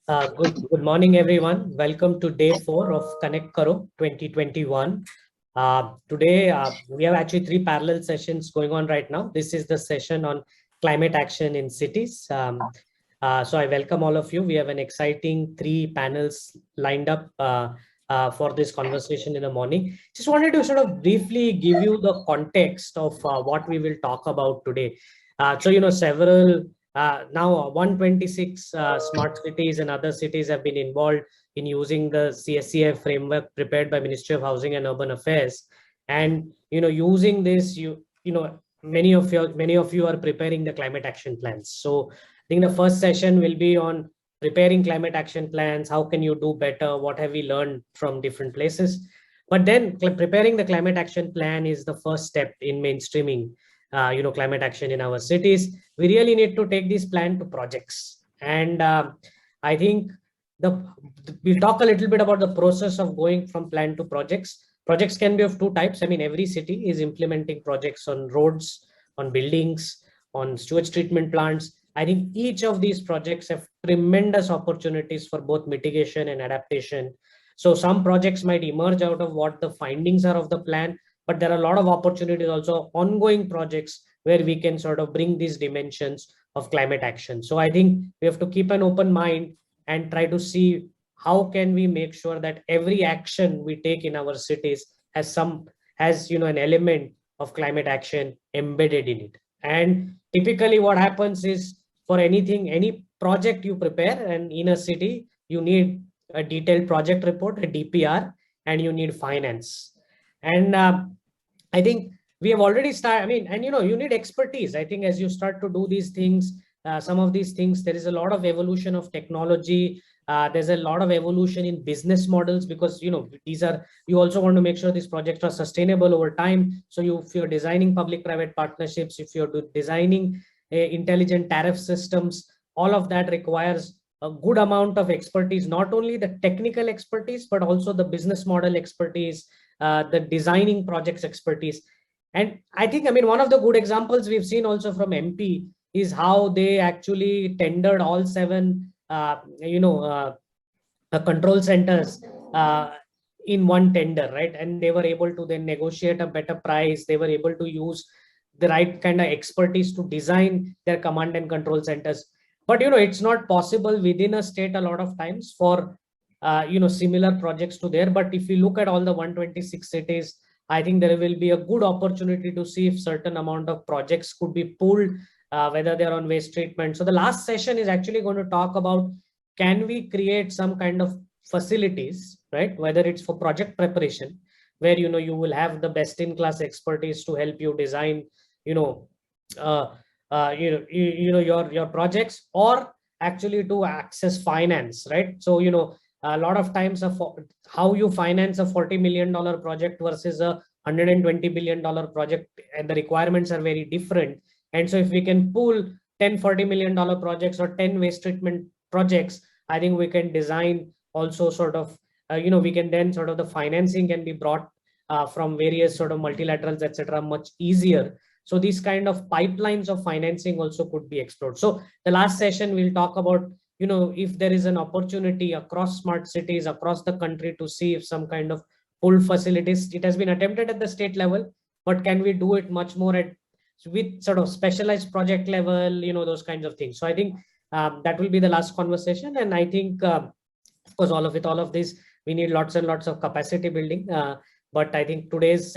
Good morning, everyone. Welcome to day 4 of Connect Karo 2021. Today, we have actually 3 parallel sessions going on right now. This is the session on climate action in cities. So I welcome all of you. We have an exciting 3 panels lined up for this conversation in the morning. Just wanted to sort of briefly give you the context of what we will talk about today. Several now 126 smart cities and other cities have been involved in using the CSCF framework prepared by Ministry of Housing and Urban Affairs. And using this, many of you are preparing the climate action plans. So I think the first session will be on preparing climate action plans. How can you do better? What have we learned from different places? But then preparing the climate action plan is the first step in mainstreaming climate action in our cities. We really need to take this plan to projects. And I think we'll talk a little bit about the process of going from plan to projects. Projects can be of 2 types. I mean, every city is implementing projects on roads, on buildings, on sewage treatment plants. I think each of these projects have tremendous opportunities for both mitigation and adaptation. So some projects might emerge out of what the findings are of the plan, but there are a lot of opportunities also, ongoing projects where we can sort of bring these dimensions of climate action. So I think we have to keep an open mind and try to see how can we make sure that every action we take in our cities has an element of climate action embedded in it. And typically what happens is, for any project you prepare, and in a city you need a detailed project report, a DPR, and you need finance. And I think we have already started. I mean, and you need expertise. I think as you start to do these things, some of these things, there is a lot of evolution of technology. There's a lot of evolution in business models, because you also want to make sure these projects are sustainable over time. So if you're designing public-private partnerships, if you're designing intelligent tariff systems, all of that requires a good amount of expertise, not only the technical expertise, but also the business model expertise, the designing projects expertise. And I think, one of the good examples we've seen also from MP is how they actually tendered all 7, control centers in one tender, right? And they were able to then negotiate a better price. They were able to use the right kind of expertise to design their command and control centers. But it's not possible within a state a lot of times for similar projects to there. But if you look at all the 126 cities, I think there will be a good opportunity to see if certain amount of projects could be pulled, whether they're on waste treatment. So the last session is actually going to talk about, can we create some kind of facilities, right? Whether it's for project preparation, where you will have the best in class expertise to help you design your projects, or actually to access finance, right? So a lot of times how you finance a $40 million project versus a $120 billion project, and the requirements are very different. And so if we can pool 10 $40 million projects or 10 waste treatment projects, I think we can design also sort of we can then sort of, the financing can be brought from various sort of multilaterals, etc., much easier. So these kind of pipelines of financing also could be explored. So the last session we'll talk about, if there is an opportunity across smart cities across the country to see if some kind of pull facilities. It has been attempted at the state level, but can we do it much more with sort of specialized project level, those kinds of things. So I think that will be the last conversation. And I think, of course, all of this, we need lots and lots of capacity building. But I think today's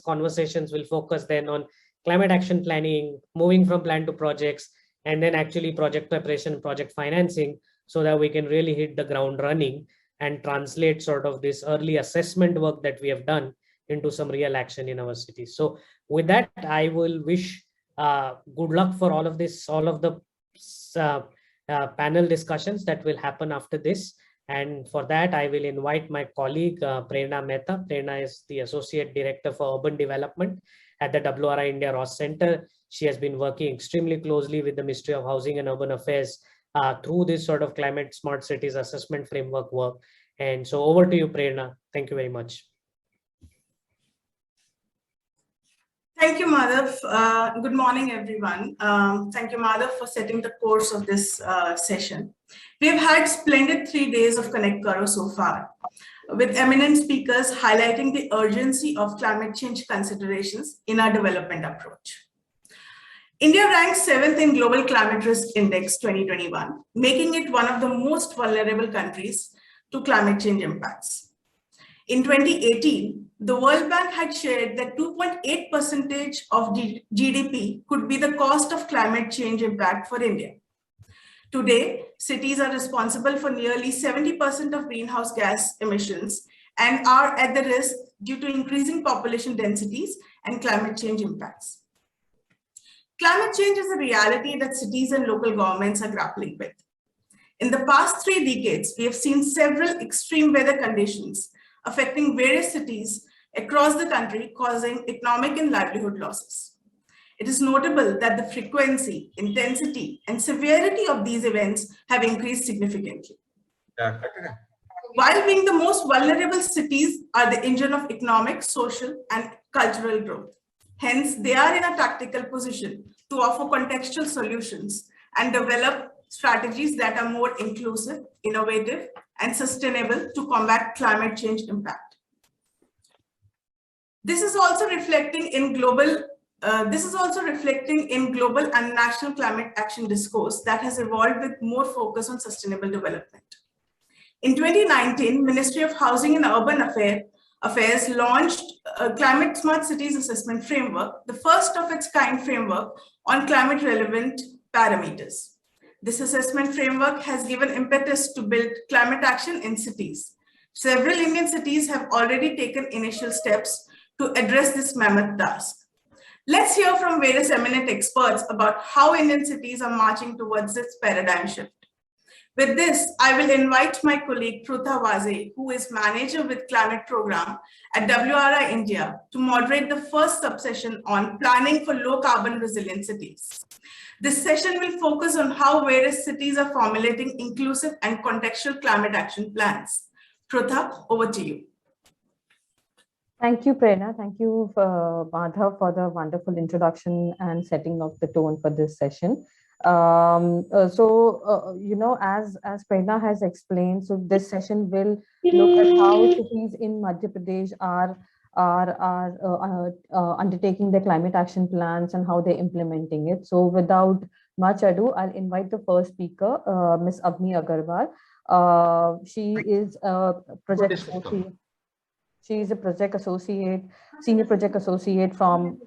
conversations will focus then on climate action planning, moving from plan to projects, and then actually project preparation, project financing, so that we can really hit the ground running and translate sort of this early assessment work that we have done into some real action in our cities. So with that, I will wish good luck for all of this, all of the panel discussions that will happen after this. And for that, I will invite my colleague, Prerna Mehta. Prerna is the Associate Director for Urban Development at the WRI-India Ross Center. She has been working extremely closely with the Ministry of Housing and Urban Affairs through this sort of climate smart cities assessment framework work. And so over to you, Prerna. Thank you very much. Thank you, Madhav. Good morning, everyone. Thank you, Madhav, for setting the course of this session. We've had splendid 3 days of Connect Karo so far, with eminent speakers highlighting the urgency of climate change considerations in our development approach. India ranks 7th in Global Climate Risk Index 2021, making it one of the most vulnerable countries to climate change impacts. In 2018, the World Bank had shared that 2.8% of GDP could be the cost of climate change impact for India. Today, cities are responsible for nearly 70% of greenhouse gas emissions and are at the risk due to increasing population densities and climate change impacts. Climate change is a reality that cities and local governments are grappling with. In the past 3 decades, we have seen several extreme weather conditions affecting various cities across the country, causing economic and livelihood losses. It is notable that the frequency, intensity, and severity of these events have increased significantly. While being the most vulnerable, cities are the engine of economic, social, and cultural growth. Hence, they are in a tactical position to offer contextual solutions and develop strategies that are more inclusive, innovative, and sustainable to combat climate change impact. This is also reflecting in global and national climate action discourse that has evolved with more focus on sustainable development. In 2019, Ministry of Housing and Urban Affairs launched a Climate Smart Cities Assessment Framework, the first of its kind framework on climate relevant parameters. This assessment framework has given impetus to build climate action in cities. Several Indian cities have already taken initial steps to address this mammoth task. Let's hear from various eminent experts about how Indian cities are marching towards this paradigm shift. With this, I will invite my colleague Prutha Vaze, who is manager with climate program at WRI-India, to moderate the first subsession on planning for low carbon resilient cities. This session will focus on how various cities are formulating inclusive and contextual climate action plans. Prutha, over to you. Thank you, Prerna. Thank you, Madhav, for the wonderful introduction and setting of the tone for this session. As Prerna has explained, so this session will look at how cities in Madhya Pradesh are undertaking their climate action plans and how they're implementing it. So without much ado, I'll invite the first speaker, Ms. Avni Agarwal. She is a project associate. She is a senior project associate from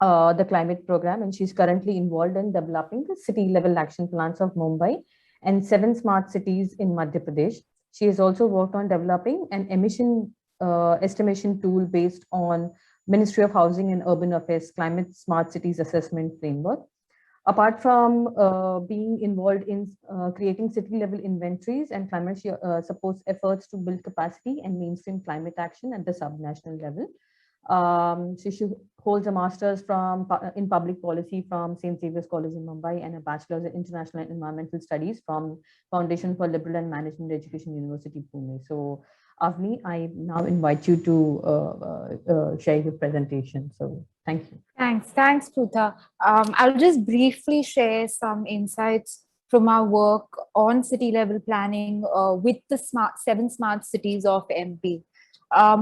the climate program, and she's currently involved in developing the city level action plans of Mumbai and 7 smart cities in Madhya Pradesh. She has also worked on developing an emission estimation tool based on Ministry of Housing and Urban Affairs Climate Smart Cities Assessment Framework. Apart from being involved in creating city-level inventories and climate, she supports efforts to build capacity and mainstream climate action at the subnational level. She holds a master's in public policy from St. Xavier's College in Mumbai and a bachelor's in international and environmental studies from Foundation for Liberal and Management Education, University, Pune. So, Avni, I now invite you to share your presentation. So, thank you. Thanks, Prutha. I'll just briefly share some insights from our work on city level planning with the 7 smart cities of MP.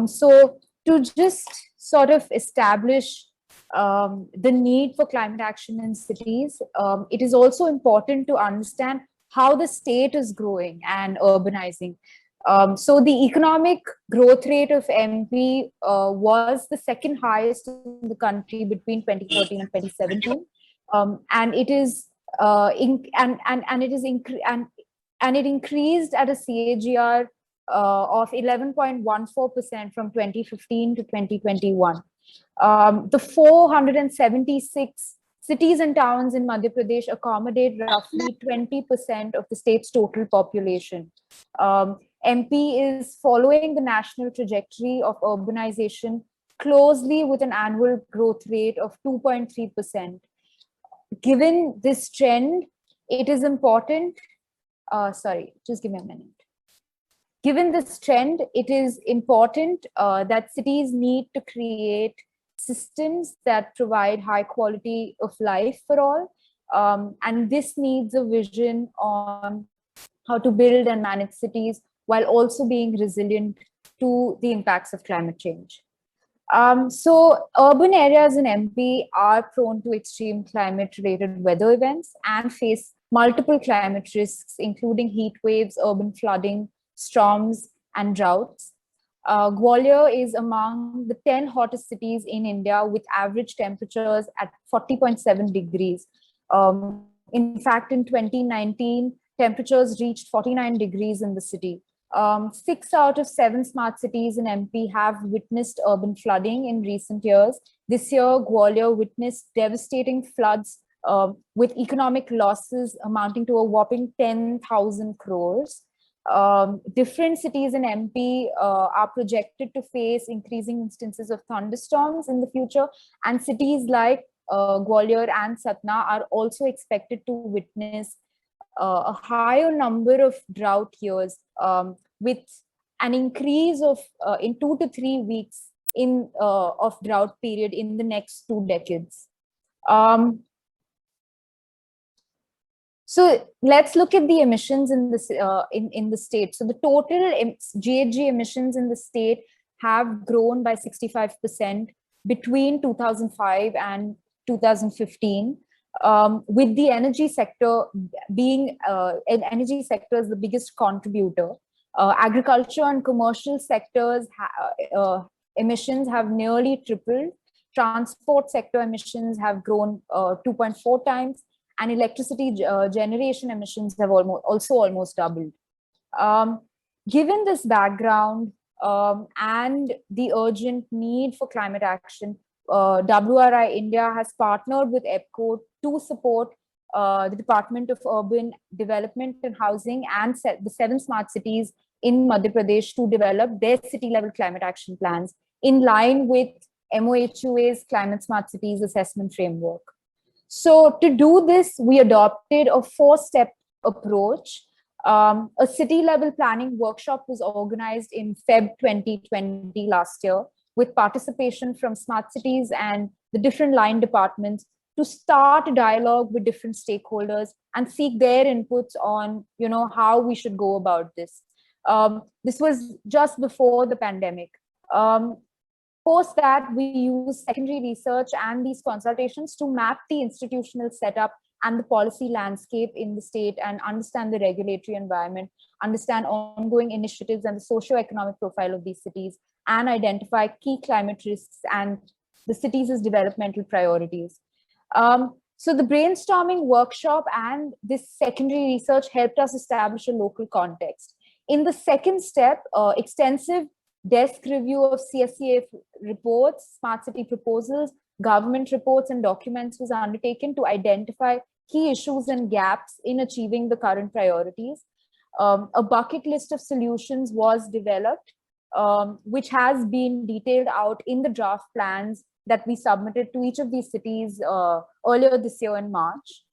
So to just sort of establish the need for climate action in cities, it is also important to understand how the state is growing and urbanizing. So the economic growth rate of MP was the second highest in the country between 2013 and 2017, and it is it increased at a CAGR of 11.14% from 2015 to 2021. The 476 cities and towns in Madhya Pradesh accommodate roughly 20% of the state's total population. MP is following the national trajectory of urbanization closely with an annual growth rate of 2.3%. Given this trend, it is important, just give me a minute. Given this trend, it is important that cities need to create systems that provide high quality of life for all. And this needs a vision on how to build and manage cities while also being resilient to the impacts of climate change. So urban areas in MP are prone to extreme climate-related weather events and face multiple climate risks, including heat waves, urban flooding, storms, and droughts. Gwalior is among the 10 hottest cities in India with average temperatures at 40.7 degrees. In fact, in 2019, temperatures reached 49 degrees in the city. 6 out of 7 smart cities in MP have witnessed urban flooding in recent years. This year, Gwalior witnessed devastating floods with economic losses amounting to a whopping 10,000 crores. Different cities in MP are projected to face increasing instances of thunderstorms in the future, and cities like Gwalior and Satna are also expected to witness a higher number of drought years, with an increase of in 2 to 3 weeks in of drought period in the next 2 decades. So let's look at the emissions in this in the state. So the total GHG emissions in the state have grown by 65% between 2005 and 2015. With the energy sector being energy sector is the biggest contributor. Agriculture and commercial sectors emissions have nearly tripled. Transport sector emissions have grown 2.4 times, and electricity generation emissions have also almost doubled. Given this background and the urgent need for climate action, WRI-India has partnered with EPCO to support the Department of Urban Development and Housing and the 7 smart cities in Madhya Pradesh to develop their city-level climate action plans in line with MOHUA's Climate Smart Cities Assessment Framework. So to do this, we adopted a 4-step approach. A city-level planning workshop was organized in Feb 2020 last year, with participation from smart cities and the different line departments to start a dialogue with different stakeholders and seek their inputs on, how we should go about this. This was just before the pandemic. Post that, we use secondary research and these consultations to map the institutional setup and the policy landscape in the state and understand the regulatory environment, understand ongoing initiatives and the socio-economic profile of these cities, and identify key climate risks and the cities' developmental priorities. So the brainstorming workshop and this secondary research helped us establish a local context. In the second step, extensive desk review of CSCA reports, smart city proposals, government reports and documents was undertaken to identify key issues and gaps in achieving the current priorities. A bucket list of solutions was developed, which has been detailed out in the draft plans that we submitted to each of these cities earlier this year in March.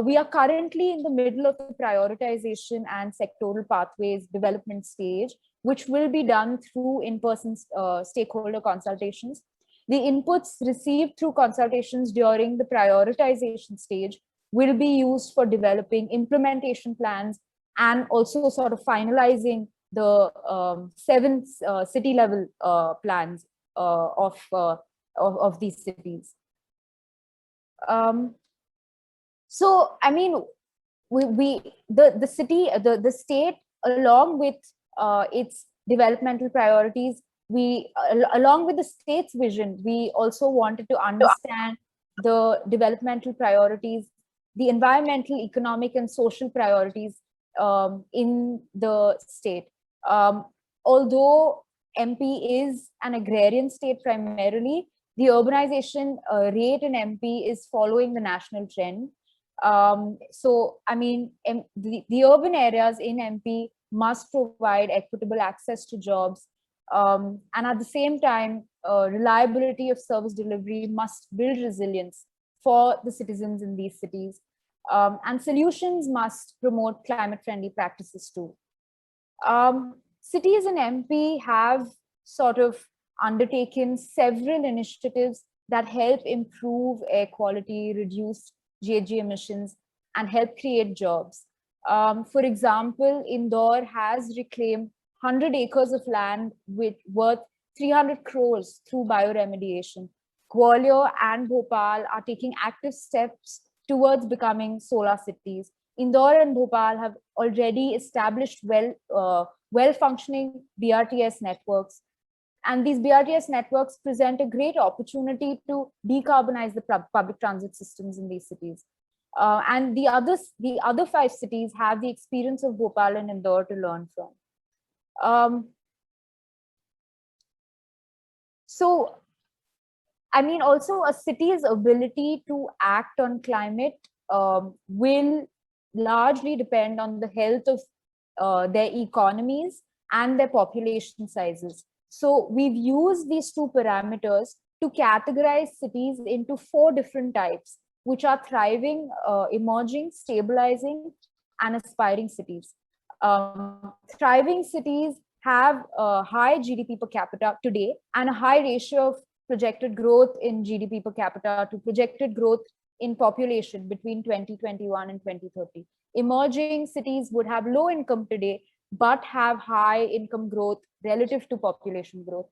We are currently in the middle of the prioritization and sectoral pathways development stage, which will be done through in-person stakeholder consultations. The inputs received through consultations during the prioritization stage will be used for developing implementation plans and also sort of finalizing the 7 city-level plans of these cities. So, I mean, the state, along with its developmental priorities, along with the state's vision, we also wanted to understand the developmental priorities, the environmental, economic, and social priorities in the state. Although MP is an agrarian state primarily, the urbanization rate in MP is following the national trend. So, I mean, the urban areas in MP must provide equitable access to jobs. And at the same time, reliability of service delivery must build resilience for the citizens in these cities. And solutions must promote climate-friendly practices too. Cities in MP have sort of undertaken several initiatives that help improve air quality, reduce GHG emissions, and help create jobs. For example, Indore has reclaimed 100 acres of land worth 300 crores through bioremediation. Gwalior and Bhopal are taking active steps towards becoming solar cities. Indore and Bhopal have already established well-functioning BRTS networks. And these BRTS networks present a great opportunity to decarbonize the public transit systems in these cities. And the other 5 cities have the experience of Bhopal and Indore to learn from. So, I mean, also a city's ability to act on climate will largely depend on the health of their economies and their population sizes. So we've used these 2 parameters to categorize cities into 4 different types, which are thriving, emerging, stabilizing, and aspiring cities. Thriving cities have a high GDP per capita today and a high ratio of projected growth in GDP per capita to projected growth in population between 2021 and 2030. Emerging cities would have low income today, but have high income growth relative to population growth.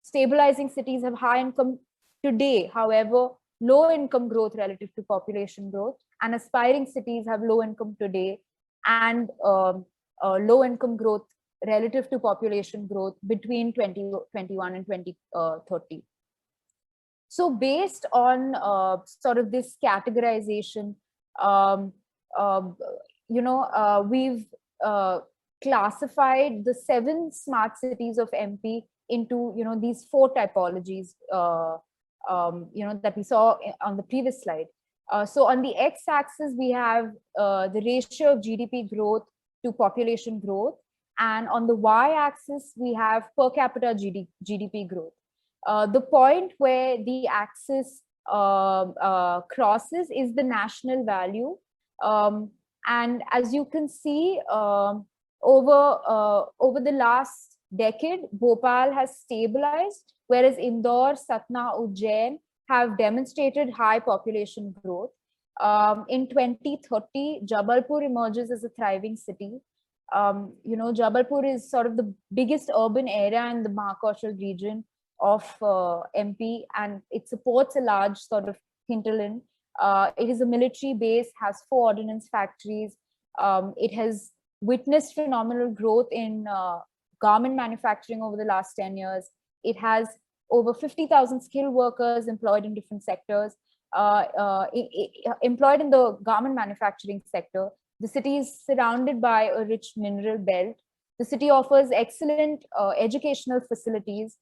Stabilizing cities have high income today, however, low income growth relative to population growth, and aspiring cities have low income today and low income growth relative to population growth between 2021 and 2030. So based on sort of this categorization, we've classified the 7 smart cities of MP into these 4 typologies that we saw on the previous slide. So on the x-axis we have the ratio of GDP growth to population growth, and on the y-axis we have per capita GDP growth. The point where the axis crosses is the national value, and as you can see, over the last decade, Bhopal has stabilized, whereas Indore, Satna, Ujjain have demonstrated high population growth. In 2030, Jabalpur emerges as a thriving city. Jabalpur is sort of the biggest urban area in the Maharashtra region of MP, and it supports a large sort of hinterland. It is a military base, has 4 ordnance factories. It has witnessed phenomenal growth in garment manufacturing over the last 10 years. It has over 50,000 skilled workers employed in different sectors, employed in the garment manufacturing sector. The city is surrounded by a rich mineral belt. The city offers excellent educational facilities.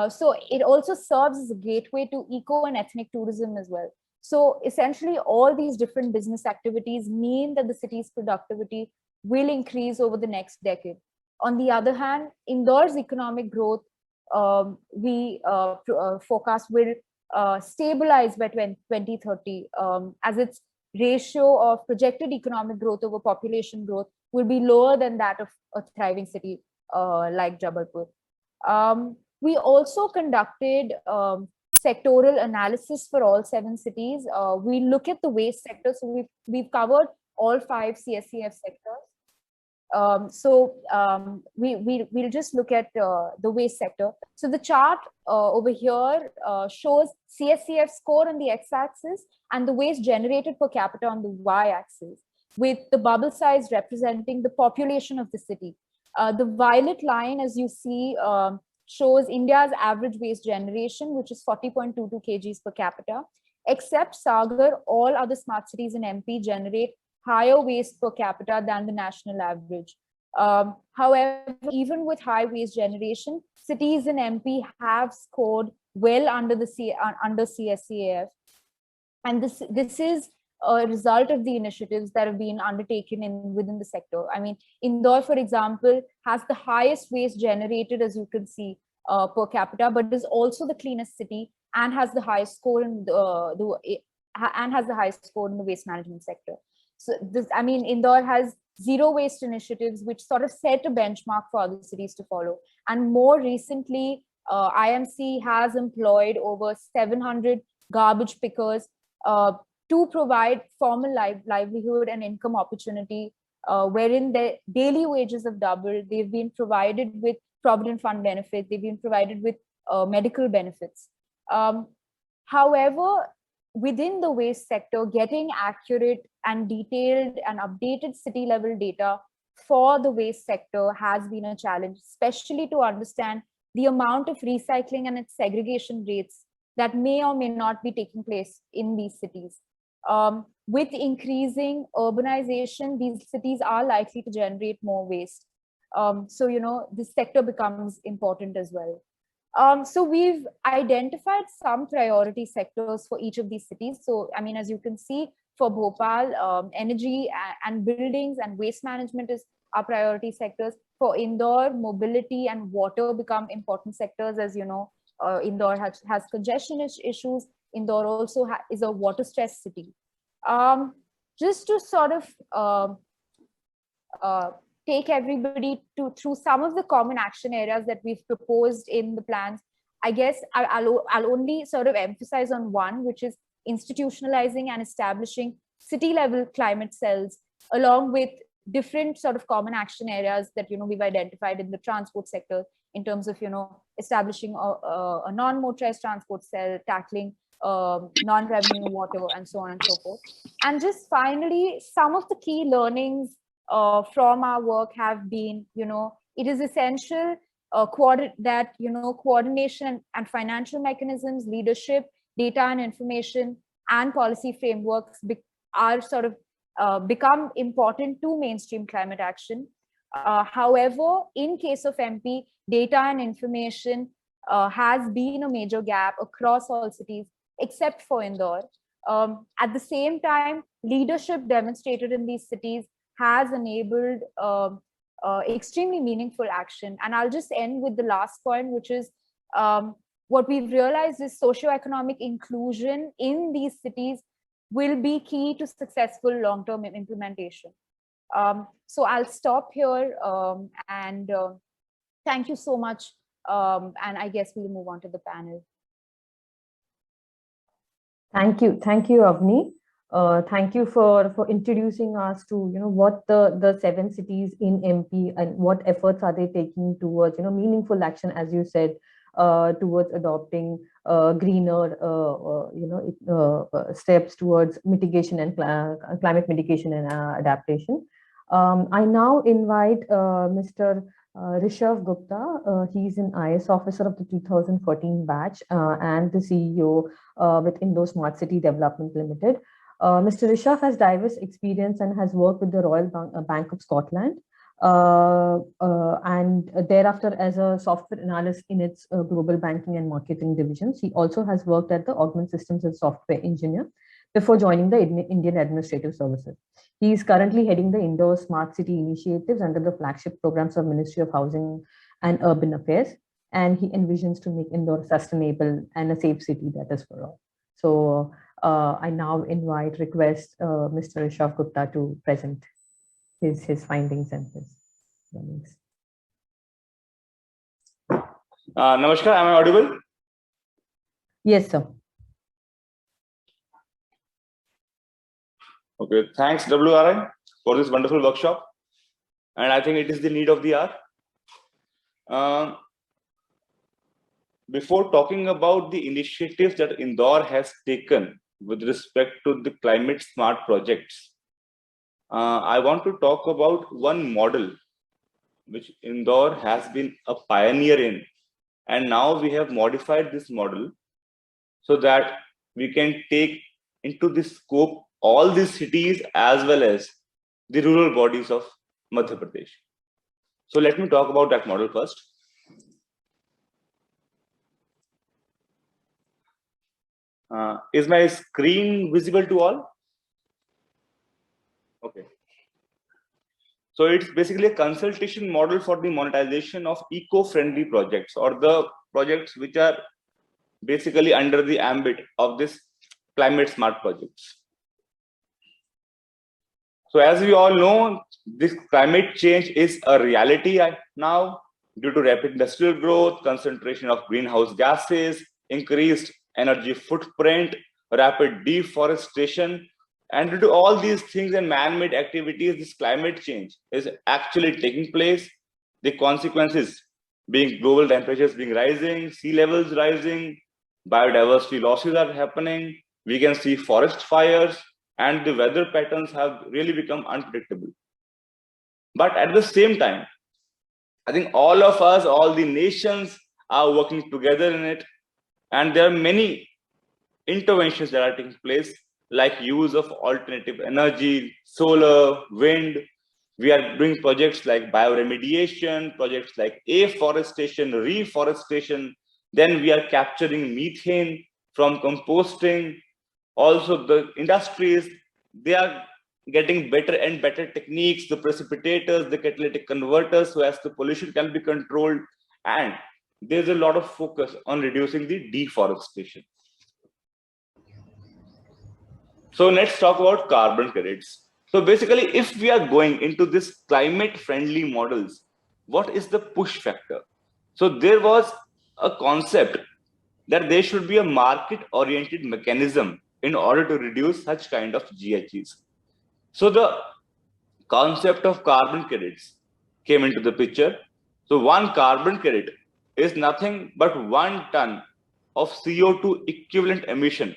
So it also serves as a gateway to eco and ethnic tourism as well. So essentially all these different business activities mean that the city's productivity will increase over the next decade. On the other hand, Indore's economic growth, we forecast will stabilize by 2030, as its ratio of projected economic growth over population growth will be lower than that of a thriving city like Jabalpur. We also conducted sectoral analysis for all 7 cities. We look at the waste sector, so we've covered all 5 CSCF sectors. We'll just look at the waste sector. So the chart over here shows CSCF score on the x-axis and the waste generated per capita on the y-axis, with the bubble size representing the population of the city. The violet line, as you see, shows India's average waste generation, which is 40.22 kgs per capita. Except Sagar, all other smart cities in MP generate higher waste per capita than the national average. However, even with high waste generation, cities in MP have scored well under CSCAF, and this is a result of the initiatives that have been undertaken within the sector. I mean, Indore, for example, has the highest waste generated, as you can see, per capita, but is also the cleanest city and has the highest score in the waste management sector. So Indore has 0 waste initiatives, which sort of set a benchmark for other cities to follow. And more recently, IMC has employed over 700 garbage pickers to provide formal livelihood and income opportunity, wherein their daily wages have doubled. They've been provided with Provident Fund benefits. They've been provided with medical benefits. However, within the waste sector, getting accurate and detailed and updated city level data for the waste sector has been a challenge, especially to understand the amount of recycling and its segregation rates that may or may not be taking place in these cities. With increasing urbanization, these cities are likely to generate more waste. So, this sector becomes important as well. So we've identified some priority sectors for each of these cities. So, I mean, as you can see, for Bhopal, energy and buildings and waste management is our priority sectors. For Indore, mobility and water become important sectors. As you know, Indore has congestion issues. Indore also is a water stressed city. Just to sort of take everybody through some of the common action areas that we've proposed in the plans, I guess I'll only sort of emphasize on one, which is institutionalizing and establishing city level climate cells, along with different sort of common action areas that we've identified in the transport sector, in terms of establishing a non-motorized transport cell, tackling non-revenue water, and so on and so forth. And just finally, some of the key learnings from our work have been, it is essential that coordination and financial mechanisms, leadership, data and information, and policy frameworks are sort of become important to mainstream climate action. However, in case of MP, data and information has been a major gap across all cities except for Indore. At the same time, leadership demonstrated in these cities has enabled extremely meaningful action. And I'll just end with the last point, which is what we've realized is socio-economic inclusion in these cities will be key to successful long-term implementation. So I'll stop here and thank you so much. And I guess we'll move on to the panel. Thank you, Avni. Thank you for introducing us to what the 7 cities in MP and what efforts are they taking towards meaningful action, as you said, towards adopting greener steps towards mitigation and climate mitigation and adaptation. I now invite Mr. Rishabh Gupta. He's an IS officer of the 2014 batch and the CEO with Indore Smart City Development Limited. Mr. Rishabh has diverse experience and has worked with the Royal Bank of Scotland and thereafter as a software analyst in its global banking and marketing divisions. He also has worked at the Augment Systems as software engineer before joining the Indian Administrative Services. He is currently heading the Indore Smart City initiatives under the flagship programs of Ministry of Housing and Urban Affairs, and he envisions to make Indore sustainable and a safe city that is for all. So I now request Mr. Rishabh Gupta to present his findings and his learnings. Namaskar, am I audible? Yes, sir. Okay, thanks WRI for this wonderful workshop, and I think it is the need of the hour. Before talking about the initiatives that Indore has taken with respect to the climate smart projects, I want to talk about one model which Indore has been a pioneer in, and now we have modified this model so that we can take into the scope all these cities as well as the rural bodies of Madhya Pradesh. So let me talk about that model first. Is my screen visible to all? Okay. So it's basically a consultation model for the monetization of eco-friendly projects, or the projects which are basically under the ambit of this climate smart projects. So as we all know, this climate change is a reality now. due to rapid industrial growth, concentration of greenhouse gases, increased energy footprint, rapid deforestation, and due to all these things and man-made activities, this climate change is actually taking place. The consequences being global temperatures being rising, sea levels rising, biodiversity losses are happening. We can see forest fires, and the weather patterns have really become unpredictable. But at the same time, I think all of us, all the nations are working together in it. And there are many interventions that are taking place, like use of alternative energy, solar, wind. We are doing projects like bioremediation, projects like afforestation, reforestation. Then we are capturing methane from composting. Also, the industries, they are getting better and better techniques, the precipitators, the catalytic converters, so as the pollution can be controlled. And there's a lot of focus on reducing the deforestation. So let's talk about carbon credits. So basically, if we are going into this climate friendly models, what is the push factor? So there was a concept that there should be a market oriented mechanism in order to reduce such kind of GHGs. So the concept of carbon credits came into the picture. So one carbon credit is nothing but 1 ton of CO2 equivalent emission.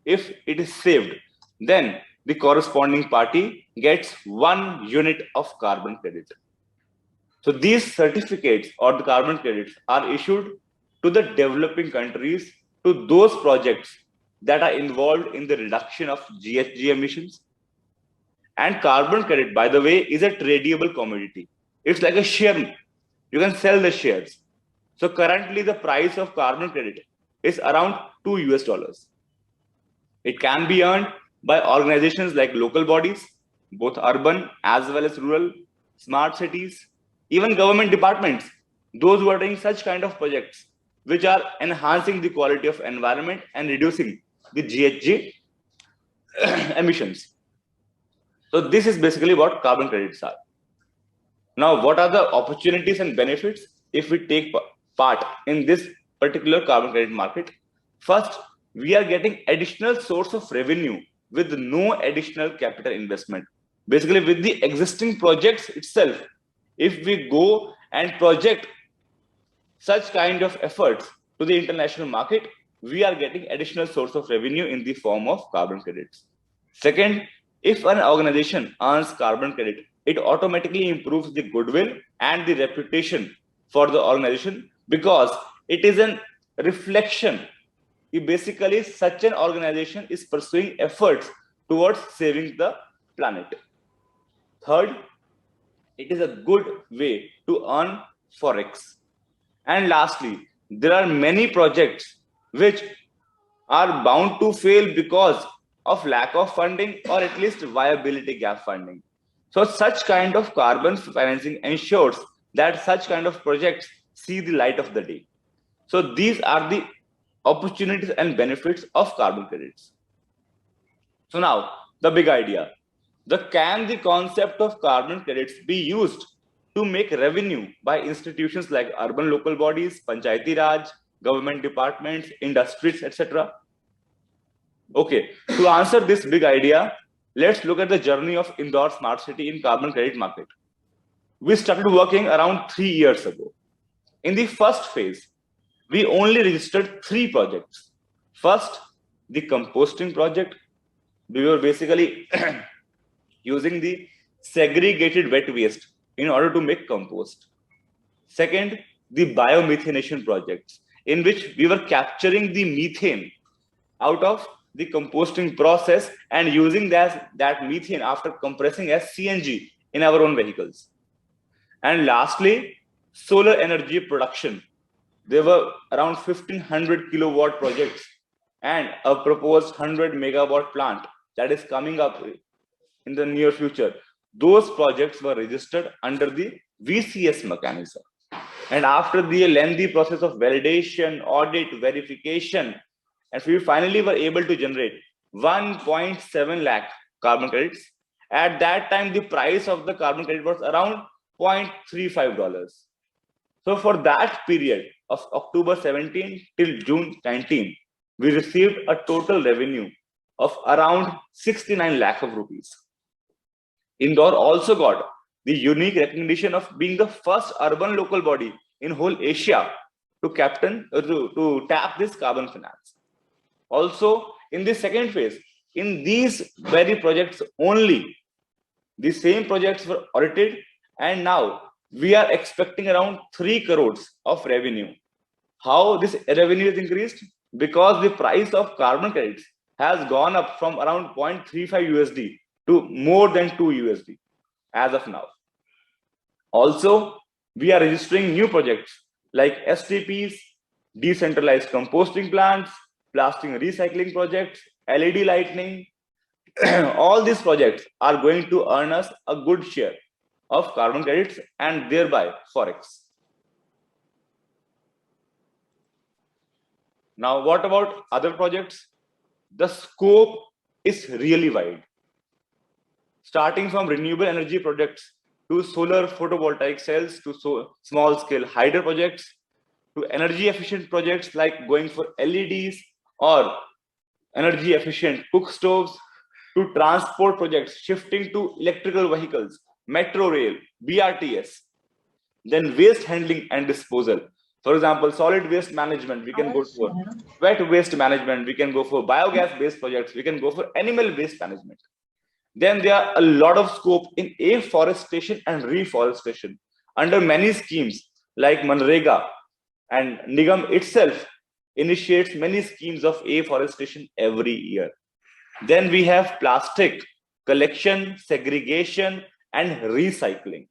If it is saved, then the corresponding party gets 1 unit of carbon credit. So these certificates or the carbon credits are issued to the developing countries, to those projects that are involved in the reduction of GHG emissions. And carbon credit, by the way, is a tradable commodity. It's like a share. You can sell the shares. So currently the price of carbon credit is around $2. It can be earned by organizations like local bodies, both urban as well as rural, smart cities, even government departments, those who are doing such kind of projects, which are enhancing the quality of environment and reducing the GHG emissions. So this is basically what carbon credits are. Now, what are the opportunities and benefits if we take part in this particular carbon credit market? First, we are getting additional source of revenue with no additional capital investment. Basically, with the existing projects itself, if we go and project such kind of efforts to the international market, we are getting additional source of revenue in the form of carbon credits. Second, if an organization earns carbon credit, it automatically improves the goodwill and the reputation for the organization, because it is a reflection. Basically, such an organization is pursuing efforts towards saving the planet. Third, it is a good way to earn forex. And lastly, there are many projects which are bound to fail because of lack of funding, or at least viability gap funding. So such kind of carbon financing ensures that such kind of projects see the light of the day. So these are the opportunities and benefits of carbon credits. So now the big idea, can the concept of carbon credits be used to make revenue by institutions like urban local bodies, panchayati raj, government departments, industries, etc.? Okay, to answer this big idea, let's look at the journey of Indore Smart City in carbon credit market. We started working around 3 years ago. In the first phase, we only registered 3 projects. First, the composting project. We were basically using the segregated wet waste in order to make compost. Second, the biomethanation projects, in which we were capturing the methane out of the composting process and using that methane after compressing as CNG in our own vehicles. And lastly, solar energy production. There were around 1500 kilowatt projects and a proposed 100 megawatt plant that is coming up in the near future. Those projects were registered under the VCS mechanism. And after the lengthy process of validation, audit, verification, and we finally were able to generate 1.7 lakh carbon credits. At that time, the price of the carbon credit was around $0.35. So for that period of October 17 till June 19, we received a total revenue of around 69 lakh of rupees. Indore also got the unique recognition of being the first urban local body in whole Asia to tap this carbon finance. Also, in the second phase, in these very projects only, the same projects were audited, and now we are expecting around 3 crores of revenue. How this revenue is increased? Because the price of carbon credits has gone up from around 0.35 USD to more than 2 USD as of now. Also, we are registering new projects like STPs, decentralized composting plants, plastic recycling projects, LED lighting. All these projects are going to earn us a good share of carbon credits and thereby forex. Now, what about other projects? The scope is really wide. Starting from renewable energy projects to solar photovoltaic cells to small scale hydro projects to energy efficient projects like going for LEDs or energy efficient cook stoves to transport projects shifting to electrical vehicles, metro rail, BRTS, then waste handling and disposal. For example, solid waste management, we can go for wet waste management, we can go for biogas based projects, we can go for animal waste management. Then there are a lot of scope in afforestation and reforestation under many schemes like Manrega, and Nigam itself initiates many schemes of afforestation every year. Then we have plastic collection, segregation, and recycling.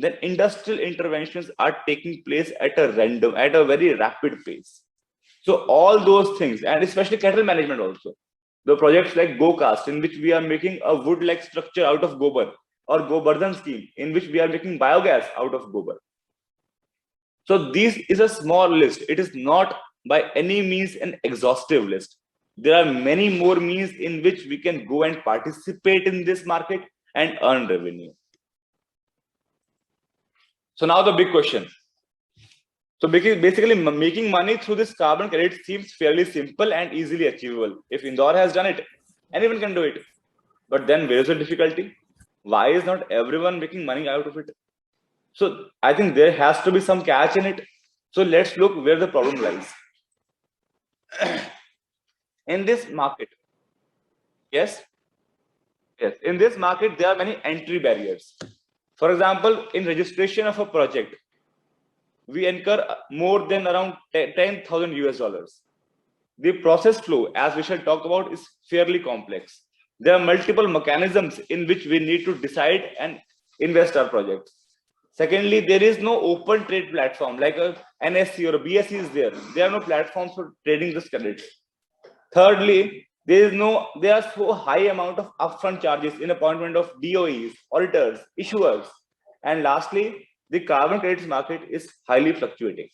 Then industrial interventions are taking place at a very rapid pace. So all those things, and especially cattle management also. The projects like GoCast, in which we are making a wood-like structure out of gobar, or Gobardhan scheme, in which we are making biogas out of gobar. So this is a small list. It is not by any means an exhaustive list. There are many more means in which we can go and participate in this market and earn revenue. So now the big question. So basically making money through this carbon credit seems fairly simple and easily achievable. If Indore has done it, anyone can do it. But then where is the difficulty? Why is not everyone making money out of it? So I think there has to be some catch in it. So let's look where the problem lies. In this market, yes, in this market, there are many entry barriers. For example, in registration of a project, we incur more than around 10,000 US dollars. The process flow, as we shall talk about, is fairly complex. There are multiple mechanisms in which we need to decide and invest our projects. Secondly, there is no open trade platform like a NSC or a BSC is there. There are no platforms for trading this credit. Thirdly, there are so high amount of upfront charges in appointment of DOEs, auditors, issuers. And lastly, the carbon credits market is highly fluctuating.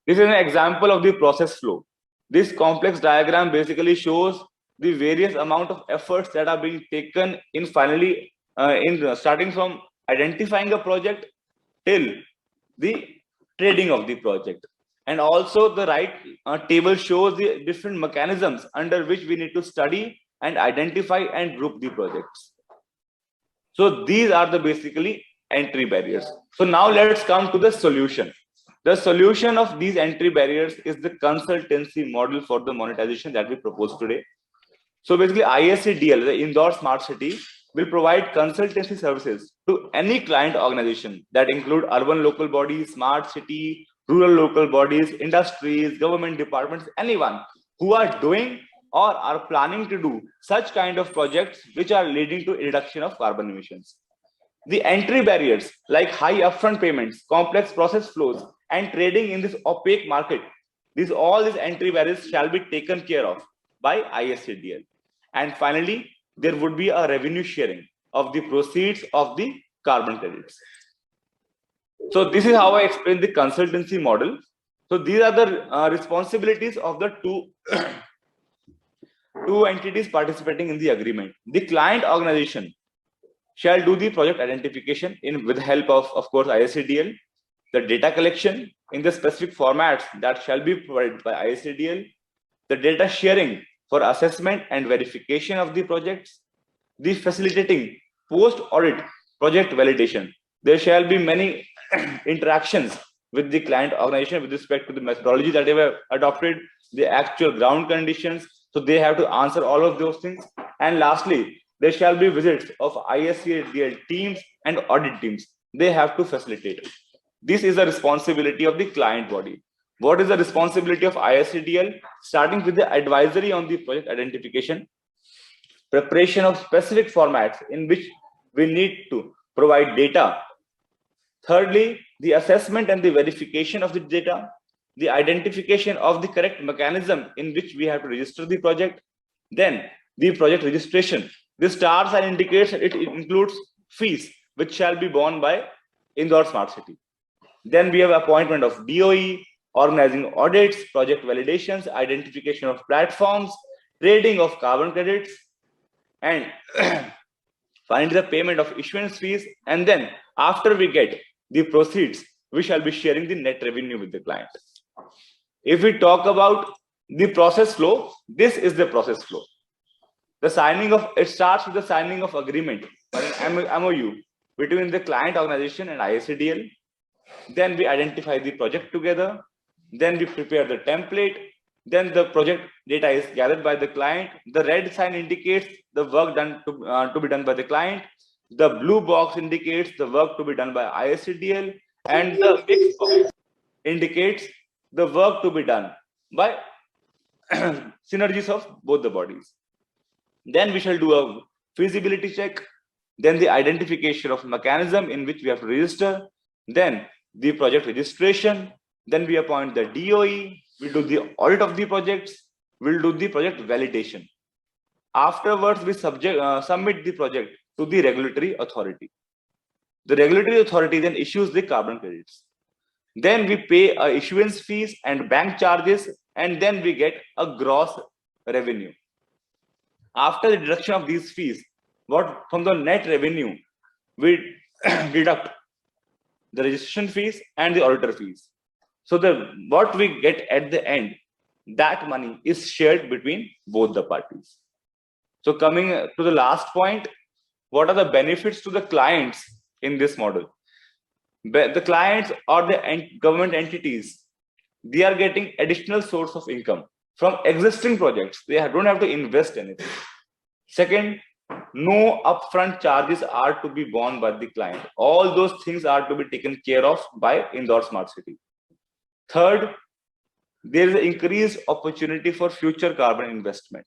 This is an example of the process flow. This complex diagram basically shows the various amount of efforts that are being taken in starting from identifying a project till the trading of the project. And also the right table shows the different mechanisms under which we need to study and identify and group the projects. So these are the basically entry barriers. So now let's come to the solution. The solution of these entry barriers is the consultancy model for the monetization that we propose today. So basically ISCDL, the Indore Smart City, will provide consultancy services to any client organization that include urban local bodies, smart city, rural local bodies, industries, government departments, anyone who are doing or are planning to do such kind of projects which are leading to reduction of carbon emissions. The entry barriers like high upfront payments, complex process flows, and trading in this opaque market, all these entry barriers shall be taken care of by ISCDL. And finally, there would be a revenue sharing of the proceeds of the carbon credits. So this is how I explain the consultancy model. So these are the responsibilities of the two entities participating in the agreement. The client organization shall do the project identification with help of course, ISCDL, the data collection in the specific formats that shall be provided by ISCDL, the data sharing for assessment and verification of the projects, the facilitating post-audit project validation. There shall be many interactions with the client organization with respect to the methodology that they have adopted, the actual ground conditions. So they have to answer all of those things. And lastly, there shall be visits of ISCDL teams and audit teams. They have to facilitate. This is the responsibility of the client body. What is the responsibility of ISCDL? Starting with the advisory on the project identification, preparation of specific formats in which we need to provide data. Thirdly, the assessment and the verification of the data, the identification of the correct mechanism in which we have to register the project, then the project registration. The stars and indicates it includes fees which shall be borne by Indore Smart City. Then we have appointment of DOE, organizing audits, project validations, identification of platforms, trading of carbon credits, and finally the payment of issuance fees. And then after we get the proceeds, we shall be sharing the net revenue with the client. If we talk about the process flow, this is the process flow. The signing of, it starts with the signing of agreement or an MOU between the client organization and ISCDL. Then we identify the project together. Then we prepare the template. Then the project data is gathered by the client. The red sign indicates the work done to be done by the client. The blue box indicates the work to be done by ISCDL, and the mixed box indicates the work to be done by synergies of both the bodies. Then we shall do a feasibility check, then the identification of mechanism in which we have to register, then the project registration, then we appoint the DOE, we do the audit of the projects, we'll do the project validation. Afterwards, we submit the project to the regulatory authority. The regulatory authority then issues the carbon credits. Then we pay issuance fees and bank charges, and then we get a gross revenue. After the deduction of these fees, what from the net revenue, we deduct the registration fees and the auditor fees. So what we get at the end, that money is shared between both the parties. So coming to the last point, what are the benefits to the clients in this model? The clients or the government entities, they are getting additional source of income from existing projects. They don't have to invest anything. Second, no upfront charges are to be borne by the client. All those things are to be taken care of by Indore Smart City. Third, there is an increased opportunity for future carbon investment.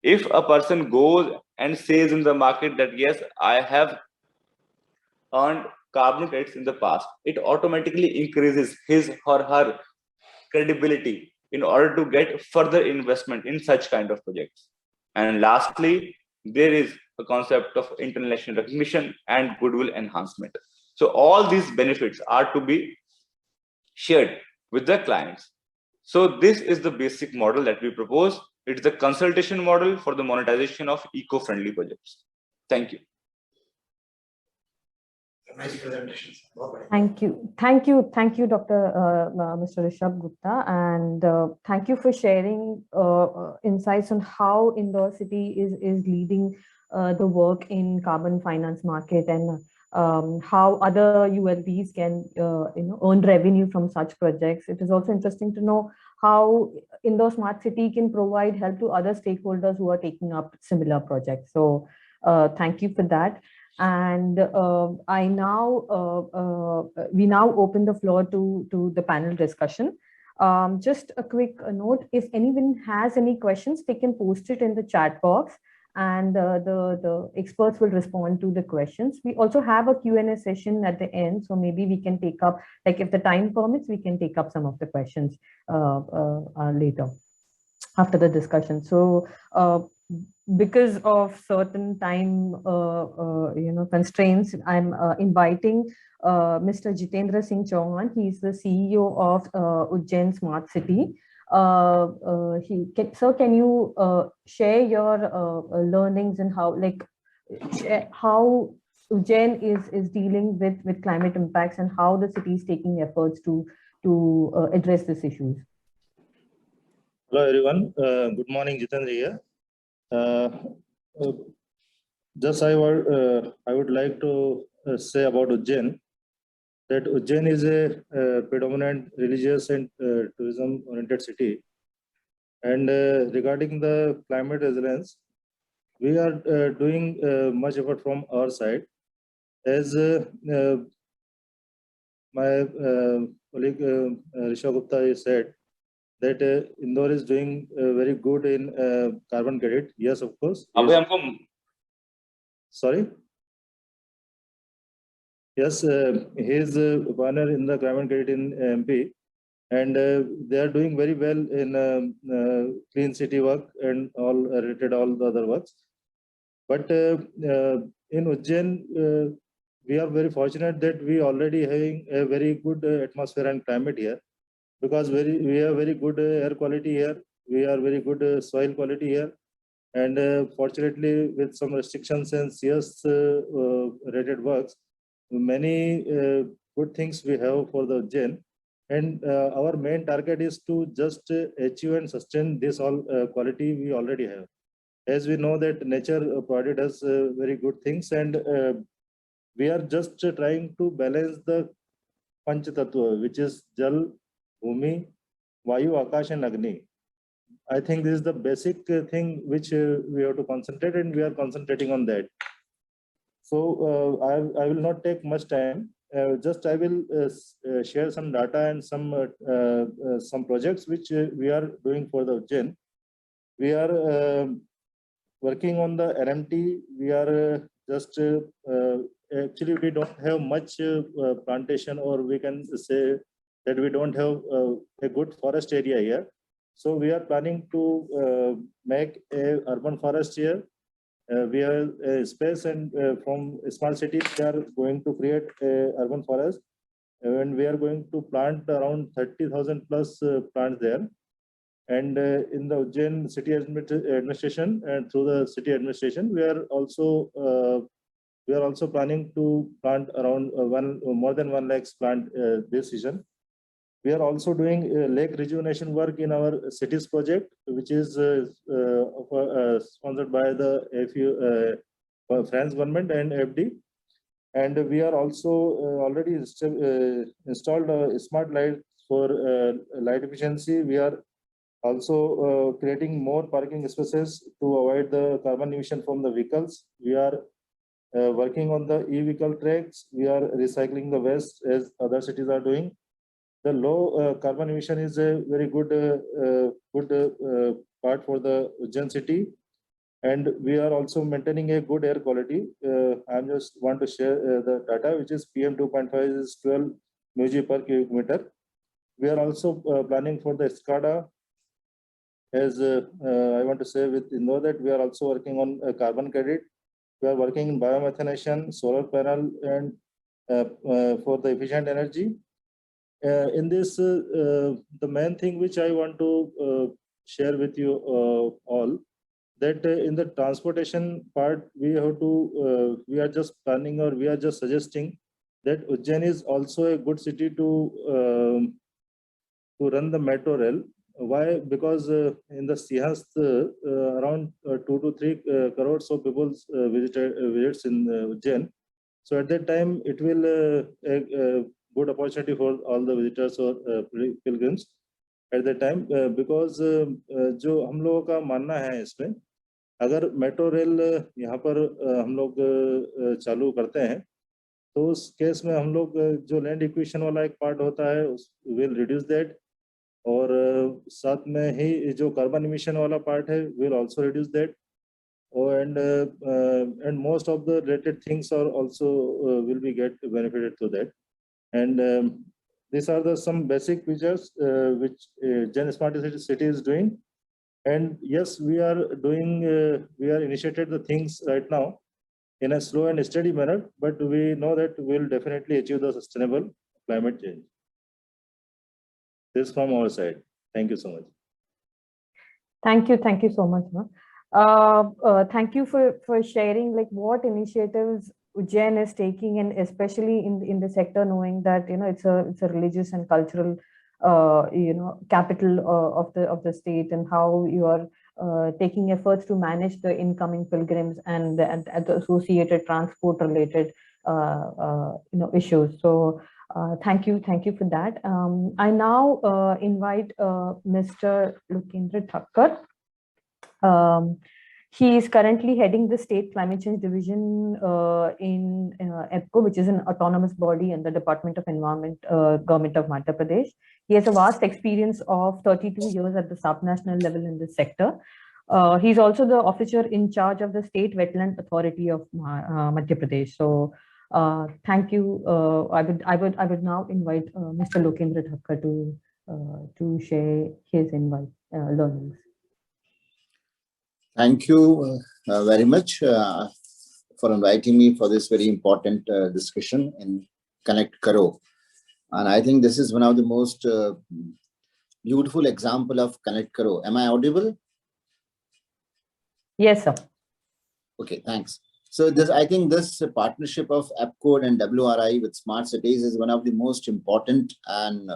If a person goes and says in the market that, yes, I have earned carbon credits in the past, it automatically increases his or her credibility in order to get further investment in such kind of projects. And lastly, there is a concept of international recognition and goodwill enhancement. So all these benefits are to be shared with the clients. So this is the basic model that we propose. It's the consultation model for the monetization of eco-friendly projects. Thank you. Nice presentations. Thank you, Dr. Mr. Rishabh Gupta, and thank you for sharing insights on how Indore City is leading the work in carbon finance market, and how other ULBs can earn revenue from such projects. It is also interesting to know how Indore Smart City can provide help to other stakeholders who are taking up similar projects. So thank you for that. And we now open the floor to the panel discussion. Just a quick note, if anyone has any questions, they can post it in the chat box, and the experts will respond to the questions. We also have a Q&A session at the end, so maybe we can take up, like if the time permits, we can take up some of the questions later after the discussion. So because of certain time constraints, I'm inviting Mr. Jitendra Singh Chauhan. He's the CEO of Ujjain Smart City. Sir, can you share your learnings and how Ujjain is dealing with climate impacts and how the city is taking efforts to address these issues. Hello everyone. Good morning, Jitendra here. Uh, uh, I would like to say about Ujjain that Ujjain is a predominant religious and tourism-oriented city. And regarding the climate resilience, we are doing much effort from our side. As my colleague Rishabh Gupta said, that Indore is doing very good in carbon credit. Yes, of course. Sorry. Yes, he is a partner in the climate credit in MP, and they are doing very well in clean city work and all related all the other works. But in Ujjain, we are very fortunate that we already having a very good atmosphere and climate here, because we have very good air quality here. We are very good soil quality here, and fortunately, with some restrictions and CS rated works, many good things we have for the Ujjain. And our main target is to just achieve and sustain this all quality we already have. As we know that nature provided us very good things, and we are just trying to balance the Panch Tattva, which is Jal, Bhumi, Vayu, Akash and Agni. I think this is the basic thing which we have to concentrate, and we are concentrating on that. So I will not take much time. Just I will share some data and some projects which we are doing for the Ujjain. We are working on the RMT. We are just actually we don't have much plantation, or we can say that we don't have a good forest area here. So we are planning to make a urban forest here. We have a space, and from small cities we are going to create a urban forest, and we are going to plant around 30,000 plus plants there. And in the Ujjain city administration, and through the city administration, we are also planning to plant around more than 1 lakh plant this season. We are also doing lake rejuvenation work in our cities project, which is sponsored by the France government and FD. And we are also already installed smart lights for light efficiency. We are also creating more parking spaces to avoid the carbon emission from the vehicles. We are working on the e-vehicle tracks. We are recycling the waste as other cities are doing. The low carbon emission is a very good part for the Ujjain city, and we are also maintaining a good air quality. I just want to share the data, which is PM 2.5 is 12 mg per cubic meter. We are also planning for the SCADA. As I want to say with Indore, that we are also working on carbon credit. We are working in biomethanation, solar panel, and for the efficient energy. In this, the main thing which I want to share with you all, that in the transportation part, we are just planning, or we are just suggesting that Ujjain is also a good city to run the metro rail. Why? Because in the Sihast, around 2 to 3 crores of people visits in Ujjain. So at that time, it will a good opportunity for all the visitors or pilgrims at that time, because जो हम लोगों का मानना है इसमें, अगर metro rail यहाँ पर हम लोग चालू करते हैं, तो उस केस में हम लोग जो लैंड इक्वेशन वाला एक पार्ट होता है, विल रिड्यूस दैट, और साथ में ही जो कार्बन इमिशन वाला पार्ट है, will also reduce that. And most of the related things are also will be get benefited to that. And these are the some basic features which Gen Smart City is doing. And yes, we are doing we are initiated the things right now in a slow and steady manner, but we know that we will definitely achieve the sustainable climate change. This from our side. Thank you so much. Thank you so much, Ma. Thank you for sharing like what initiatives Ujjain is taking, and especially in the sector, knowing that it's a religious and cultural capital of the state, and how you are taking efforts to manage the incoming pilgrims and the associated transport related issues. So thank you for that. I now invite Mr. Lokendra Thakkar. He is currently heading the State Climate Change Division in EPCO, which is an autonomous body in the Department of Environment, Government of Madhya Pradesh. He has a vast experience of 32 years at the subnational level in this sector. He's also the officer in charge of the State Wetland Authority of Madhya Pradesh. So thank you. I would now invite Mr. Lokendra Thakkar to share his learnings. Thank you very much for inviting me for this very important discussion in Connect Karo. And I think this is one of the most beautiful example of Connect Karo. Am I audible? Yes, sir. Okay, thanks. So I think this partnership of EPCO and WRI with smart cities is one of the most important and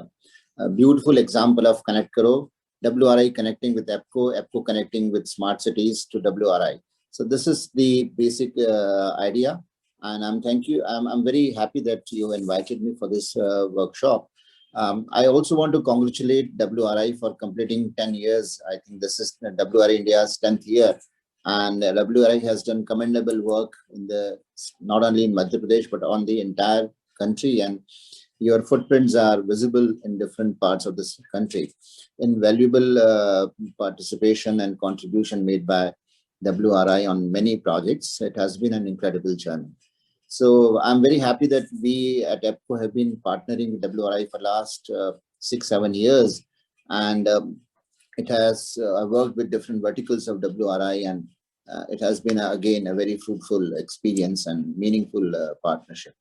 beautiful example of Connect Karo. WRI connecting with EPCO, EPCO connecting with smart cities to WRI. So this is the basic idea, and I'm very happy that you invited me for this workshop. I also want to congratulate WRI for completing 10 years. I think this is WRI-India's 10th year, and WRI has done commendable work not only in Madhya Pradesh but on the entire country, and your footprints are visible in different parts of this country. Invaluable participation and contribution made by WRI on many projects. It has been an incredible journey. So I'm very happy that we at EPCO have been partnering with WRI for last 6-7 years, and it has worked with different verticals of WRI, and it has been again a very fruitful experience and meaningful partnership.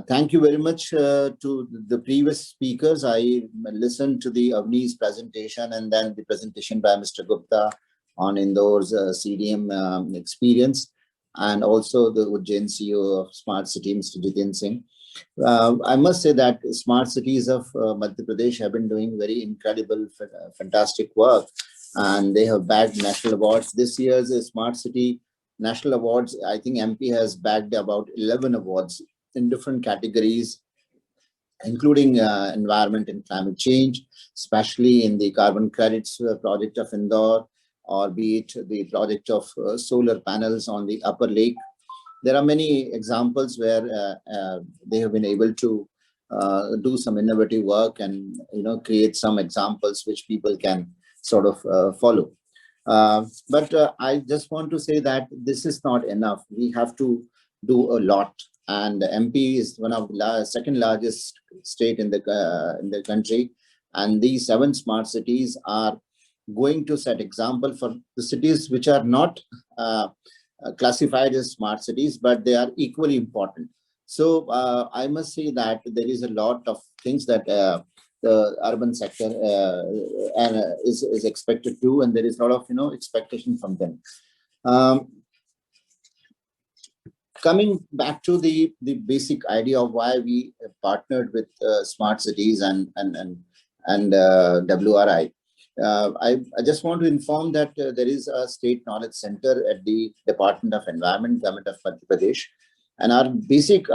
Thank you very much to the previous speakers. I listened to the Avni's presentation and then the presentation by Mr. Gupta on Indore's CDM experience, and also the Ujjain CEO of Smart City, Mr. Jitin Singh. I must say that smart cities of Madhya Pradesh have been doing very incredible, fantastic work, and they have bagged national awards. This year's Smart City National Awards, I think MP has bagged about 11 awards in different categories, including environment and climate change, especially in the carbon credits project of Indore, or be it the project of solar panels on the upper lake. There are many examples where they have been able to do some innovative work and create some examples which people can sort of follow. But I just want to say that this is not enough. We have to do a lot. And MP is one of the second largest state in the country, and these 7 smart cities are going to set example for the cities which are not classified as smart cities, but they are equally important. So I must say that there is a lot of things that the urban sector is expected to, and there is a lot of expectation from them. Coming back to the basic idea of why we partnered with smart cities and WRI, I just want to inform that there is a state knowledge center at the Department of Environment, Government of Madhya Pradesh, and our basic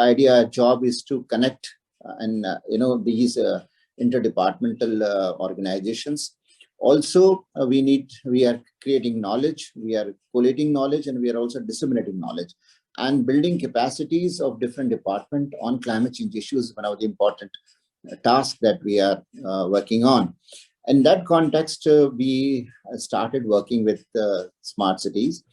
job is to connect these interdepartmental organizations. Also, we are creating knowledge, we are collating knowledge, and we are also disseminating knowledge. And building capacities of different departments on climate change issues is one of the important tasks that we are working on. In that context, we started working with smart cities,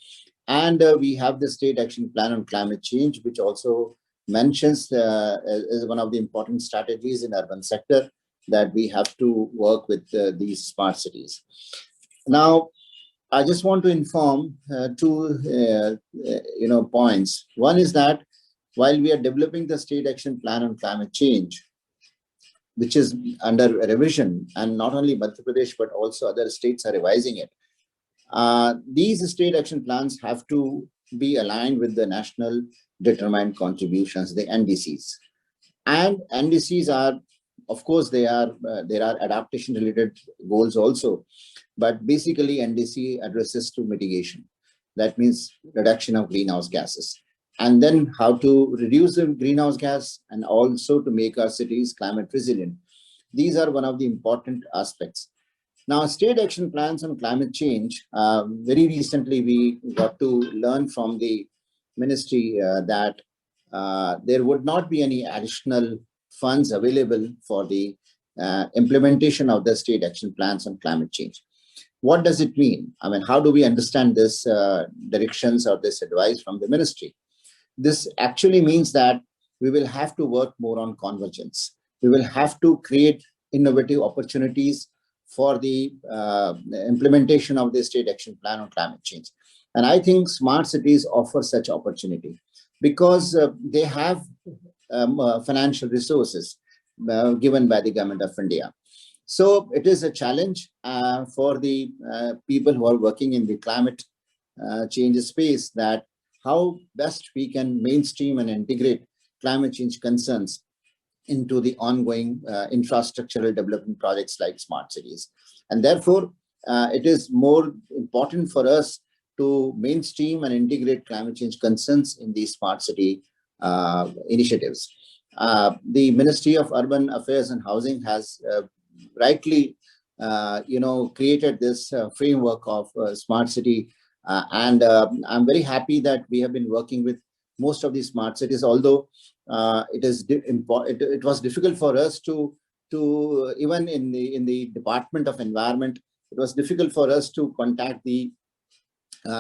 and we have the State Action Plan on Climate Change, which also mentions as one of the important strategies in urban sector that we have to work with these smart cities. Now, I just want to inform 2 points. One is that while we are developing the State Action Plan on Climate Change, which is under revision, and not only Madhya Pradesh but also other states are revising it, these state action plans have to be aligned with the national determined contributions, the NDCs. And NDCs are, of course, there are adaptation related goals also, but basically NDC addresses to mitigation. That means reduction of greenhouse gases, and then how to reduce the greenhouse gas and also to make our cities climate resilient. These are one of the important aspects. Now, state action plans on climate change, very recently we got to learn from the ministry that there would not be any additional funds available for the implementation of the state action plans on climate change. What does it mean? I mean, how do we understand this directions or this advice from the ministry? This actually means that we will have to work more on convergence. We will have to create innovative opportunities for the implementation of the state action plan on climate change. And I think smart cities offer such opportunity because they have financial resources given by the government of India. So it is a challenge for the people who are working in the climate change space, that how best we can mainstream and integrate climate change concerns into the ongoing infrastructural development projects like smart cities. And therefore, it is more important for us to mainstream and integrate climate change concerns in these smart city initiatives. The Ministry of Urban Affairs and Housing has rightly created this framework of smart city, and I'm very happy that we have been working with most of these smart cities, although it was difficult for us to even in the Department of Environment, it was difficult for us to contact the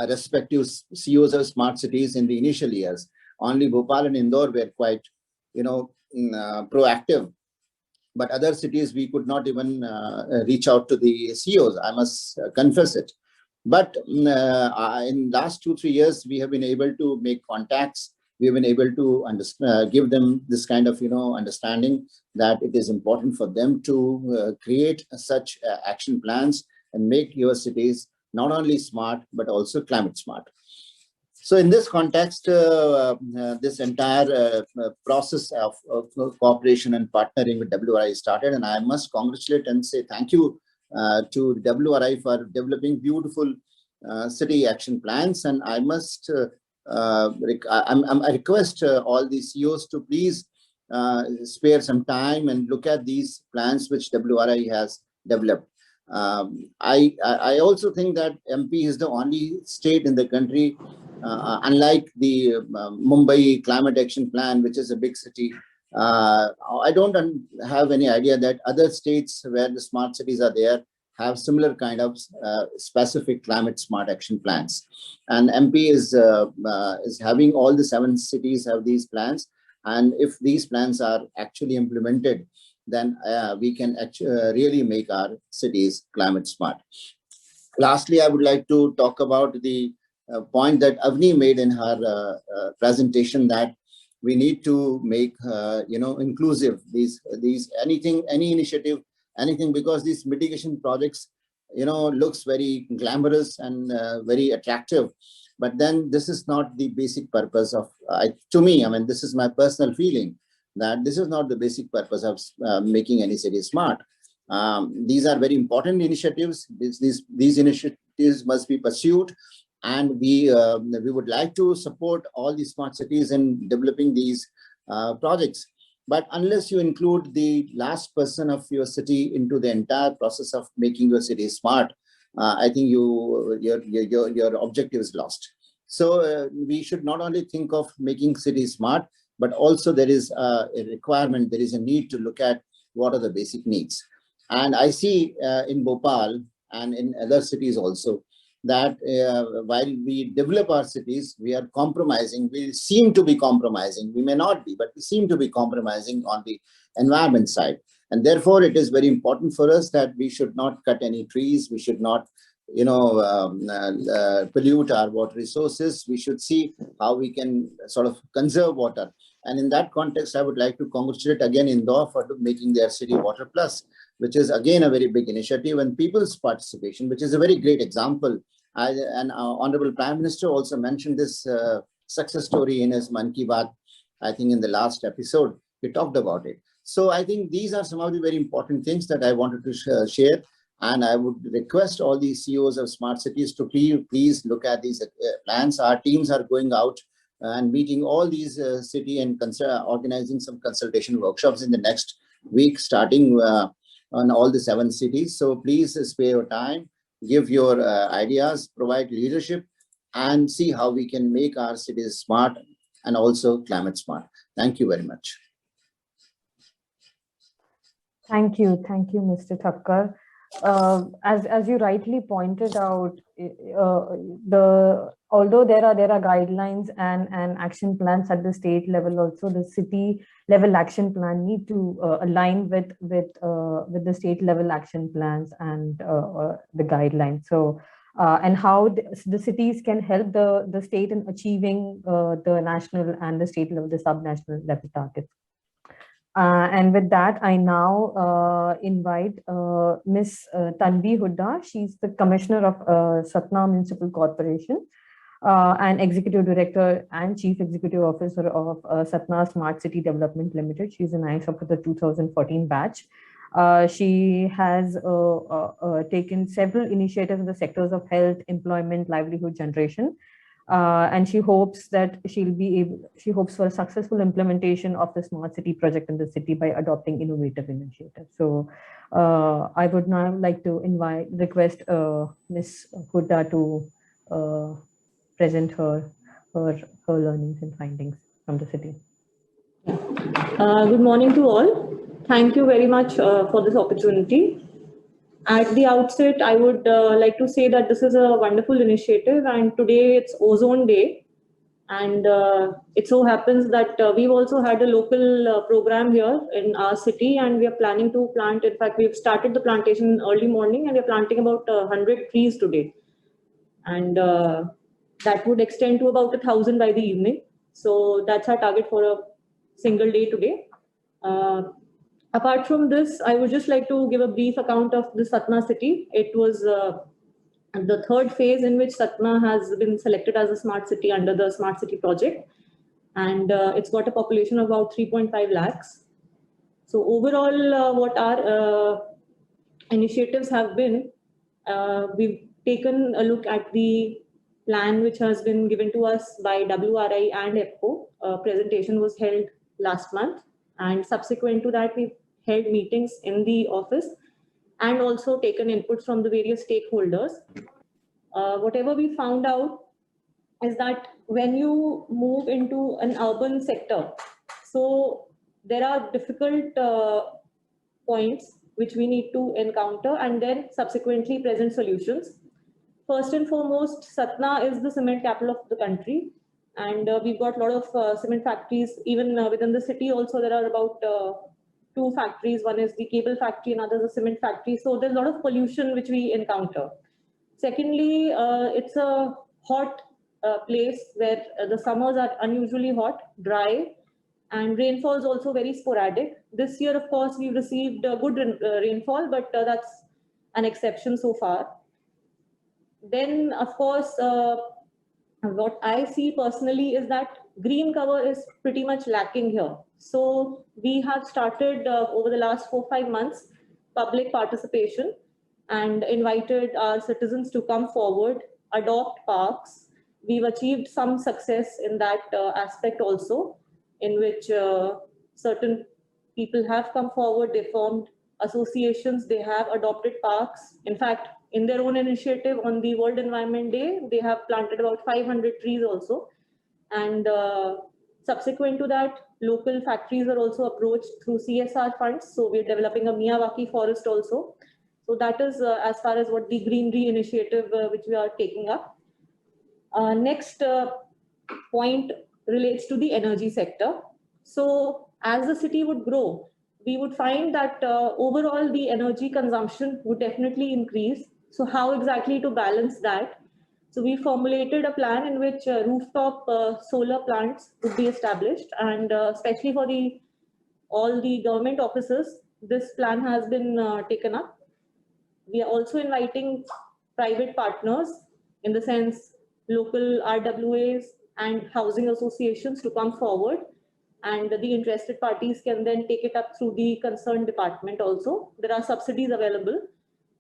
respective CEOs of smart cities in the initial years. Only Bhopal and Indore were quite proactive, but other cities we could not even reach out to the CEOs, I must confess it. But in last 2-3 years, we have been able to make contacts. We have been able to give them this kind of understanding that it is important for them to create such action plans and make your cities not only smart but also climate smart. So in this context, this entire process of cooperation and partnering with WRI started, and I must congratulate and say thank you to WRI for developing beautiful city action plans. And I must I request all the CEOs to please spare some time and look at these plans which WRI has developed. I also think that MP is the only state in the country, unlike the Mumbai Climate Action Plan, which is a big city. I don't have any idea that other states where the smart cities are there have similar kind of specific climate smart action plans. And MP is having all the 7 cities have these plans. And if these plans are actually implemented, then we can really make our cities climate smart. Lastly, I would like to talk about the point that Avni made in her presentation, that we need to make inclusive any initiative, anything, because these mitigation projects looks very glamorous and very attractive, but then this is not the basic purpose of to me, I mean, this is my personal feeling, that this is not the basic purpose of making any city smart. These are very important initiatives. These initiatives must be pursued, and we would like to support all the smart cities in developing these projects. But unless you include the last person of your city into the entire process of making your city smart, I think your objective is lost. So we should not only think of making cities smart, but also there is a requirement, there is a need to look at what are the basic needs. And I see in Bhopal and in other cities also that while we develop our cities, we are compromising. We seem to be compromising. We may not be, but we seem to be compromising on the environment side. And therefore, it is very important for us that we should not cut any trees. We should not pollute our water resources. We should see how we can sort of conserve water. And in that context, I would like to congratulate again Indore for making their city Water Plus, which is again a very big initiative, and people's participation, which is a very great example And our Honorable Prime Minister also mentioned this success story in his Man Ki Baat. I think in the last episode, we talked about it. So I think these are some of the very important things that I wanted to share. And I would request all the CEOs of smart cities to please look at these plans. Our teams are going out and meeting all these city and organizing some consultation workshops in the next week, starting on all the 7 cities. So please spare your time, give your ideas, provide leadership, and see how we can make our cities smart and also climate smart. Thank you very much. Thank you, Mr. Thakkar. As you rightly pointed out, although there are guidelines and action plans at the state level, also the city level action plan need to align with the state level action plans and the guidelines. So and how the cities can help the state in achieving the national and the state level, the subnational level targets. And with that, I now invite Ms. Tanvi Hooda. She's the Commissioner of Satna Municipal Corporation and Executive Director and Chief Executive Officer of Satna Smart City Development Limited. She's an ISO for the 2014 batch. She has taken several initiatives in the sectors of health, employment, livelihood generation. And she hopes that she hopes for a successful implementation of the smart city project in the city by adopting innovative initiatives. So I would now like to request Ms. Hooda to present her learnings and findings from the city. Good morning to all. Thank you very much for this opportunity. At the outset, I would like to say that this is a wonderful initiative, and today it's Ozone Day. And it so happens that we've also had a local program here in our city, and we are planning to plant. In fact, we've started the plantation early morning, and we're planting about 100 trees today. And that would extend to about 1,000 by the evening. So that's our target for a single day today. Apart from this, I would just like to give a brief account of the Satna city. It was the third phase in which Satna has been selected as a smart city under the smart city project. And it's got a population of about 3.5 lakhs. So overall, what our initiatives have been, we've taken a look at the plan which has been given to us by WRI and EPCO. Presentation was held last month. And subsequent to that, we've held meetings in the office and also taken inputs from the various stakeholders. Whatever we found out is that when you move into an urban sector, so there are difficult points which we need to encounter and then subsequently present solutions. First and foremost, Satna is the cement capital of the country. And we've got a lot of cement factories. Even within the city also, there are about 2 factories. One is the cable factory, another is a cement factory. So there's a lot of pollution which we encounter. Secondly, it's a hot place where the summers are unusually hot, dry, and rainfall is also very sporadic. This year, of course, we've received good rainfall, but that's an exception so far. Then, of course, what I see personally is that green cover is pretty much lacking here. So we have started over the last 4-5 months public participation and invited our citizens to come forward, adopt parks. We've achieved some success in that aspect also, in which certain people have come forward, they formed associations, they have adopted parks. In fact, in their own initiative on the World Environment Day, they have planted about 500 trees also. And subsequent to that, local factories are also approached through CSR funds. So we're developing a Miyawaki forest also. So that is as far as what the greenery initiative which we are taking up. Next point relates to the energy sector. So as the city would grow, we would find that overall the energy consumption would definitely increase. So how exactly to balance that? So we formulated a plan in which rooftop solar plants would be established, and especially for all the government offices, this plan has been taken up. We are also inviting private partners in the sense local RWAs and housing associations to come forward, and the interested parties can then take it up through the concerned department also. There are subsidies available,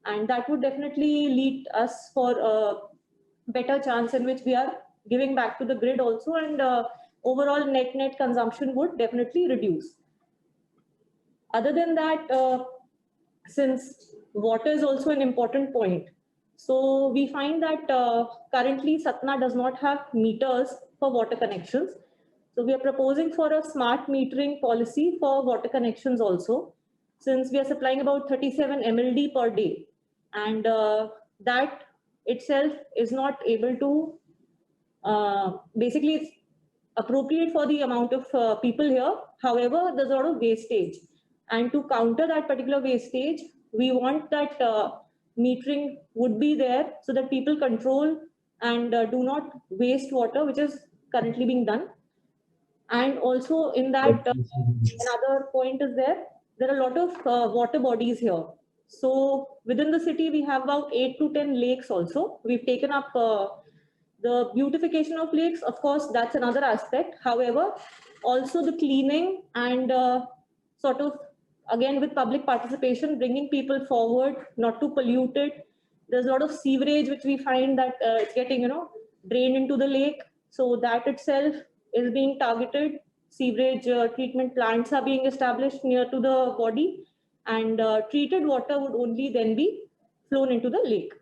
and that would definitely lead us for a better chance in which we are giving back to the grid also, and overall net consumption would definitely reduce. Other than that, since water is also an important point, so we find that currently Satna does not have meters for water connections. So we are proposing for a smart metering policy for water connections also, since we are supplying about 37 MLD per day, and that itself is not able to basically it's appropriate for the amount of people here. However, there's a lot of wastage, and to counter that particular wastage, we want that metering would be there so that people control and do not waste water, which is currently being done. And also in that, another point is there are a lot of water bodies here. So within the city, we have about 8 to 10 lakes also. We've taken up the beautification of lakes, of course, that's another aspect. However, also the cleaning and sort of, again, with public participation, bringing people forward, not to pollute it. There's a lot of sewerage, which we find that it's getting, drained into the lake. So that itself is being targeted. Sewerage treatment plants are being established near to the body, and treated water would only then be flown into the lake.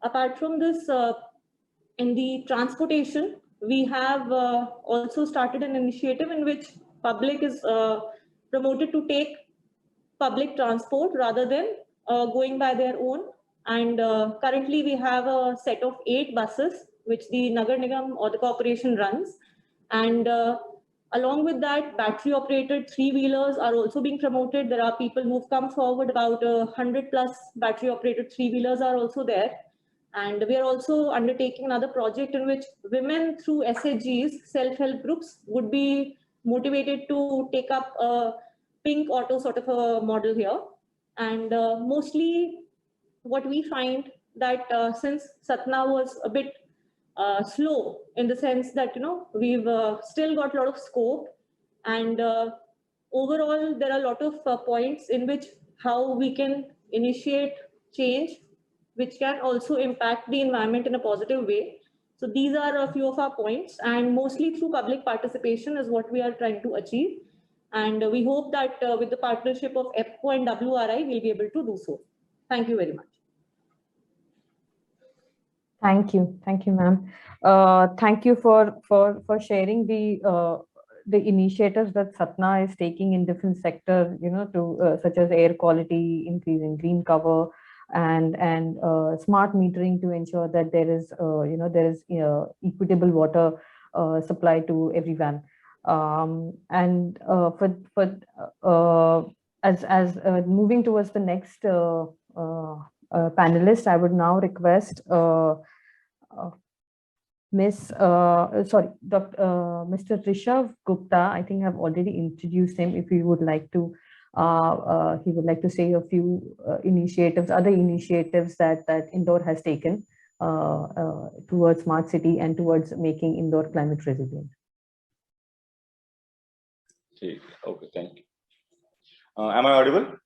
Apart from this, in the transportation, we have also started an initiative in which public is promoted to take public transport rather than going by their own. And currently we have a set of 8 buses which the Nagar Nigam or the corporation runs. And along with that, battery operated 3-wheelers are also being promoted. There are people who've come forward, about 100 plus battery operated 3-wheelers are also there. And we are also undertaking another project in which women through SHGs, self-help groups, would be motivated to take up a pink auto sort of a model here. And mostly what we find that since Satna was a bit slow in the sense that, we've still got a lot of scope, and overall there are a lot of points in which how we can initiate change which can also impact the environment in a positive way. So these are a few of our points, and mostly through public participation is what we are trying to achieve. And we hope that with the partnership of EPCO and WRI, we'll be able to do so. Thank you very much. Thank you, ma'am. Thank you for sharing the initiatives that Satna is taking in different sectors, to such as air quality, increasing green cover, and smart metering to ensure that there is equitable water supply to everyone. And as moving towards the next panelist, I would now request Mr. Rishabh Gupta. I think I've already introduced him. If you would like to, he would like to say a few other initiatives that Indore has taken towards smart city and towards making Indore climate resilient. Okay, thank you. Am I audible?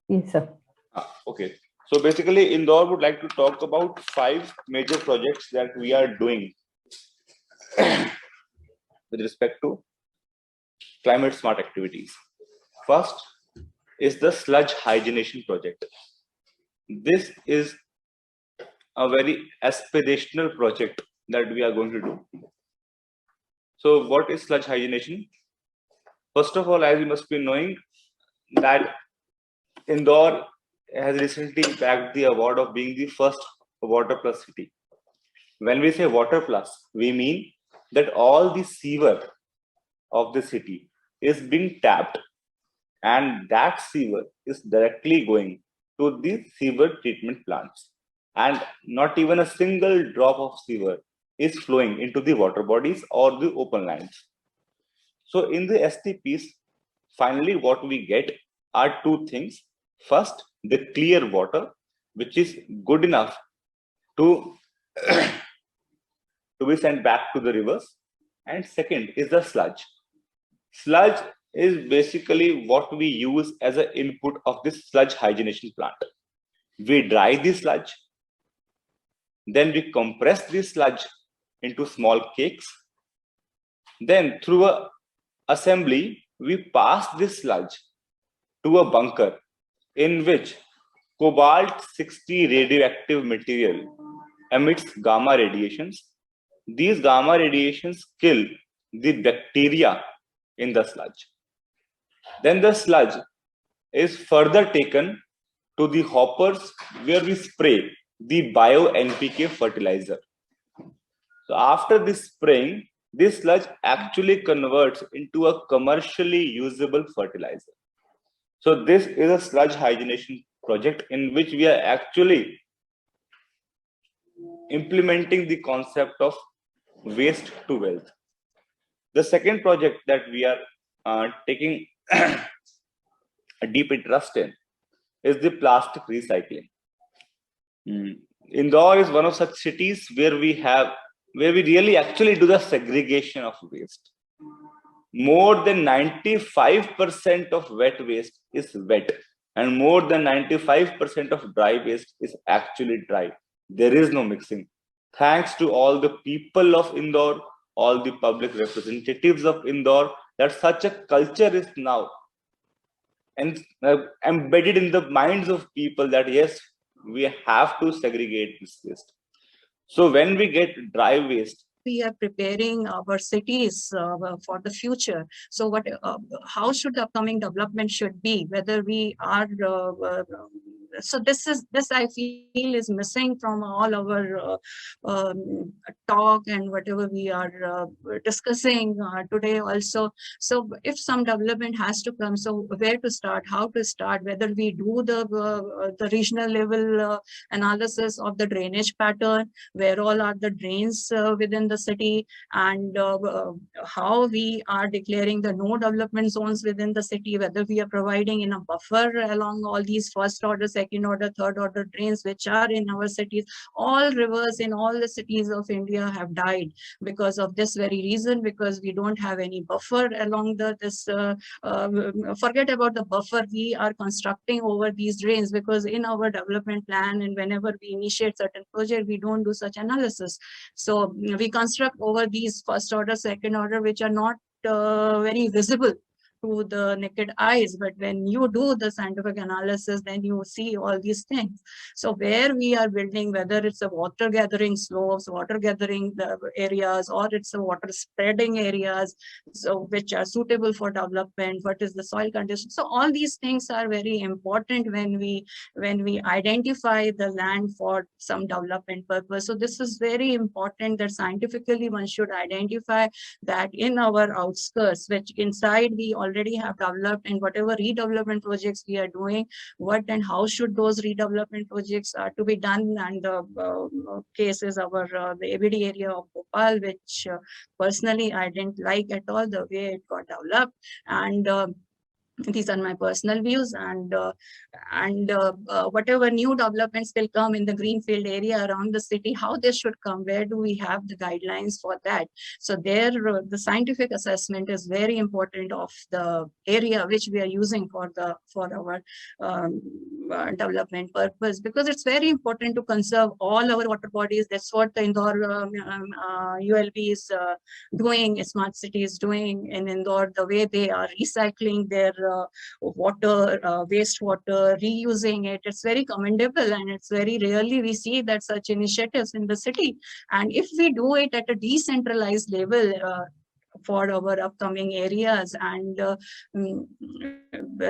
Yes, sir. Okay. So basically, Indore would like to talk about 5 major projects that we are doing with respect to climate smart activities. First is the sludge hygienation project. This is a very aspirational project that we are going to do. So what is sludge hygienation? First of all, as you must be knowing, that Indore has recently bagged the award of being the first water plus city. When we say water plus, we mean that all the sewer of the city is being tapped, and that sewer is directly going to the sewer treatment plants, and not even a single drop of sewer is flowing into the water bodies or the open lines. So in the STPs, finally what we get are 2 things. First, the clear water, which is good enough to to be sent back to the rivers. And second is the sludge. Sludge is basically what we use as an input of this sludge hygienation plant. We dry the sludge, then we compress the sludge into small cakes. Then through a assembly, we pass this sludge to a bunker in which cobalt-60 radioactive material emits gamma radiations. These gamma radiations kill the bacteria in the sludge. Then the sludge is further taken to the hoppers where we spray the bio-NPK fertilizer. So after this spraying, this sludge actually converts into a commercially usable fertilizer. So this is a sludge hygienation project in which we are actually implementing the concept of waste to wealth. The second project that we are taking a deep interest in is the plastic recycling. Indore is one of such cities where we really actually do the segregation of waste. More than 95% of wet waste is wet, and more than 95% of dry waste is actually dry. There is no mixing. Thanks to all the people of Indore, all the public representatives of Indore, that such a culture is now embedded in the minds of people that yes, we have to segregate this waste. So when we get dry waste, we are preparing our cities for the future. So how should the upcoming development should be, whether we are, so this I feel is missing from all our talk and whatever we are discussing today also. So if some development has to come, so where to start, how to start, whether we do the regional level analysis of the drainage pattern, where all are the drains within the city, and how we are declaring the no development zones within the city, whether we are providing in a buffer along all these first order, second order, third order drains which are in our cities. All rivers in all the cities of India have died because of this very reason, because we don't have any buffer along forget about the buffer, we are constructing over these drains, because in our development plan and whenever we initiate certain project, we don't do such analysis. So we construct over these first order, second order, which are not very visible to the naked eyes, but when you do the scientific analysis, then you see all these things. So where we are building, whether it's a water gathering slopes, water gathering areas, or it's a water spreading areas, so which are suitable for development, what is the soil condition. So all these things are very important when we identify the land for some development purpose. So this is very important that scientifically one should identify that in our outskirts, which inside we already have developed, and whatever redevelopment projects we are doing, what and how should those redevelopment projects are to be done. And the case is our the ABD area of Bhopal, which personally I didn't like at all the way it got developed. And these are my personal views, and whatever new developments will come in the greenfield area around the city, how they should come, where do we have the guidelines for that? So there, the scientific assessment is very important of the area which we are using for our development purpose, because it's very important to conserve all our water bodies. That's what the Indore ULB is doing, Smart City is doing in Indore, the way they are recycling their water, wastewater, reusing it. It's very commendable, and it's very rarely we see that such initiatives in the city. And if we do it at a decentralized level for our upcoming areas, and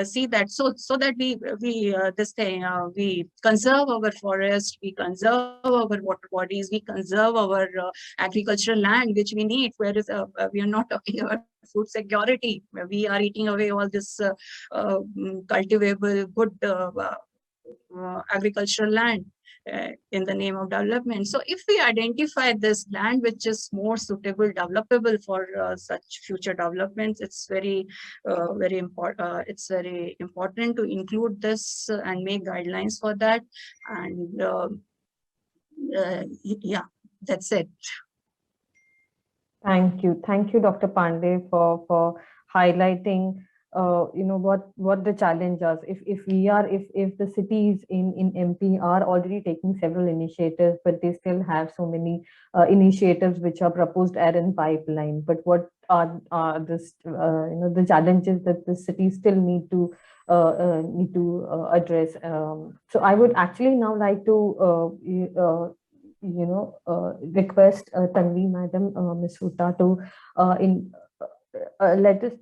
see that so that we conserve our forest, we conserve our water bodies, we conserve our agricultural land which we need, whereas we are not talking about food security. We are eating away all this cultivable good agricultural land. in the name of development. So if we identify this land which is more suitable, developable for such future developments, it's very important. It's very important to include this and make guidelines for that. And yeah, that's it. Thank you, Dr. Pandey, for highlighting, what the challenge is. If the cities in MP are already taking several initiatives, but they still have so many initiatives which are proposed and in pipeline. But what are the challenges that the cities still need to address? So I would actually now like to request Tanvi Madam, Ms. Huta to let us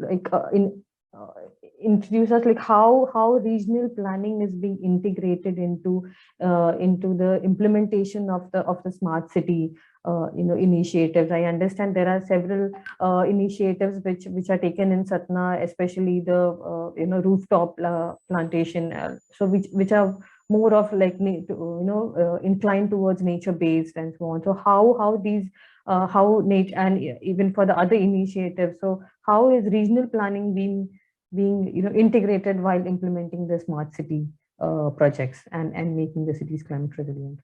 introduce us how regional planning is being integrated into the implementation of the smart city initiatives. I understand there are several initiatives which are taken in Satna, especially the rooftop plantation, so which are more of inclined towards nature based and so on. So how these how nature, and even for the other initiatives, so how is regional planning being integrated while implementing the smart city projects and making the cities climate resilient?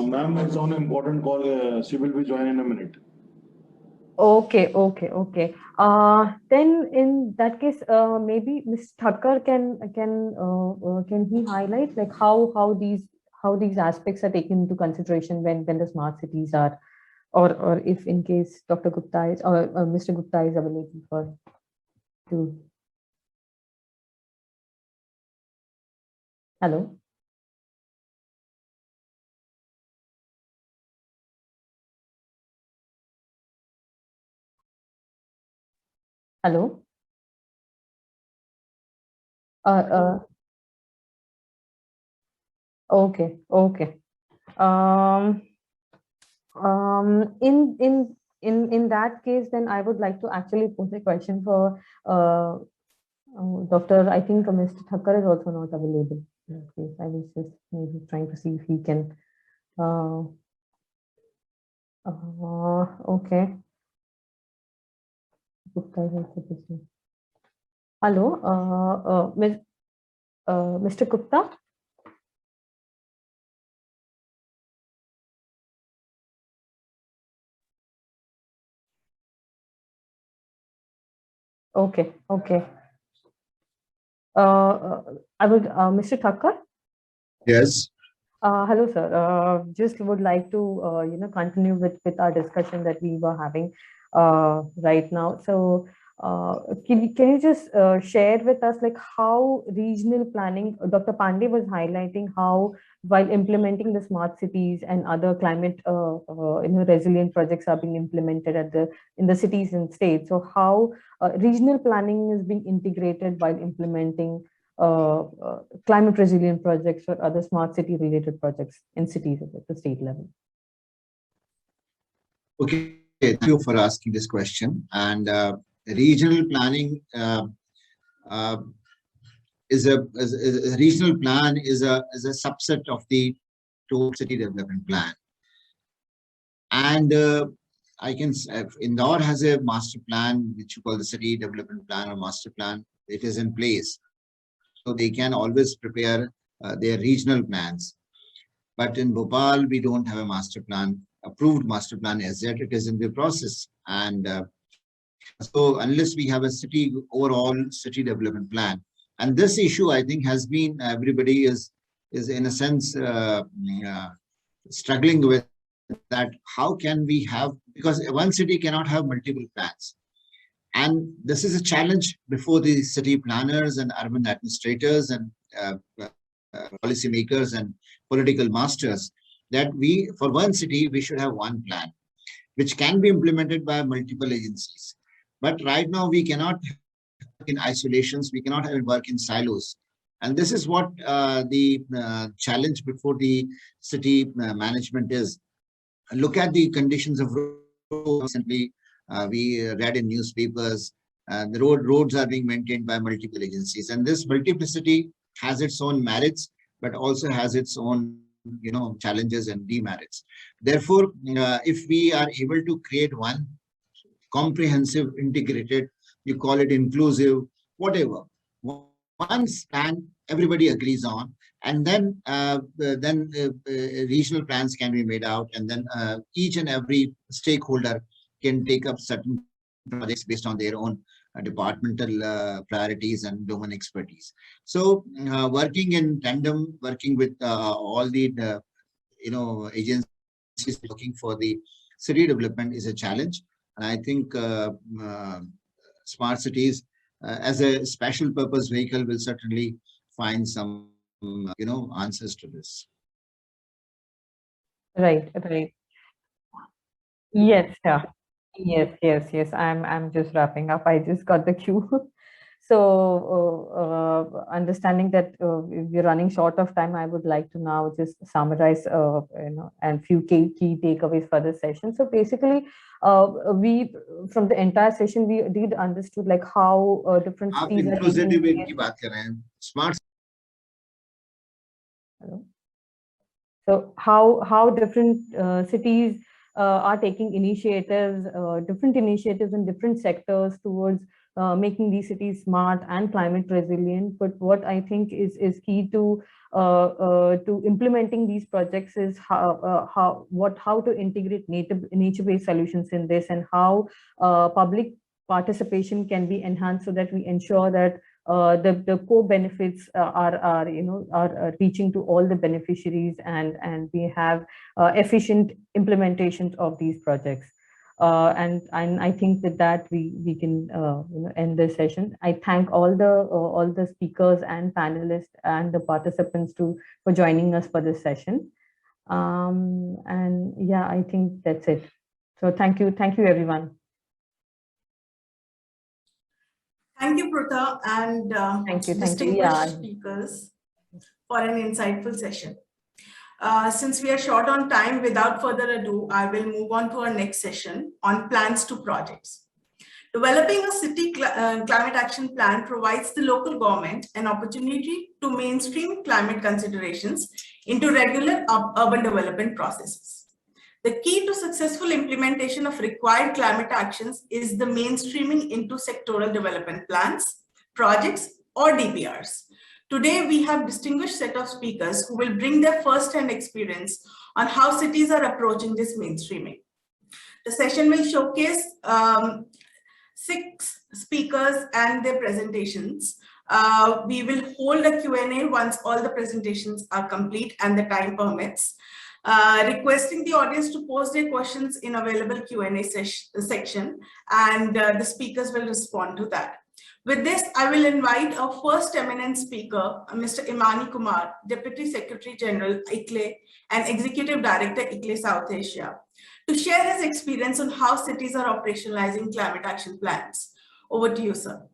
Ma'am, it's on an important call. She will be joining in a minute. Okay. Then in that case, maybe Ms. Thakkar can he highlight like how these aspects are taken into consideration when the smart cities are, or if in case Dr. Gupta is or Mr. Gupta is available for to. Hello. Hello. Okay. Um, in that case, then I would like to actually pose a question for Dr. I think Mr. Thakkar is also not available. In that case, I was just maybe trying to see if he can. Okay. Gupta is also busy. Hello, Mr. Gupta. Okay. I would, Mr. Thakkar. Yes. Hello, sir. Just would like to continue with our discussion that we were having right now. So, can you just share with us like how regional planning? Dr. Pandey was highlighting how while implementing the smart cities and other climate resilient projects are being implemented in the cities and states. So how regional planning is being integrated while implementing climate resilient projects or other smart city related projects in cities at the state level? Okay, thank you for asking this question. And regional planning is a regional plan is a subset of the total city development plan. And Indore has a master plan which you call the city development plan or master plan. It is in place, so they can always prepare their regional plans. But in Bhopal, we don't have a master plan, approved master plan as yet. It is in the process. And so unless we have a overall city development plan, and this issue, I think, has been, everybody is in a sense struggling with that. How can we have, because one city cannot have multiple plans. And this is a challenge before the city planners and urban administrators and policymakers and political masters, that for one city, we should have one plan, which can be implemented by multiple agencies. But right now, we cannot work in isolations. We cannot work in silos. And this is what the challenge before the city management is. Look at the conditions of roads. Recently, we read in newspapers The roads are being maintained by multiple agencies, and this multiplicity has its own merits, but also has its own, challenges and demerits. Therefore, if we are able to create one comprehensive, integrated, you call it inclusive, whatever, one plan everybody agrees on, and then regional plans can be made out, and then each and every stakeholder can take up certain projects based on their own departmental priorities and domain expertise. So working in tandem, working with all the agencies looking for the city development is a challenge. And I think smart cities as a special purpose vehicle will certainly find some answers to this. Right. Yes, yeah. Yes. I'm just wrapping up. I just got the cue. So, understanding that we're running short of time, I would like to now just summarize, and few key takeaways for this session. So basically, we from the entire session we did understood like how different आप cities are inclusivity taking. की बात कर रहे हैं, smart. So how different cities are taking initiatives, different initiatives in different sectors towards making these cities smart and climate resilient. But what I think is key to implementing these projects is how to integrate nature-based solutions in this, and how public participation can be enhanced so that we ensure that the core benefits are reaching to all the beneficiaries, and we have efficient implementations of these projects. And I think with that we can end this session. I thank all the speakers and panelists and the participants for joining us for this session. And yeah, I think that's it. So thank you everyone. Thank you, Pruta, and Thank you. distinguished Yeah. speakers for an insightful session. Since we are short on time, without further ado, I will move on to our next session on plans to projects. Developing a city climate action plan provides the local government an opportunity to mainstream climate considerations into regular urban development processes. The key to successful implementation of required climate actions is the mainstreaming into sectoral development plans, projects, or DPRs. Today, we have a distinguished set of speakers who will bring their first-hand experience on how cities are approaching this mainstreaming. The session will showcase 6 speakers and their presentations. We will hold a Q&A once all the presentations are complete and the time permits. Requesting the audience to post their questions in available Q&A section, and the speakers will respond to that. With this, I will invite our first eminent speaker, Mr. Imani Kumar, Deputy Secretary General, ICLE, and Executive Director, ICLE South Asia, to share his experience on how cities are operationalizing climate action plans. Over to you, sir.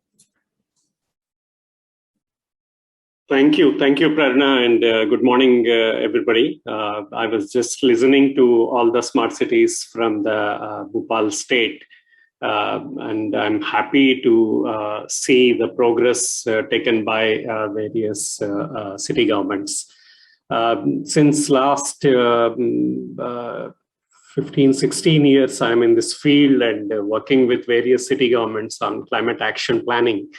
Thank you, Prerna, and good morning, everybody. I was just listening to all the smart cities from the Bhopal state, and I'm happy to see the progress taken by various city governments. Since last 15, 16 years, I'm in this field and working with various city governments on climate action planning.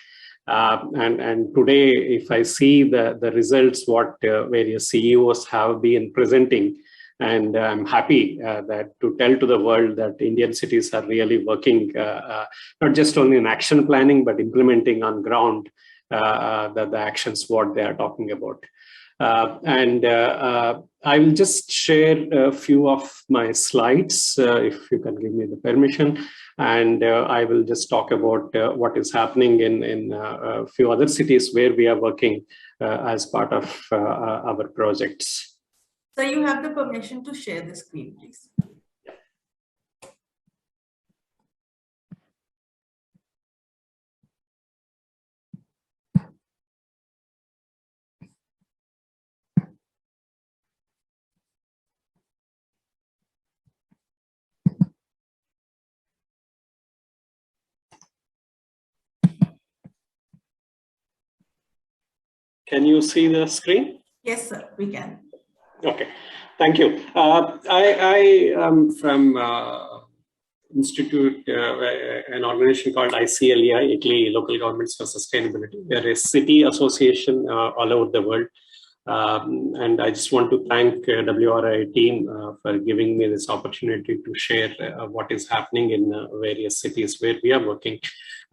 And today, if I see the results, what various CEOs have been presenting, and I'm happy that to tell to the world that Indian cities are really working not just only in action planning, but implementing on ground the actions what they are talking about. I will just share a few of my slides, if you can give me the permission. And I will just talk about what is happening in a few other cities where we are working as part of our projects. So you have the permission to share the screen, please. Can you see the screen? Yes, sir, we can. Okay, thank you. I am from Institute, an organization called ICLEI, Italy Local Governments for Sustainability. We are a city association all over the world. And I just want to thank WRI team for giving me this opportunity to share what is happening in various cities where we are working.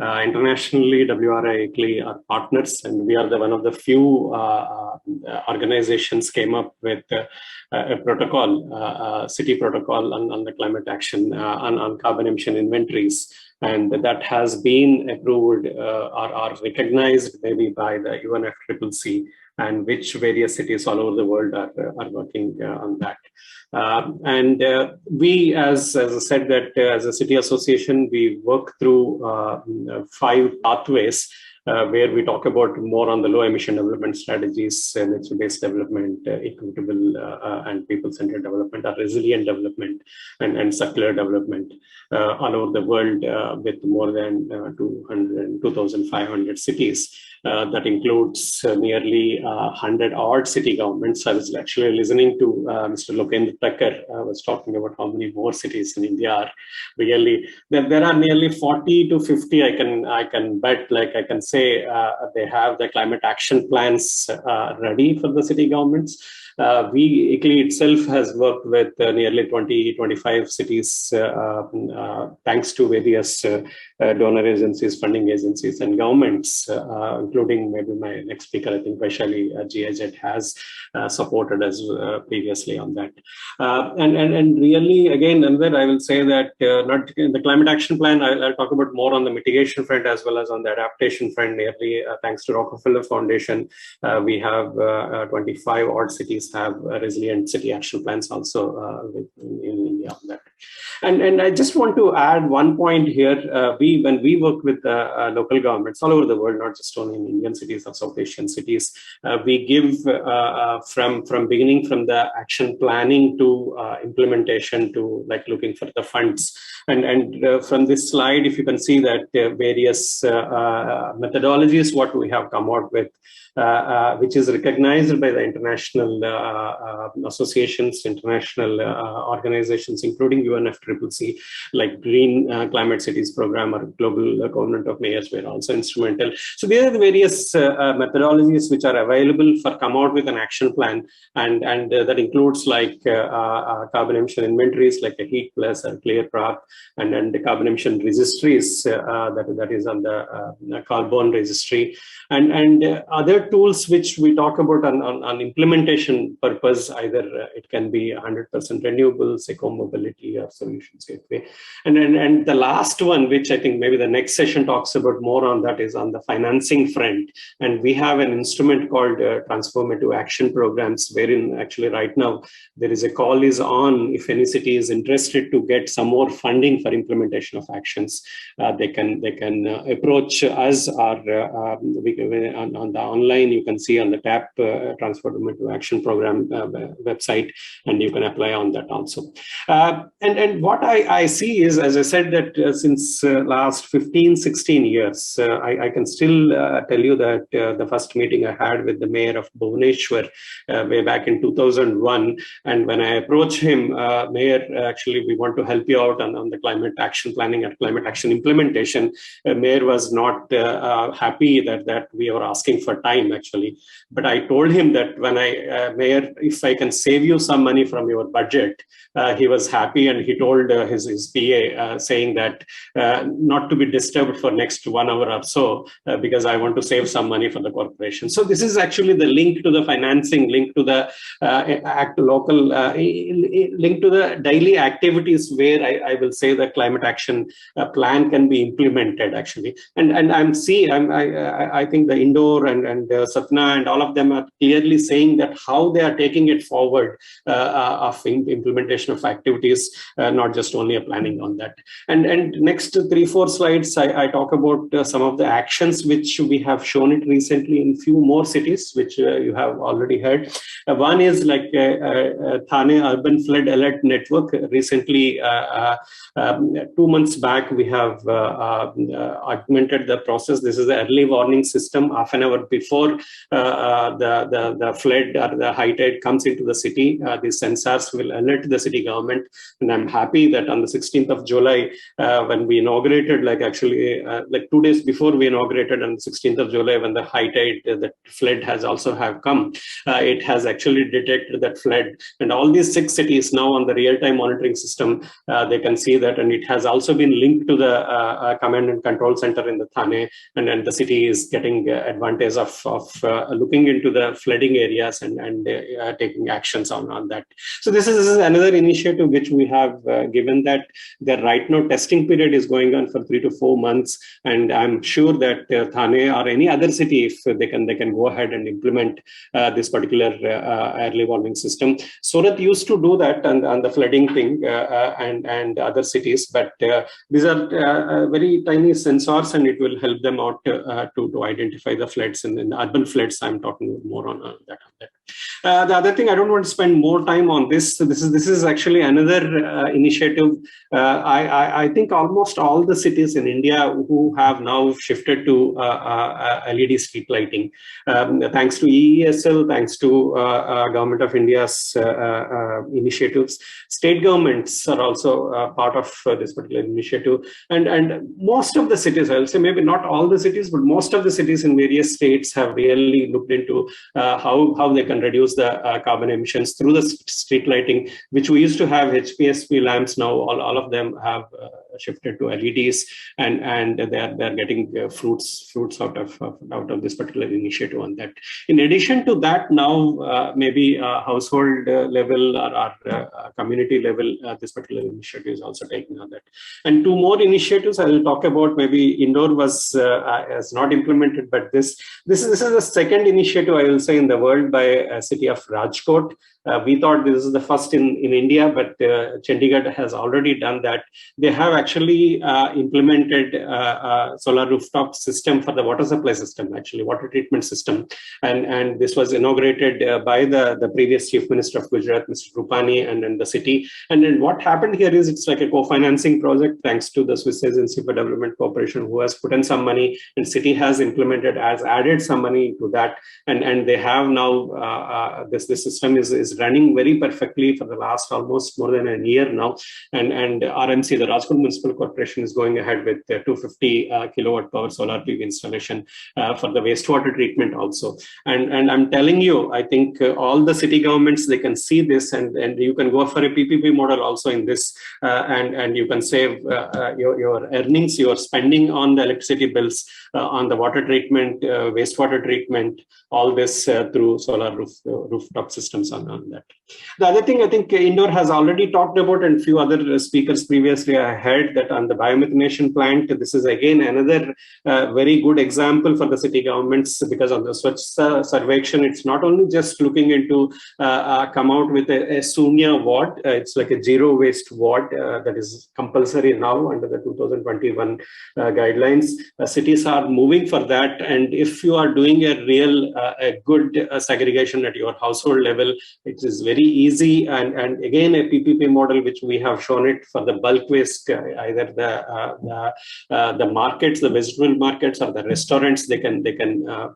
Internationally, WRI are partners, and we are one of the few organizations came up with a protocol, city protocol on the climate action, on carbon emission inventories. And that has been approved or recognized maybe by the UNFCCC, and which various cities all over the world are working on that. We, as I said, that as a city association, we work through 5 pathways where we talk about more on the low emission development strategies, nature-based development, equitable and people-centered development, or resilient development, and circular development all over the world with more than 2,500 cities. That includes nearly 100 odd city governments. I was actually listening to Mr. Lokendra Thakkar was talking about how many more cities in India are. Really, there are nearly 40 to 50. I can bet, like I can say, they have the climate action plans ready for the city governments. ICLEI itself has worked with nearly 25 cities, thanks to various donor agencies, funding agencies, and governments, including maybe my next speaker, I think Vaishali GIZ has supported us previously on that. And really, again, Anwar, I will say that not in the climate action plan, I'll talk about more on the mitigation front as well as on the adaptation front. Nearly, thanks to Rockefeller Foundation, we have 25 odd cities have resilient city action plans also in India on that. And I just want to add one point here. When we work with local governments all over the world, not just only in Indian cities or South Asian cities, we give from beginning from the action planning to implementation to like looking for the funds. And from this slide, if you can see that various methodologies, what we have come out with, which is recognized by the international associations, international organizations, including UNFCCC, like Green Climate Cities Program or Global Covenant of Mayors were also instrumental. So there are the various methodologies which are available for come out with an action plan, and that includes like carbon emission inventories, like a heat plus or clear path, and then the carbon emission registries that is on the carbon registry, and other tools which we talk about on implementation purpose. Either it can be 100% renewables, eco-mobility, or solutions gateway. And the last one, which I think maybe the next session talks about more on, that is on the financing front. And we have an instrument called Transformative Action Programs, wherein actually right now there is a call is on, if any city is interested to get some more funding for implementation of actions, they can approach us, or on the online, you can see on the TAP Transformative Action Program website, and you can apply on that also. And what I see is, as I said, that since last 15-16 years, I can still tell you that the first meeting I had with the mayor of Bhubaneswar way back in 2001, and when I approached him, Mayor, actually we want to help you out on the climate action planning and climate action implementation. Mayor was not happy that we were asking for time, actually. But I told him that when Mayor, if I can save you some money from your budget, he was happy, and he told his PA saying that not to be disturbed for next 1 hour or so, because I want to save some money for the corporation. So this is actually the link to the financing, link to the link to the daily activities where I will say the climate action plan can be implemented, actually. And I think the Indore and Satna and all of them are clearly saying that how how they are taking it forward of implementation of activities, not just only a planning on that. And next 3-4 slides, I talk about some of the actions which we have shown it recently in few more cities, which you have already heard. One is like Thane Urban Flood Alert Network. Recently, 2 months back, we have augmented the process. This is the early warning system. Half an hour before the flood or the high tide comes into the city, these sensors will alert the city government. And I'm happy that on the 16th of July, when we inaugurated, like 2 days before we inaugurated on the 16th of July, when the high tide, the flood has also have come, it has actually detected that flood. And all these 6 cities now on the real-time monitoring system, they can see that, and it has also been linked to the command and control center in the Thane, and the city is getting advantage of looking into the flooding areas and taking actions on that. So this is another initiative which we have given, that the right now testing period is going on for 3 to 4 months, and I'm sure that Thane or any other city, if they can go ahead and implement this particular early warning system. Surat used to do that on the flooding thing, and other cities, but these are very tiny sensors, and it will help them out to identify the floods, and in the urban floods I'm talking more on that. The other thing, I don't want to spend more time on this. So this is actually another initiative. I think almost all the cities in India who have now shifted to LED street lighting, thanks to EESL, thanks to Government of India's initiatives. State governments are also part of this particular initiative, and most of the cities, I'll say maybe not all the cities, but most of the cities in various states have really looked into how they can reduce the carbon emissions through the street lighting, which we used to have HPSP lamps. Now all of them have shifted to LEDs, and they're getting fruits out of this particular initiative on that. In addition to that, now maybe household level or community level, this particular initiative is also taking on that. And 2 more initiatives I will talk about. Maybe Indore was not implemented, but this is the second initiative, I will say, in the world by a city of Rajkot. We thought this is the first in India, but Chandigarh has already done that. They have actually implemented a solar rooftop system for the water supply system, actually water treatment system. And this was inaugurated by the previous Chief Minister of Gujarat, Mr. Rupani, and the city. And then what happened here is it's like a co-financing project, thanks to the Swiss Agency for Development Cooperation, who has put in some money, and city has added some money to that. And they have now, this system is running very perfectly for the last almost more than a year now. And RMC, the Rajkot Municipal Corporation, is going ahead with 250 kilowatt power solar PV installation for the wastewater treatment also. And I'm telling you, I think all the city governments, they can see this, and you can go for a PPP model also in this, and you can save your earnings, your spending on the electricity bills, on the water treatment, wastewater treatment, all this through solar rooftop systems on that. The other thing I think Indore has already talked about, and few other speakers previously I heard that on the biomethanation plant, this is again another very good example for the city governments, because on the Swachh Sarvekshan, it's not only just looking into come out with a Sunya ward, it's like a zero waste ward that is compulsory now under the 2021 guidelines. Cities are moving for that, and if you are doing a real a good segregation at your household level, it is very easy. And again, a PPP model, which we have shown it for the bulk waste, either the markets, the vegetable markets, or the restaurants, they can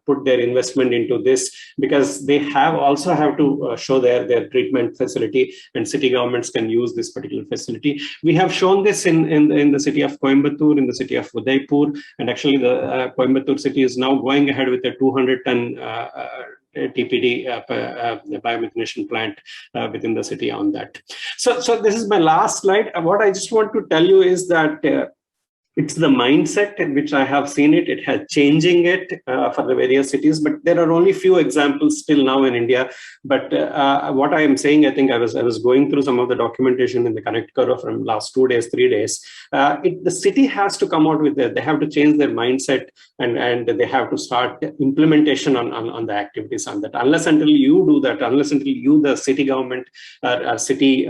put their investment into this, because they also have to show their treatment facility, and city governments can use this particular facility. We have shown this in the city of Coimbatore, in the city of Udaipur, and actually the Coimbatore city is now going ahead with a 200-ton TPD biomethanation plant within the city on that. So this is my last slide. What I just want to tell you is that it's the mindset in which I have seen it. It has changing it for the various cities, but there are only few examples still now in India. But what I am saying, I think I was going through some of the documentation in the Connect Karo from last 2 days, 3 days. The city has to come out with it. They have to change their mindset, and they have to start implementation on the activities on that. Unless until you do that, unless until you, the city government, city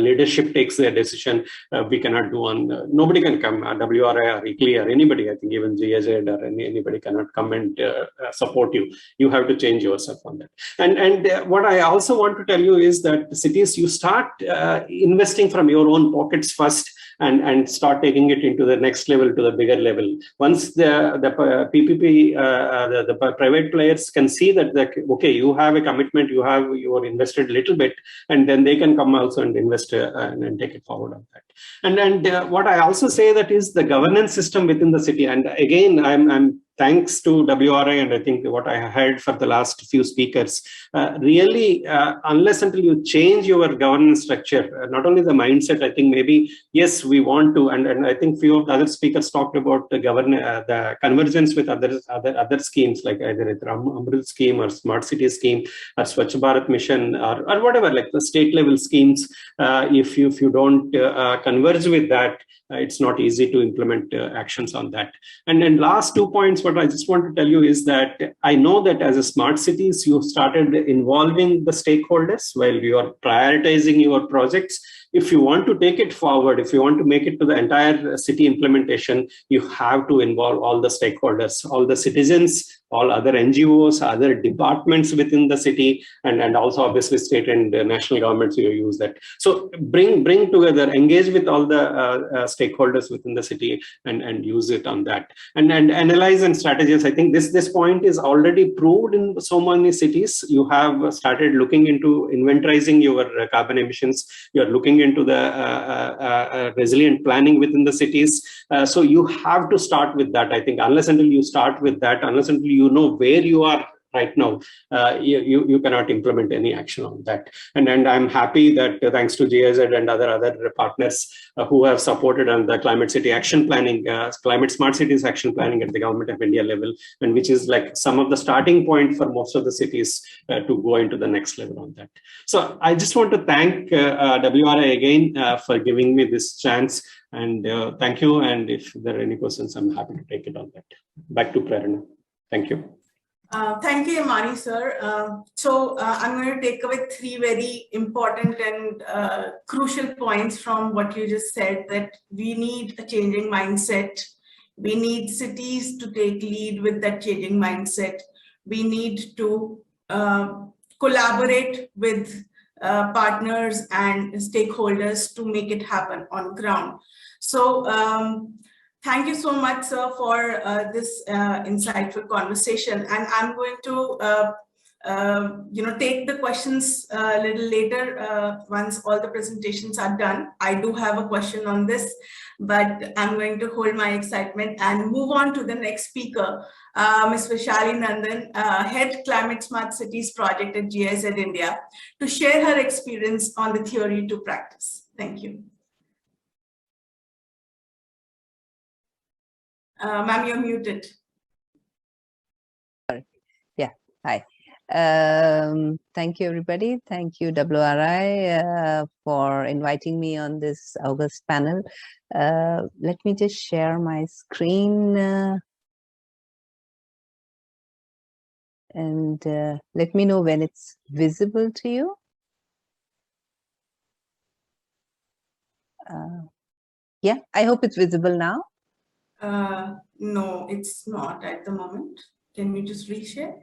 leadership takes their decision, we cannot do on. Nobody can come. WRI or ECLI or anybody, I think even GIZ or anybody cannot come and support you. You have to change yourself on that. And what I also want to tell you is that cities, you start investing from your own pockets first, and start taking it into the next level, to the bigger level. Once the PPP, the private players can see that, okay, you have a commitment, you are invested a little bit, and then they can come also and invest and take it forward on that. And what I also say that is the governance system within the city. And again, I'm thanks to WRI, and I think what I heard for the last few speakers, really, unless until you change your governance structure, not only the mindset, I think maybe, yes, we want to, and I think few of the other speakers talked about the convergence with other schemes, like either it's Amrut scheme or Smart City scheme or Swachh Bharat mission or whatever, like the state level schemes. If you don't converge with that, it's not easy to implement actions on that. And then last 2 points, what I just want to tell you is that I know that as a smart cities, you started involving the stakeholders while you are prioritizing your projects. If you want to take it forward, if you want to make it to the entire city implementation, you have to involve all the stakeholders, all the citizens, all other NGOs, other departments within the city, and also obviously state and national governments, you use that. So bring together, engage with all the stakeholders within the city, and use it on that. And analyze and strategize. I think this point is already proved in so many cities. You have started looking into inventorizing your carbon emissions. You're looking into the resilient planning within the cities. So you have to start with that. I think unless until you start with that, unless until you know where you are right now, you cannot implement any action on that. And I'm happy that thanks to GIZ and other partners who have supported on the climate city action planning, climate smart cities action planning at the Government of India level, and which is like some of the starting point for most of the cities to go into the next level on that. So I just want to thank WRI again for giving me this chance, and thank you. And if there are any questions, I'm happy to take it on that. Back to Prerna. Thank you. Thank you, Imani, sir. I'm going to take away 3 very important and crucial points from what you just said, that we need a changing mindset. We need cities to take lead with that changing mindset. We need to collaborate with partners and stakeholders to make it happen on ground. So thank you so much, sir, for this insightful conversation. And I'm going to take the questions a little later once all the presentations are done. I do have a question on this, but I'm going to hold my excitement and move on to the next speaker, Ms. Vishali Nandan, Head Climate Smart Cities Project at GIZ India, to share her experience on the theory to practice. Thank you. Ma'am, you're muted. Yeah, hi. Thank you, everybody. Thank you, WRI, for inviting me on this August panel. Let me just share my screen and let me know when it's visible to you. Yeah, I hope it's visible now. No, it's not at the moment. Can you just reshare?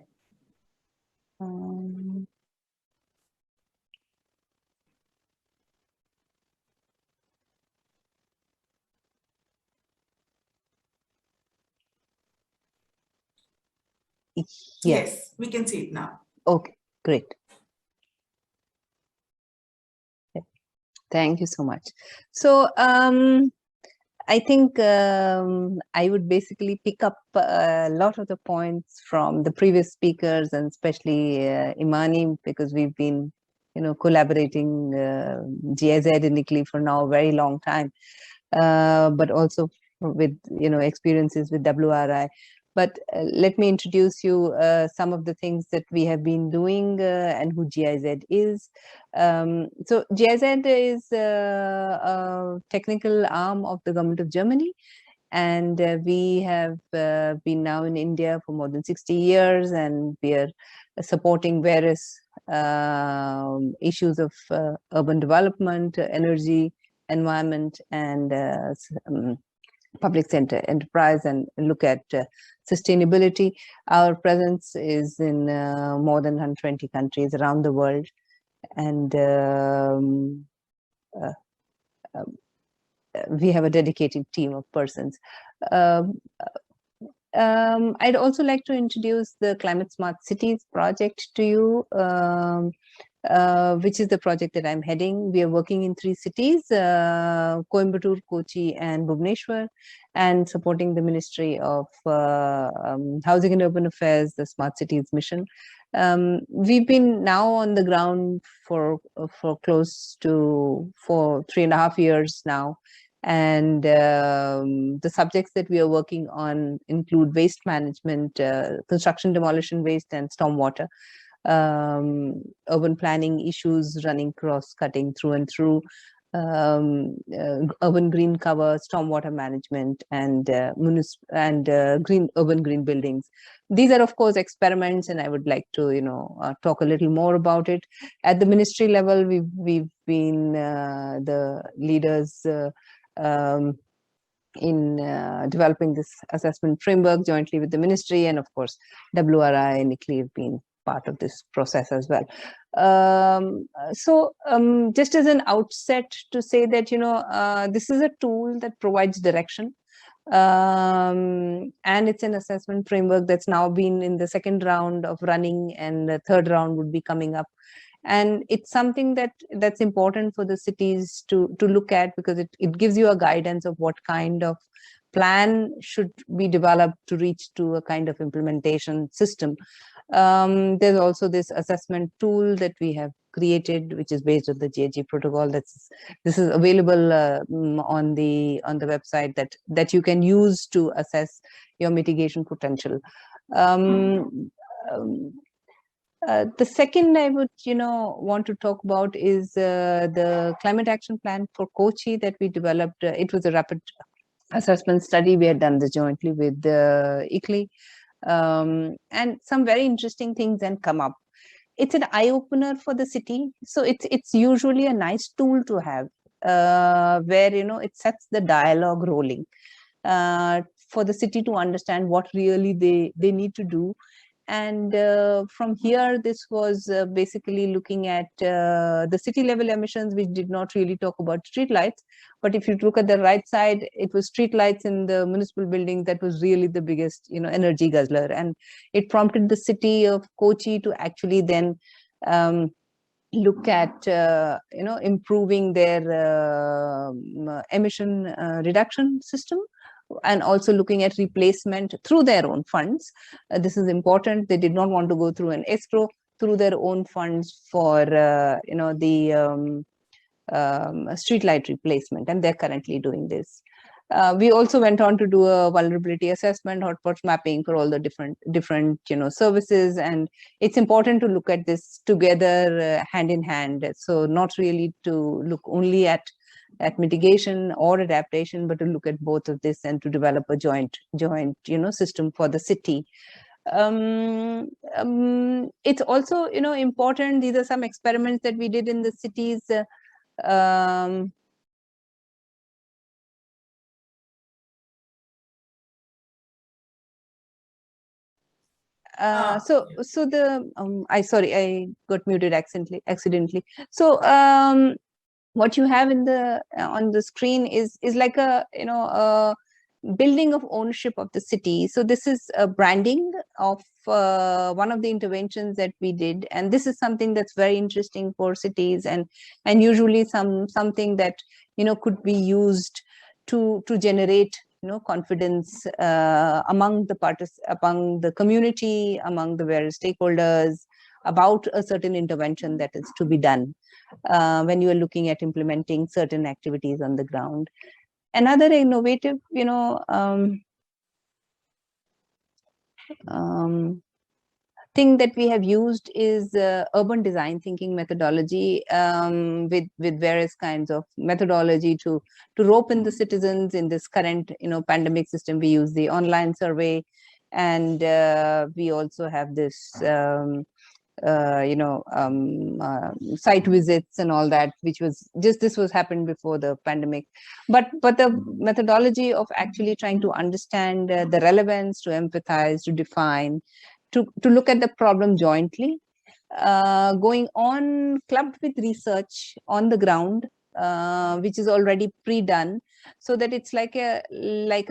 Yes, we can see it now. Okay, great. Thank you so much. So I think I would basically pick up a lot of the points from the previous speakers, and especially Imani, because we've been, collaborating GIZ and ICLI for now a very long time. but also with experiences with WRI. But let me introduce you some of the things that we have been doing and who GIZ is. So GIZ is a technical arm of the government of Germany. And we have been now in India for more than 60 years, and we are supporting various issues of urban development, energy, environment, and public sector enterprise, and look at sustainability. Our presence is in more than 120 countries around the world, and we have a dedicated team of persons. I'd also like to introduce the Climate Smart Cities project to you, which is the project that I'm heading. We are working in 3 cities, Coimbatore, Kochi, and Bhubaneswar, and supporting the Ministry of Housing and Urban Affairs, the Smart Cities mission. We've been now on the ground for close to 3.5 years now. And the subjects that we are working on include waste management, construction demolition waste, and stormwater, urban planning issues running cross-cutting through and through, urban green cover, stormwater management, and urban green buildings. These are, of course, experiments, and I would like to talk a little more about it. At the ministry level, we've been the leaders in developing this assessment framework jointly with the ministry, and of course WRI and ICLEI have been part of this process as well. Just as an outset to say that this is a tool that provides direction, and it's an assessment framework that's now been in the 2nd round of running, and the 3rd round would be coming up. And it's something that's important for the cities to look at, because it gives you a guidance of what kind of plan should be developed to reach to a kind of implementation system. There's also this assessment tool that we have created, which is based on the GHG protocol. This is available on the website that you can use to assess your mitigation potential. The second I would, want to talk about is the climate action plan for Kochi that we developed. It was a rapid assessment study. We had done this jointly with ICLEI, and some very interesting things then come up. It's an eye opener for the city, so it's usually a nice tool to have, where it sets the dialogue rolling for the city to understand what really they need to do. And from here, this was basically looking at the city level emissions, which did not really talk about street lights. But if you look at the right side, it was street lights in the municipal building that was really the biggest, energy guzzler. And it prompted the city of Kochi to actually then look at, improving their emission reduction system, and also looking at replacement through their own funds. This is important. They did not want to go through an escrow, through their own funds for the streetlight replacement, and they're currently doing this. We also went on to do a vulnerability assessment, hotspots mapping for all the different services, and it's important to look at this together, hand in hand. So not really to look only at mitigation or adaptation, but to look at both of this and to develop a joint system for the city. It's also important. These are some experiments that we did in the cities. So the I got muted accidentally. So what you have in on the screen is like a a building of ownership of the city. So this is a branding of one of the interventions that we did, and this is something that's very interesting for cities, and usually something that could be used to generate confidence among the community, among the various stakeholders about a certain intervention that is to be done when you are looking at implementing certain activities on the ground. Another innovative, thing that we have used is urban design thinking methodology, with various kinds of methodology to rope in the citizens in this current pandemic system. We use the online survey, and we also have this site visits and all that, which was this was happened before the pandemic, but the methodology of actually trying to understand the relevance, to empathize, to define, to look at the problem jointly, going on clubbed with research on the ground, which is already pre-done, so that it's like a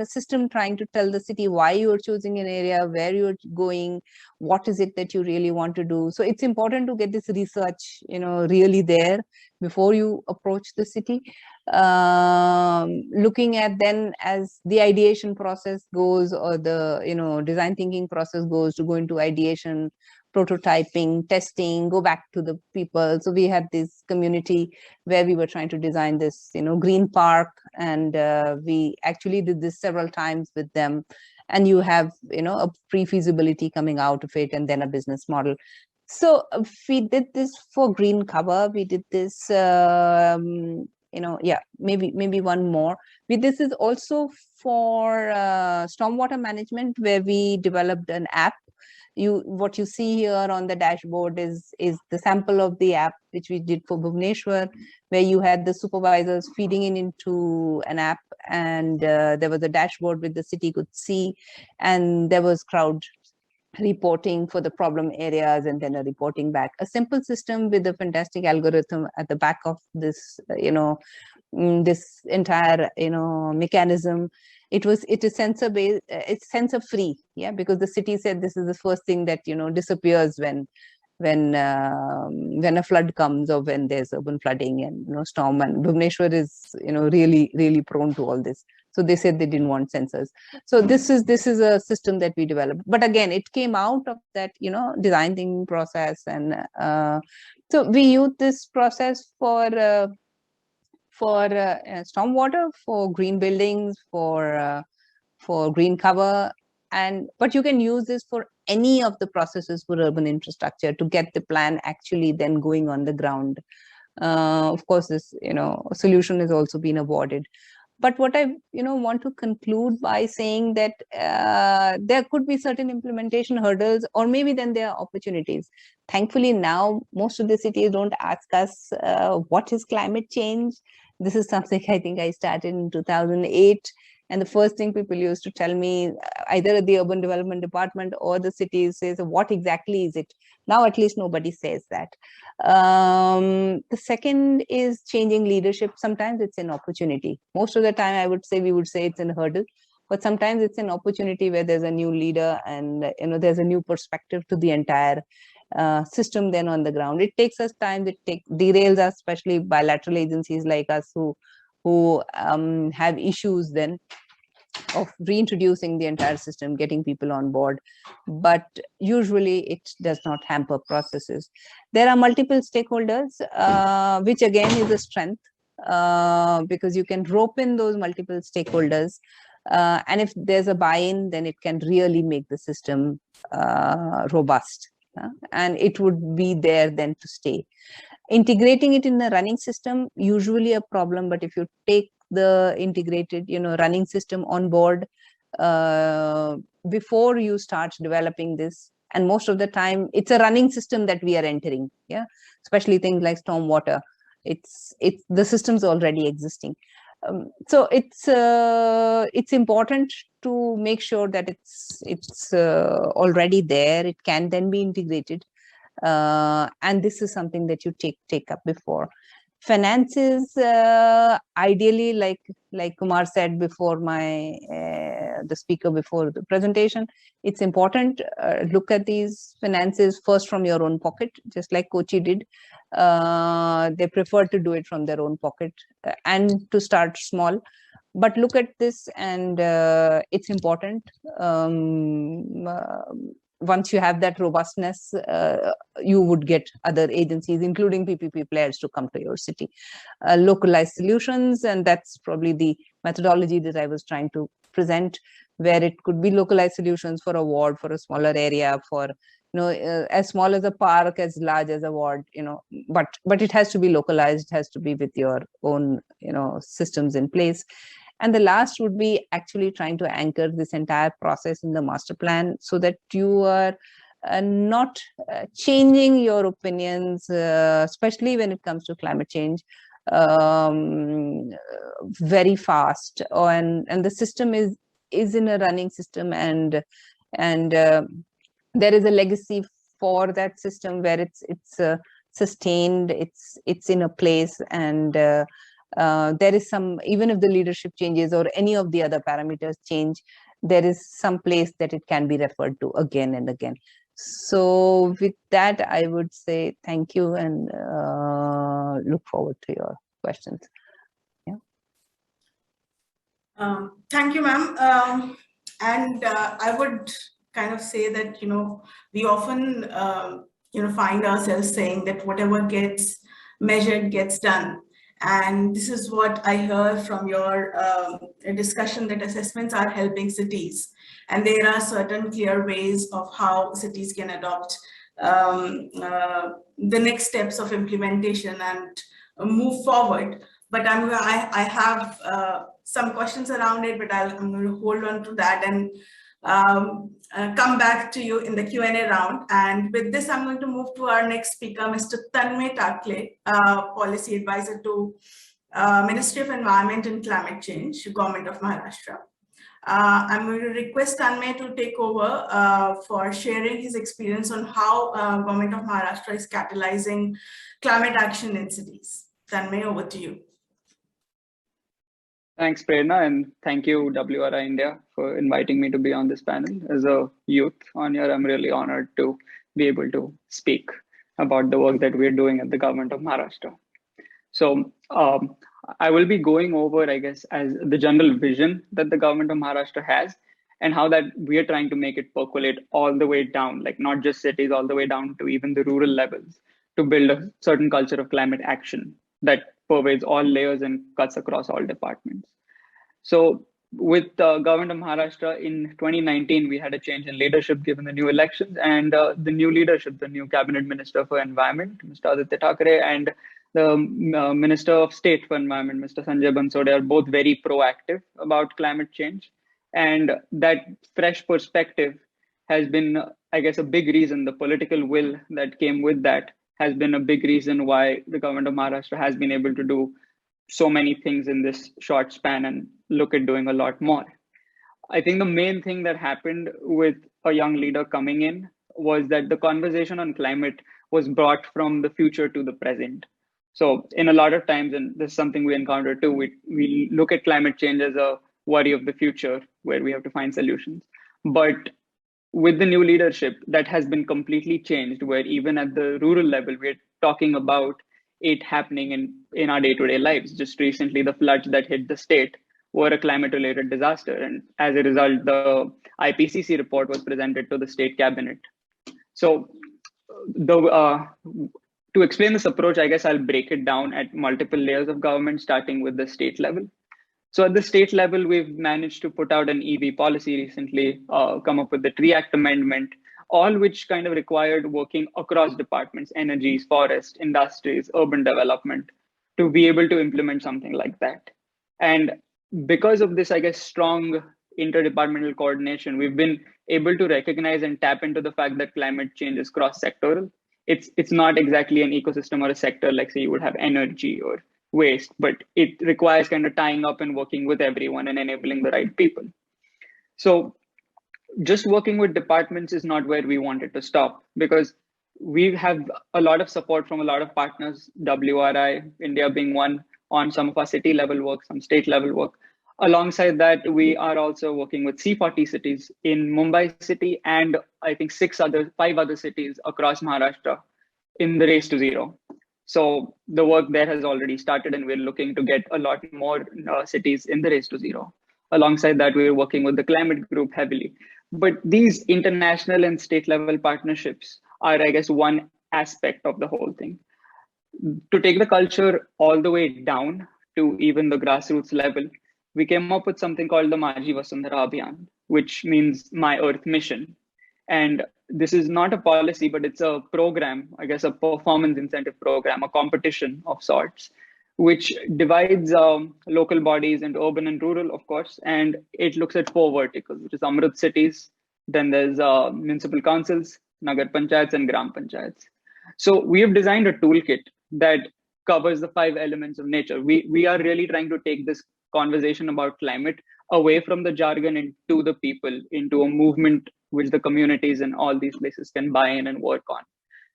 system trying to tell the city why you're choosing an area, where you're going, what is it that you really want to do. So it's important to get this research really there before you approach the city. Looking at then as the ideation process goes, or the design thinking process goes, to go into ideation, prototyping, testing, go back to the people. So we had this community where we were trying to design this green park, and we actually did this several times with them, and you have a pre-feasibility coming out of it, and then a business model. So we did this for green cover. We did this maybe one more. This is also for stormwater management, where we developed an app. What you see here on the dashboard is the sample of the app which we did for Bhubaneswar, where you had the supervisors feeding into an app, and there was a dashboard which the city could see, and there was crowd reporting for the problem areas, and then a reporting back. A simple system with a fantastic algorithm at the back of this, this entire mechanism. It is sensor based, it's sensor free, because the city said this is the first thing that disappears when a flood comes, or when there's urban flooding and storm. And Bhubaneswar is really prone to all this. So they said they didn't want sensors. So this is a system that we developed. But again, it came out of that design thinking process, and so we use this process for stormwater, for green buildings, for green cover, but you can use this for any of the processes for urban infrastructure to get the plan actually then going on the ground. Of course, this solution has also been awarded. But what I want to conclude by saying that there could be certain implementation hurdles, or maybe then there are opportunities. Thankfully, now most of the cities don't ask us what is climate change. This is something I think I started in 2008. And the first thing people used to tell me, either at the urban development department or the cities, says, what exactly is it? Now, at least nobody says that. The second is changing leadership. Sometimes it's an opportunity. Most of the time, we would say it's a hurdle. But sometimes it's an opportunity where there's a new leader, and there's a new perspective to the entire system then on the ground. It takes us time. Derails us, especially bilateral agencies like us who have issues then of reintroducing the entire system, getting people on board. But usually it does not hamper processes. There are multiple stakeholders, which again is a strength, because you can rope in those multiple stakeholders. And if there's a buy-in, then it can really make the system robust. And it would be there then to stay. Integrating it in the running system, usually a problem, but if you take the integrated, running system on board before you start developing this, and most of the time it's a running system that we are entering, especially things like stormwater. It's the system's already existing. So it's important to make sure that it's already there. It can then be integrated. And this is something that you take up before. Finances, ideally, like Kumar said before, the speaker before the presentation, it's important look at these finances first from your own pocket, just like Kochi did. They prefer to do it from their own pocket and to start small. But look at this, and it's important. Once you have that robustness, you would get other agencies, including PPP players, to come to your city. Localized solutions, and that's probably the methodology that I was trying to present, where it could be localized solutions for a ward, for a smaller area, for as small as a park, as large as a ward, but it has to be localized, it has to be with your own systems in place. And the last would be actually trying to anchor this entire process in the master plan, so that you are not changing your opinions, especially when it comes to climate change, very fast, and the system is in a running system, and there is a legacy for that system where it's sustained, it's in a place, and there is some, even if the leadership changes or any of the other parameters change, there is some place that it can be referred to again and again. So with that, I would say thank you, and look forward to your questions. Yeah. Thank you, ma'am. And I would kind of say that, we often, find ourselves saying that whatever gets measured gets done. And this is what I heard from your discussion, that assessments are helping cities. And there are certain clear ways of how cities can adopt the next steps of implementation and move forward. But I have some questions around it, but I'm going to hold on to that and come back to you in the Q&A round. And with this, I'm going to move to our next speaker, Mr. Tanmay Takle, Policy Advisor to Ministry of Environment and Climate Change, Government of Maharashtra. I'm going to request Tanmay to take over for sharing his experience on how Government of Maharashtra is catalyzing climate action in cities. Tanmay, over to you. Thanks, Prerna, and thank you, WRI-India, for inviting me to be on this panel. As a youth on here, I'm really honored to be able to speak about the work that we're doing at the Government of Maharashtra. So I will be going over, I guess, as the general vision that the Government of Maharashtra has, and how that we are trying to make it percolate all the way down, like not just cities, all the way down to even the rural levels, to build a certain culture of climate action that pervades all layers and cuts across all departments. So with the Government of Maharashtra in 2019, we had a change in leadership given the new elections, and the new leadership, the new Cabinet Minister for Environment, Mr. Aditya Thackeray, and the Minister of State for Environment, Mr. Sanjay Bansode, are both very proactive about climate change. And that fresh perspective has been, I guess, a big reason. The political will that came with that has been a big reason why the Government of Maharashtra has been able to do so many things in this short span and look at doing a lot more. I think the main thing that happened with a young leader coming in was that the conversation on climate was brought from the future to the present. So in a lot of times, and this is something we encounter too, we look at climate change as a worry of the future where we have to find solutions. But with the new leadership, that has been completely changed, where even at the rural level, we're talking about it happening in our day-to-day lives. Just recently, the floods that hit the state were a climate-related disaster. And as a result, the IPCC report was presented to the state cabinet. So to explain this approach, I guess I'll break it down at multiple layers of government, starting with the state level. So at the state level, we've managed to put out an EV policy recently, come up with the Tree Act amendment, all which kind of required working across departments, energies, forest, industries, urban development, to be able to implement something like that. And because of this, I guess, strong interdepartmental coordination, we've been able to recognize and tap into the fact that climate change is cross-sectoral. It's not exactly an ecosystem or a sector like, say, you would have energy or waste, but it requires kind of tying up and working with everyone and enabling the right people. So just working with departments is not where we wanted to stop, because we have a lot of support from a lot of partners, WRI-India being one, on some of our city level work, some state level work. Alongside that, we are also working with C40 cities in Mumbai city, and I think 5 other cities across Maharashtra in the race to zero. So the work there has already started, and we're looking to get a lot more cities in the race to zero. Alongside that, we're working with the climate group heavily. But these international and state level partnerships are, I guess, one aspect of the whole thing. To take the culture all the way down to even the grassroots level, we came up with something called the Maji Vasundhara Abhiyan, which means My Earth Mission. And this is not a policy, but it's a program, I guess, a performance incentive program, a competition of sorts, which divides local bodies into urban and rural, of course. And it looks at 4 verticals, which is Amrit cities. Then there's municipal councils, Nagar Panchayats, and Gram Panchayats. So we have designed a toolkit that covers the 5 elements of nature. We are really trying to take this conversation about climate away from the jargon into the people, into a movement which the communities in all these places can buy in and work on.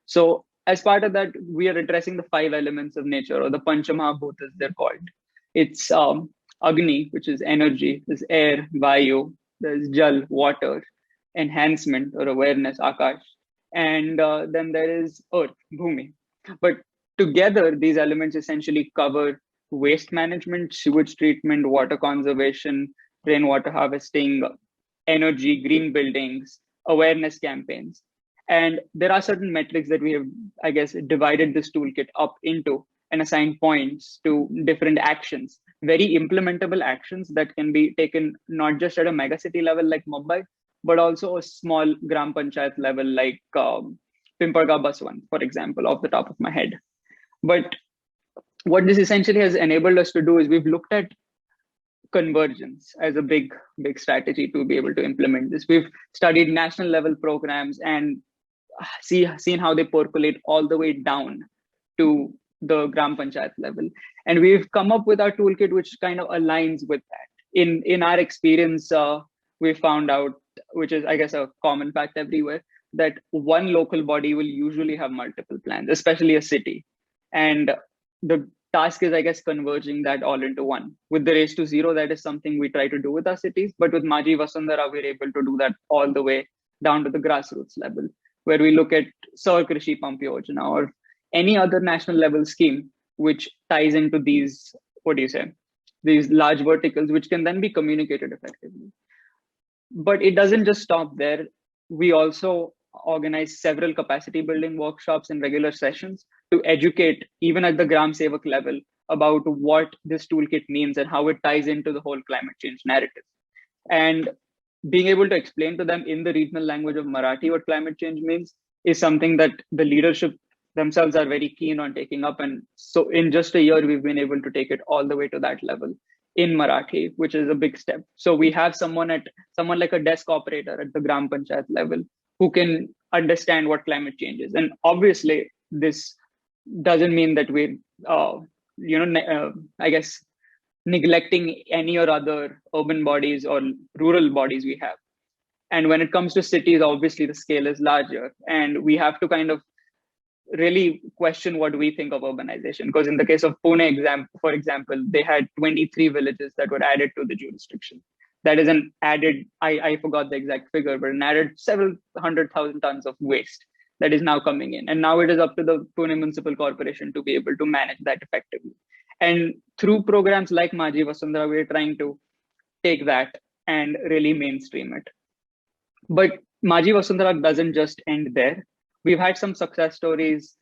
So as part of that, we are addressing the 5 elements of nature, or the Panchamahabhutas they're called. It's Agni, which is energy, there's air, Vayu, there's Jal, water, enhancement or awareness, Akash, and then there is Earth, Bhumi. But together, these elements essentially cover waste management, sewage treatment, water conservation, rainwater harvesting, energy, green buildings, awareness campaigns. And there are certain metrics that we have, I guess, divided this toolkit up into and assigned points to different actions, very implementable actions that can be taken not just at a megacity level like Mumbai, but also a small Gram Panchayat level like Pimparga Baswan, for example, off the top of my head. But what this essentially has enabled us to do is we've looked at convergence as a big strategy to be able to implement this. We've studied national level programs and seen how they percolate all the way down to the Gram Panchayat level. And we've come up with our toolkit, which kind of aligns with that. In our experience, we found out, which is, I guess, a common fact everywhere, that one local body will usually have multiple plans, especially a city. And the task is, I guess, converging that all into one. With the Race to Zero, that is something we try to do with our cities. But with Maji Vasundhara, we're able to do that all the way down to the grassroots level, where we look at Sar Krishi Pump Yojana or any other national level scheme which ties into these, these large verticals, which can then be communicated effectively. But it doesn't just stop there. We also organize several capacity building workshops and regular sessions to educate, even at the Gram Sevak level, about what this toolkit means and how it ties into the whole climate change narrative. And being able to explain to them in the regional language of Marathi what climate change means is something that the leadership themselves are very keen on taking up. And so in just a year, we've been able to take it all the way to that level in Marathi, which is a big step. So we have someone like a desk operator at the Gram Panchayat level who can understand what climate change is. And obviously, this doesn't mean that we're, I guess, neglecting any or other urban bodies or rural bodies we have. And when it comes to cities, obviously the scale is larger, and we have to kind of really question what we think of urbanization. Because in the case of Pune, for example, they had 23 villages that were added to the jurisdiction. That is an added, I forgot the exact figure, but an added several 100,000 tons of waste that is now coming in. And now it is up to the Pune Municipal Corporation to be able to manage that effectively. And through programs like Maji Vasundhara, we're trying to take that and really mainstream it. But Maji Vasundhara doesn't just end there. We've had some success stories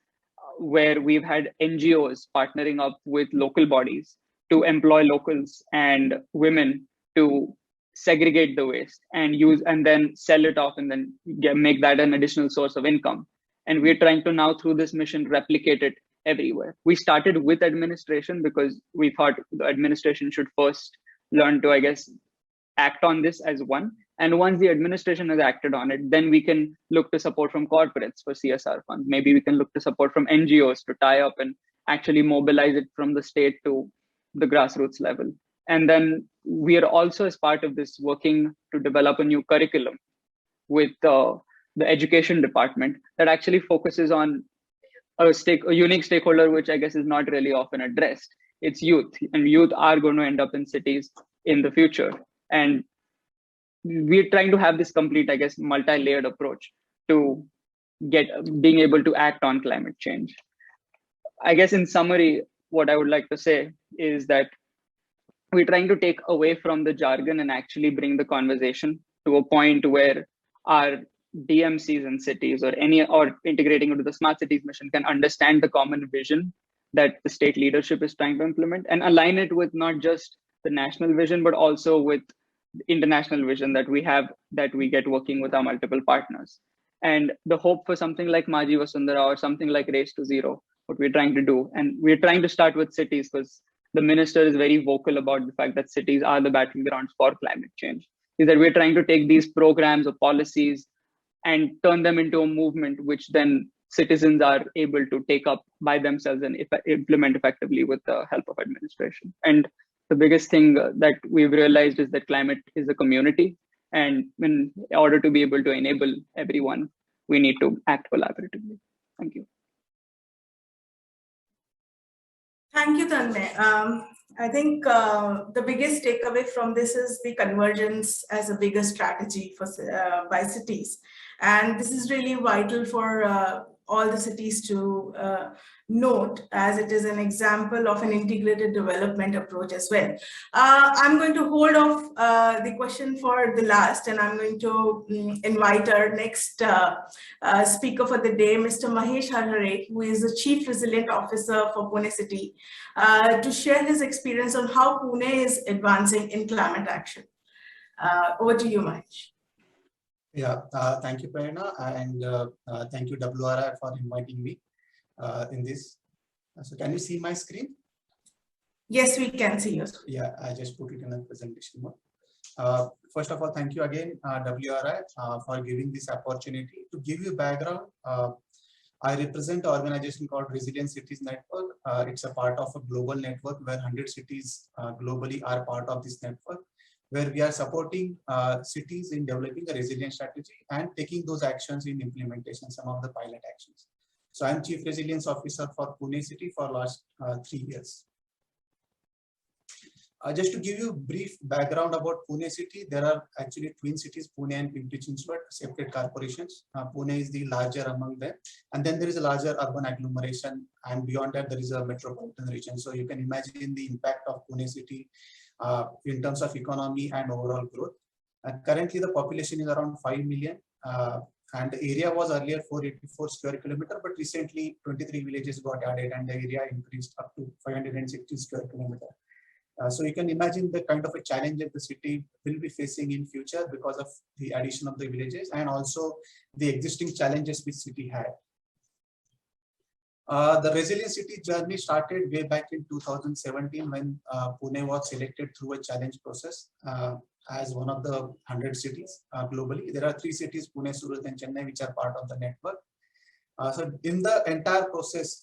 where we've had NGOs partnering up with local bodies to employ locals and women to segregate the waste and use and then sell it off and then make that an additional source of income. And we're trying to now, through this mission, replicate it everywhere. We started with administration because we thought the administration should first learn to, I guess, act on this as one. And once the administration has acted on it, then we can look to support from corporates for CSR funds. Maybe we can look to support from NGOs to tie up and actually mobilize it from the state to the grassroots level. And then we are also, as part of this, working to develop a new curriculum with the education department that actually focuses on a unique stakeholder, which I guess is not really often addressed. It's youth, and youth are going to end up in cities in the future. And we're trying to have this complete, I guess, multi-layered approach to being able to act on climate change. I guess in summary, what I would like to say is that we're trying to take away from the jargon and actually bring the conversation to a point where our DMCs in cities or integrating into the smart cities mission can understand the common vision that the state leadership is trying to implement and align it with not just the national vision, but also with the international vision that we have, that we get working with our multiple partners. And the hope for something like Maji Vasundhara or something like Race to Zero, what we're trying to do, and we're trying to start with cities because the minister is very vocal about the fact that cities are the battlegrounds for climate change, is that we're trying to take these programs or policies and turn them into a movement, which then citizens are able to take up by themselves and implement effectively with the help of administration. And the biggest thing that we've realized is that climate is a community. And in order to be able to enable everyone, we need to act collaboratively. Thank you. Thank you, Tanmay. I think the biggest takeaway from this is the convergence as a bigger strategy for by cities. And this is really vital for all the cities to note, as it is an example of an integrated development approach as well. I'm going to hold off the question for the last, and I'm going to invite our next speaker for the day, Mr. Mahesh Harhare, who is the Chief Resilient Officer for Pune City, to share his experience on how Pune is advancing in climate action. Over to you, Mahesh. Yeah, thank you, Prerna, and thank you, WRI, for inviting me in this. So can you see my screen? Yes, we can see you. Yeah, I just put it in a presentation mode. First of all, thank you again, WRI, for giving this opportunity. To give you background, I represent an organization called Resilient Cities Network. It's a part of a global network where 100 cities globally are part of this network, where we are supporting cities in developing a resilient strategy and taking those actions in implementation, some of the pilot actions. So I'm Chief Resilience Officer for Pune City for last 3 years. Just to give you a brief background about Pune City, there are actually twin cities, Pune and Pimpri-Chinchwad, separate corporations. Pune is the larger among them. And then there is a larger urban agglomeration. And beyond that, there is a metropolitan region. So you can imagine the impact of Pune City in terms of economy and overall growth. Currently, the population is around 5 million. And the area was earlier 484 square kilometer, but recently 23 villages got added and the area increased up to 560 square kilometer. So you can imagine the kind of a challenge that the city will be facing in future because of the addition of the villages and also the existing challenges which city had. The Resilient City journey started way back in 2017 when Pune was selected through a challenge process as one of the 100 cities globally. There are 3 cities, Pune, Surat and Chennai, which are part of the network. So in the entire process,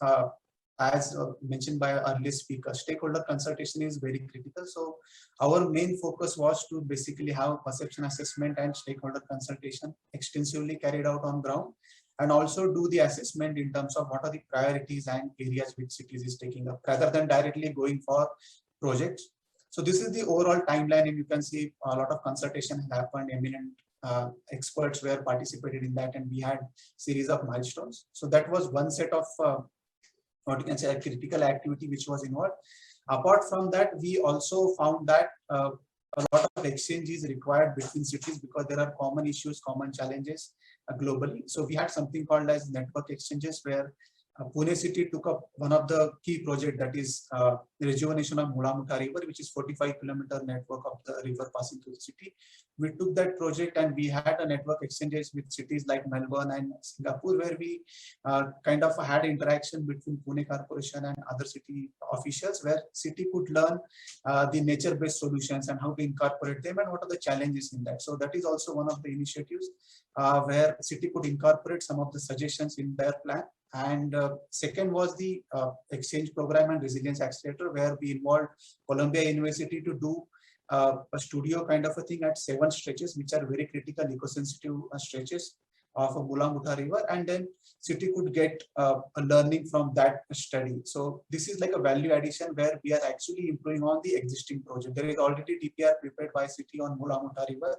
as mentioned by our earlier speaker, stakeholder consultation is very critical. So our main focus was to basically have perception assessment and stakeholder consultation extensively carried out on ground, and also do the assessment in terms of what are the priorities and areas which cities is taking up, rather than directly going for projects. So this is the overall timeline, and you can see a lot of consultation has happened. Eminent experts were participated in that, and we had series of milestones. So that was one set of what you can say a critical activity which was involved. Apart from that, we also found that a lot of exchange is required between cities because there are common issues, common challenges globally. So we had something called as network exchanges, where Pune City took up one of the key projects, that is the rejuvenation of Mula-Mutha River, which is 45-kilometer network of the river passing through the city. We took that project and we had a network exchanges with cities like Melbourne and Singapore, where we kind of had interaction between Pune Corporation and other city officials, where city could learn the nature-based solutions and how to incorporate them and what are the challenges in that. So that is also one of the initiatives where city could incorporate some of the suggestions in their plan. And second was the exchange program and resilience accelerator, where we involved Columbia University to do a studio kind of a thing at 7 stretches, which are very critical eco-sensitive stretches of a Mula-Mutha River, and then city could get a learning from that study. So this is like a value addition where we are actually improving on the existing project. There is already DPR prepared by city on Mula-Mutha River,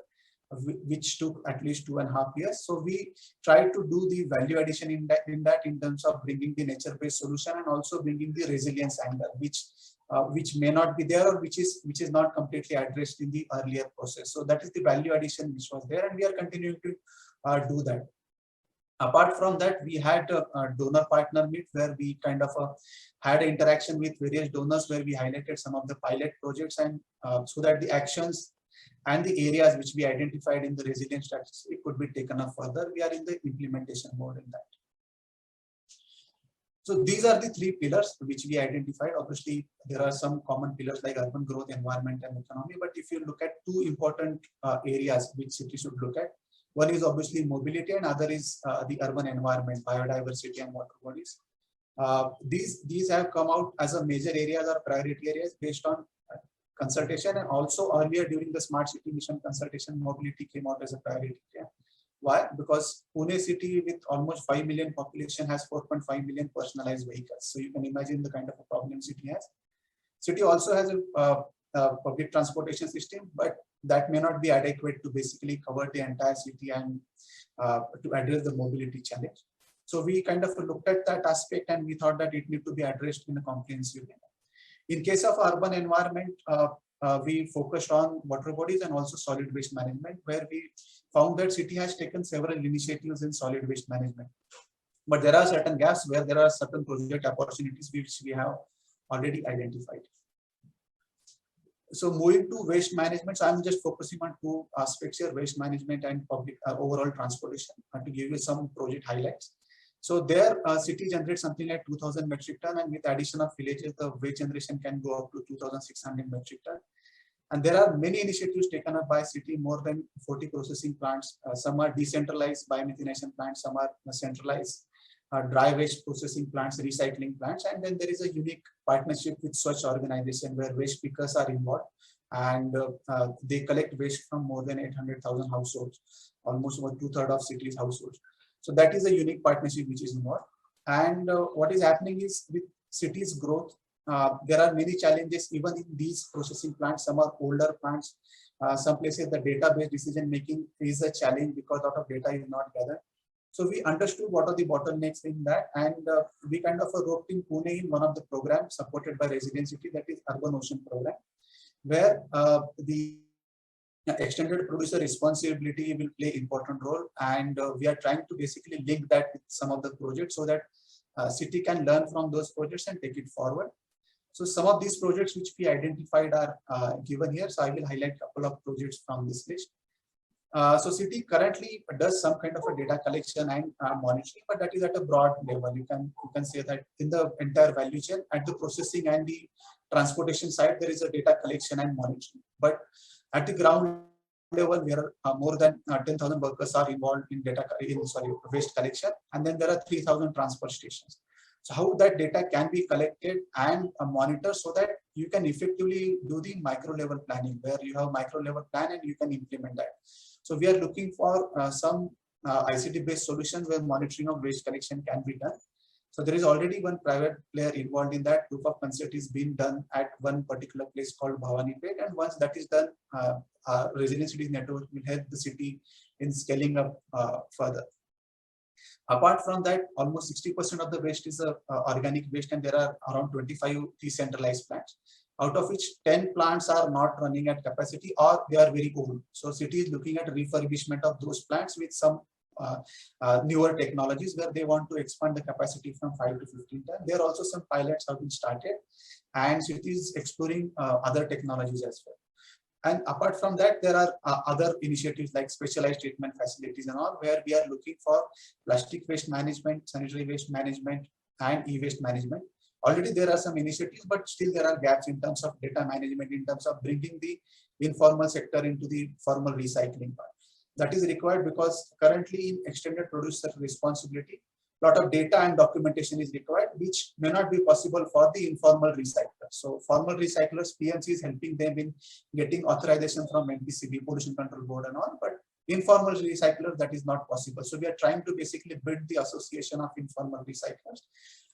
which took at least 2.5 years. So we tried to do the value addition in that in terms of bringing the nature-based solution and also bringing the resilience angle, which may not be there or which is not completely addressed in the earlier process. So that is the value addition which was there, and we are continuing to do that. Apart from that, we had a donor partner meet where we kind of had an interaction with various donors where we highlighted some of the pilot projects, and so that the actions and the areas which we identified in the resilience strategy could be taken up further. We are in the implementation mode in that. So these are the three pillars which we identified. Obviously, there are some common pillars like urban growth, environment, and economy. But if you look at two important areas which cities should look at, one is obviously mobility, and other is the urban environment, biodiversity, and water bodies. These have come out as a major areas or priority areas based on consultation, and also earlier during the Smart City Mission consultation, mobility came out as a priority area. Why? Because Pune city with almost 5 million population has 4.5 million personalized vehicles. So you can imagine the kind of a problem city has. City also has a public transportation system, but that may not be adequate to basically cover the entire city and to address the mobility challenge. So we kind of looked at that aspect and we thought that it need to be addressed in a comprehensive way. In case of urban environment, we focused on water bodies and also solid waste management, where we found that city has taken several initiatives in solid waste management. But there are certain gaps where there are certain project opportunities which we have already identified. So moving to waste management, so I'm just focusing on two aspects here, waste management and public overall transportation, to give you some project highlights. So there, city generates something like 2,000 metric ton, and with addition of villages, the waste generation can go up to 2,600 metric ton. And there are many initiatives taken up by city, more than 40 processing plants. Some are decentralized biomethanation plants, some are centralized dry waste processing plants, recycling plants, and then there is a unique partnership with such organization where waste pickers are involved, and they collect waste from more than 800,000 households, almost about 2/3 of cities' households. So that is a unique partnership which is involved. And what is happening is with cities' growth, there are many challenges even in these processing plants. Some are older plants. Some places the database decision making is a challenge because a lot of data is not gathered. So we understood what are the bottlenecks in that, and we kind of roped in Pune in one of the programs supported by Resilient City, that is Urban Ocean program, where the extended producer responsibility will play important role, and we are trying to basically link that with some of the projects so that city can learn from those projects and take it forward. So some of these projects which we identified are given here. So I will highlight a couple of projects from this list. So city currently does some kind of a data collection and monitoring, but that is at a broad level. You can say that in the entire value chain, at the processing and the transportation side, there is a data collection and monitoring. But at the ground level, where more than 10,000 workers are involved in waste collection, and then there are 3,000 transfer stations. So how that data can be collected and monitored so that you can effectively do the micro level planning, where you have micro level plan and you can implement that. So we are looking for some ICT based solutions where monitoring of waste collection can be done. So there is already one private player involved in that. Proof of concept is being done at one particular place called Bhawanipet, and once that is done, Resilient Cities Network will help the city in scaling up further. Apart from that, almost 60% of the waste is organic waste, and there are around 25 decentralized plants, out of which 10 plants are not running at capacity or they are very old. So city is looking at refurbishment of those plants with some newer technologies where they want to expand the capacity from 5 to 15 tons. There are also some pilots have been started, and city is exploring other technologies as well. And apart from that, there are other initiatives like specialized treatment facilities and all, where we are looking for plastic waste management, sanitary waste management, and e-waste management. Already there are some initiatives, but still there are gaps in terms of data management, in terms of bringing the informal sector into the formal recycling part. That is required because currently in extended producer responsibility, a lot of data and documentation is required, which may not be possible for the informal recyclers. So formal recyclers, PMC is helping them in getting authorization from NPCB, Pollution Control Board and all, but informal recyclers, that is not possible. So we are trying to basically build the association of informal recyclers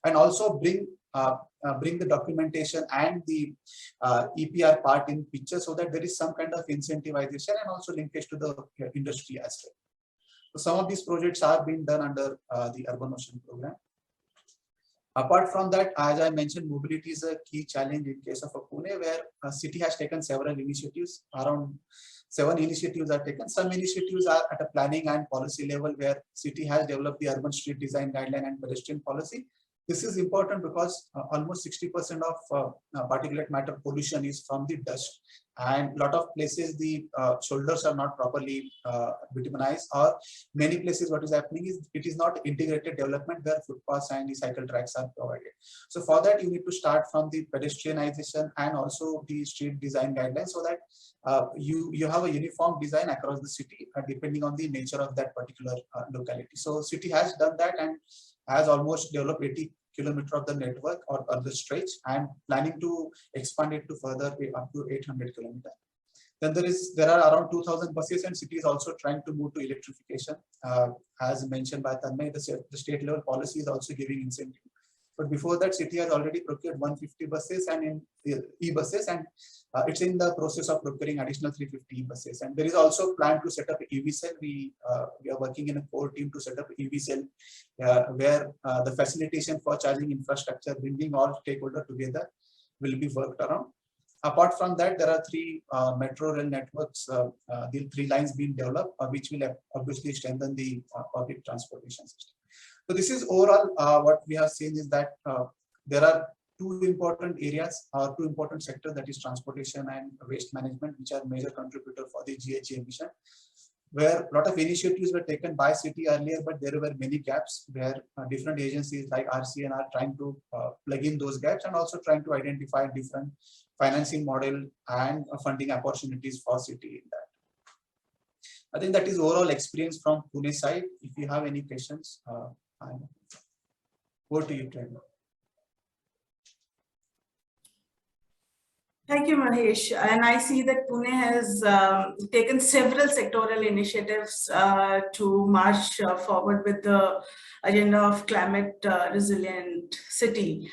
and also bring the documentation and the EPR part in picture so that there is some kind of incentivization and also linkage to the industry as well. So some of these projects are being done under the Urban Ocean program. Apart from that, as I mentioned, mobility is a key challenge in case of Pune, where a city has taken several initiatives around 7 initiatives are taken. Some initiatives are at a planning and policy level where city has developed the urban street design guideline and pedestrian policy. This is important because almost 60% of particulate matter pollution is from the dust, and a lot of places the shoulders are not properly bituminized, or many places what is happening is it is not integrated development where footpaths and the cycle tracks are provided. So for that you need to start from the pedestrianization and also the street design guidelines, so that you have a uniform design across the city depending on the nature of that particular locality. So city has done that and has almost developed 80 kilometer of the network or the stretch, and planning to expand it to further up to 800 kilometers. Then there are around 2,000 buses, and cities also trying to move to electrification. As mentioned by Tanmay, the state level policy is also giving incentive. But before that, city has already procured 150 buses and in e-buses, and it's in the process of procuring additional 350 e-buses. And there is also plan to set up EV cell. We are working in a core team to set up EV cell, where the facilitation for charging infrastructure, bringing all stakeholders together, will be worked around. Apart from that, there are 3 metro rail networks, the 3 lines being developed, which will obviously strengthen the public transportation system. So this is overall what we have seen is that there are 2 important areas or 2 important sectors, that is transportation and waste management, which are major contributor for the GHG emission, where a lot of initiatives were taken by city earlier, but there were many gaps where different agencies like RCN are trying to plug in those gaps and also trying to identify different financing model and funding opportunities for city in that. I think that is overall experience from Pune side. If you have any questions, over to you, Trevor. Thank you, Mahesh. And I see that Pune has taken several sectoral initiatives to march forward with the agenda of climate resilient city.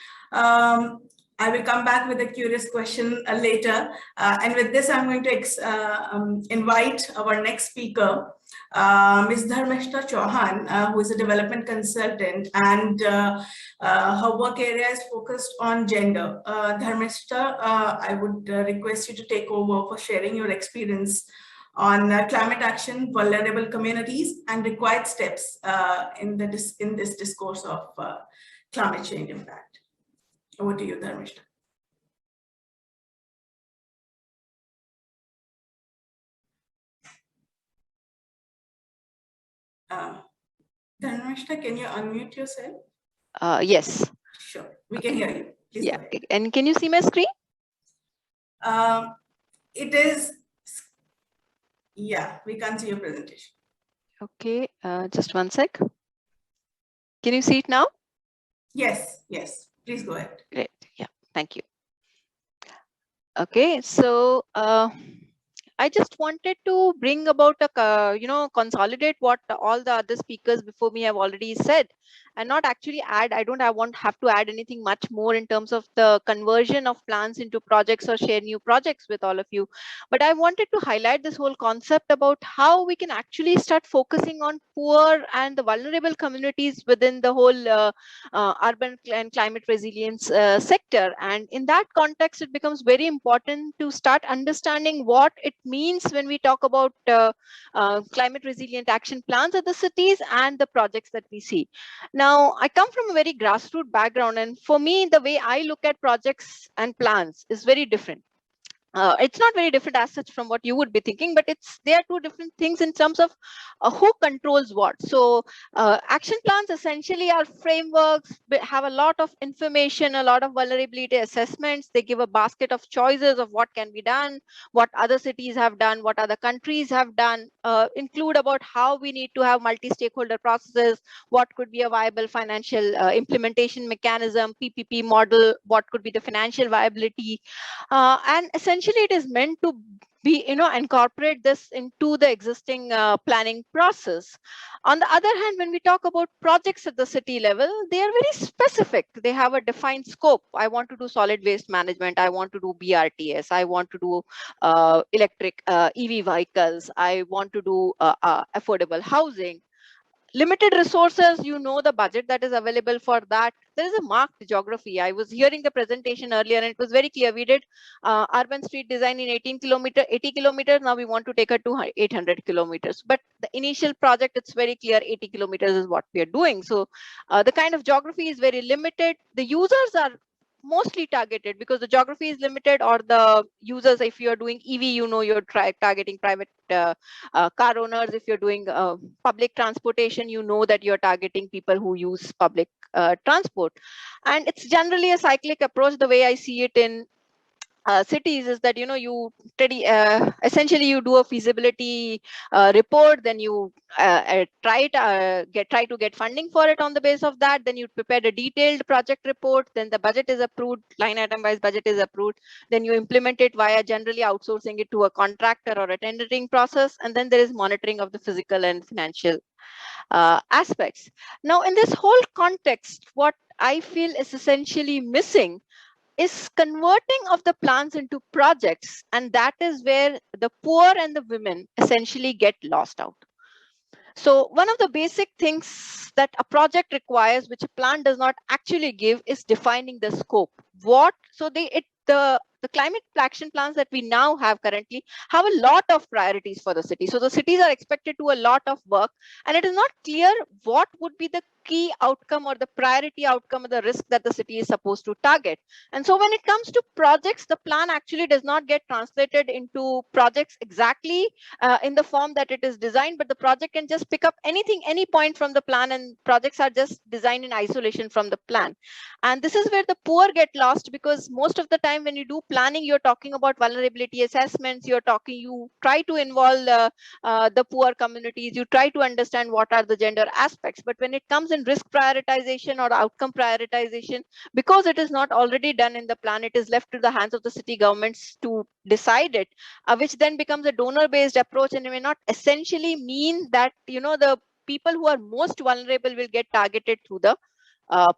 I will come back with a curious question later. And with this, I'm going to invite our next speaker, Ms. Dharmeshta Chauhan, who is a development consultant, and her work area is focused on gender. Dharmeshta, I would request you to take over for sharing your experience on climate action, vulnerable communities, and required steps in this discourse of climate change impact. Over to you, Dharmeshta. Dharmeshta, can you unmute yourself? Yes. Sure, we can hear you. Please yeah, and can you see my screen? It is, yeah, we can't see your presentation. Okay, just one sec. Can you see it now? Yes, yes, please go ahead. Great, yeah, thank you. Okay, so I just wanted to bring about a, consolidate what all the other speakers before me have already said, and not actually add. I won't have to add anything much more in terms of the conversion of plans into projects or share new projects with all of you. But I wanted to highlight this whole concept about how we can actually start focusing on poor and the vulnerable communities within the whole urban and climate resilience sector. And in that context, it becomes very important to start understanding what it means when we talk about climate resilient action plans at the cities and the projects that we see. Now, I come from a very grassroots background, and for me, the way I look at projects and plans is very different. It's not very different as such from what you would be thinking, but they are 2 different things in terms of who controls what. So action plans essentially are frameworks, have a lot of information, a lot of vulnerability assessments. They give a basket of choices of what can be done, what other cities have done, what other countries have done, include about how we need to have multi-stakeholder processes, what could be a viable financial implementation mechanism, PPP model, what could be the financial viability, and essentially it is meant to be, incorporate this into the existing planning process. On the other hand, when we talk about projects at the city level, they are very specific. They have a defined scope. I want to do solid waste management. I want to do BRTS. I want to do electric EV vehicles. I want to do affordable housing. limited resources, the budget that is available for that. There is a marked geography. I was hearing the presentation earlier and it was very clear. We did urban street design in 80 kilometers. Now we want to take it to 800 kilometers. But the initial project, it's very clear 80 kilometers is what we are doing. So the kind of geography is very limited. The users are mostly targeted because the geography is limited, or the users, if you're doing EV, you're targeting private car owners. If you're doing public transportation, that you're targeting people who use public transport. And it's generally a cyclic approach. The way I see it in cities is that you essentially you do a feasibility report, then you try to get funding for it. On the basis of that, then you prepare a detailed project report, then the budget is approved, line item wise budget is approved, then you implement it via generally outsourcing it to a contractor or a tendering process, and then there is monitoring of the physical and financial aspects. Now, in this whole context, what I feel is essentially missing is converting of the plans into projects, and that is where the poor and the women essentially get lost out. So one of the basic things that a project requires, which a plan does not actually give, is defining the scope. The climate action plans that we now have currently have a lot of priorities for the city. So the cities are expected to do a lot of work, and it is not clear what would be the key outcome or the priority outcome of the risk that the city is supposed to target. And so when it comes to projects, the plan actually does not get translated into projects exactly in the form that it is designed, but the project can just pick up anything, any point from the plan, and projects are just designed in isolation from the plan. And this is where the poor get lost, because most of the time when you do planning, you're talking about vulnerability assessments, you try to involve the poor communities, you try to understand what are the gender aspects. But when it comes in risk prioritization or outcome prioritization, because it is not already done in the plan, it is left to the hands of the city governments to decide it, which then becomes a donor based approach, and it may not essentially mean that the people who are most vulnerable will get targeted through the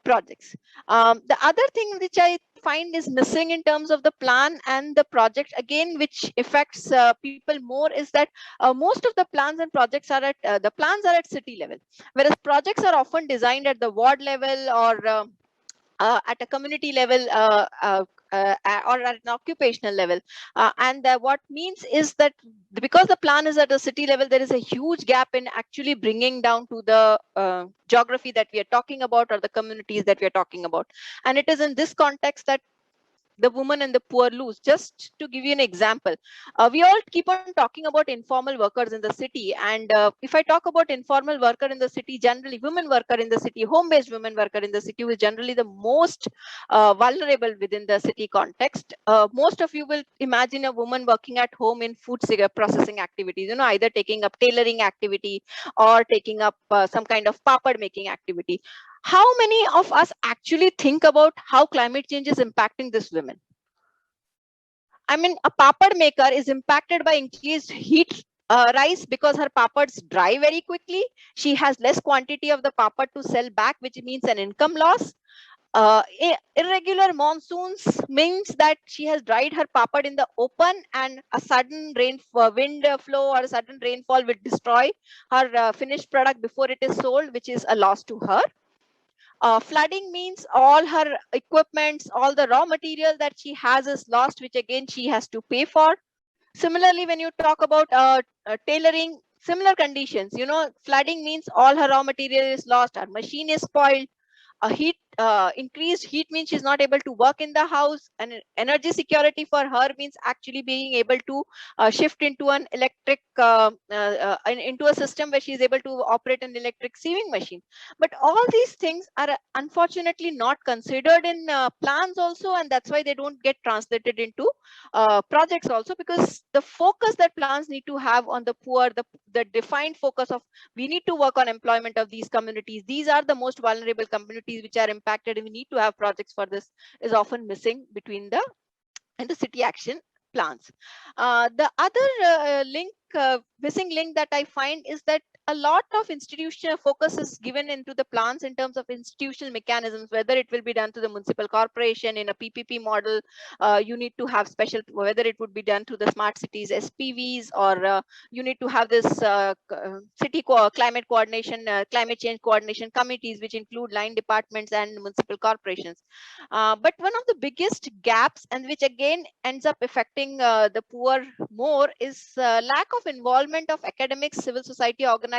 projects. The other thing which I find is missing in terms of the plan and the project, again, which affects people more, is that most of the plans and projects are at city level, whereas projects are often designed at the ward level or at a community level or at an occupational level. And what means is that because the plan is at a city level, there is a huge gap in actually bringing down to the geography that we are talking about or the communities that we are talking about. And it is in this context that the women and the poor lose. Just to give you an example, we all keep on talking about informal workers in the city. And if I talk about informal worker in the city, generally women worker in the city, home-based women worker in the city, who is generally the most vulnerable within the city context. Most of you will imagine a woman working at home in food processing activities, either taking up tailoring activity or taking up some kind of papad making activity. How many of us actually think about how climate change is impacting this women? I mean, a papad maker is impacted by increased heat rise because her papads dry very quickly. She has less quantity of the papad to sell back, which means an income loss. Irregular monsoons means that she has dried her papad in the open, and a sudden wind flow or a sudden rainfall will destroy her finished product before it is sold, which is a loss to her. Flooding means all her equipments, all the raw material that she has is lost, which again she has to pay for. Similarly, when you talk about tailoring, similar conditions, flooding means all her raw material is lost, her machine is spoiled. Increased heat means she's not able to work in the house, and energy security for her means actually being able to shift into an electric into a system where she's able to operate an electric sieving machine. But all these things are unfortunately not considered in plans also, and that's why they don't get translated into projects also, because the focus that plans need to have on the poor, the defined focus of we need to work on employment of these communities. These are the most vulnerable communities which are impacted, and we need to have projects for this, is often missing between the city action plans. The other missing link that I find is that a lot of institutional focus is given into the plans in terms of institutional mechanisms, whether it will be done to the municipal corporation in a PPP model. You need to have special, whether it would be done to the smart cities SPVs, or you need to have this city climate coordination, climate change coordination committees, which include line departments and municipal corporations. But one of the biggest gaps, and which again ends up affecting the poor more, is lack of involvement of academics, civil society organizations,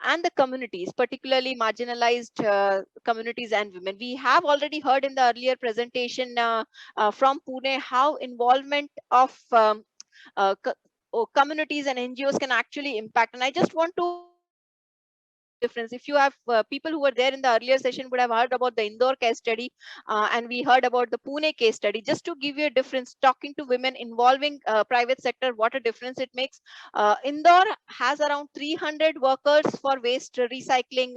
and the communities, particularly marginalized communities and women. We have already heard in the earlier presentation from Pune how involvement of communities and NGOs can actually impact. And I just want to difference. If you have people who were there in the earlier session would have heard about the Indore case study, and we heard about the Pune case study. Just to give you a difference, talking to women involving private sector, what a difference it makes. Indore has around 300 workers for waste recycling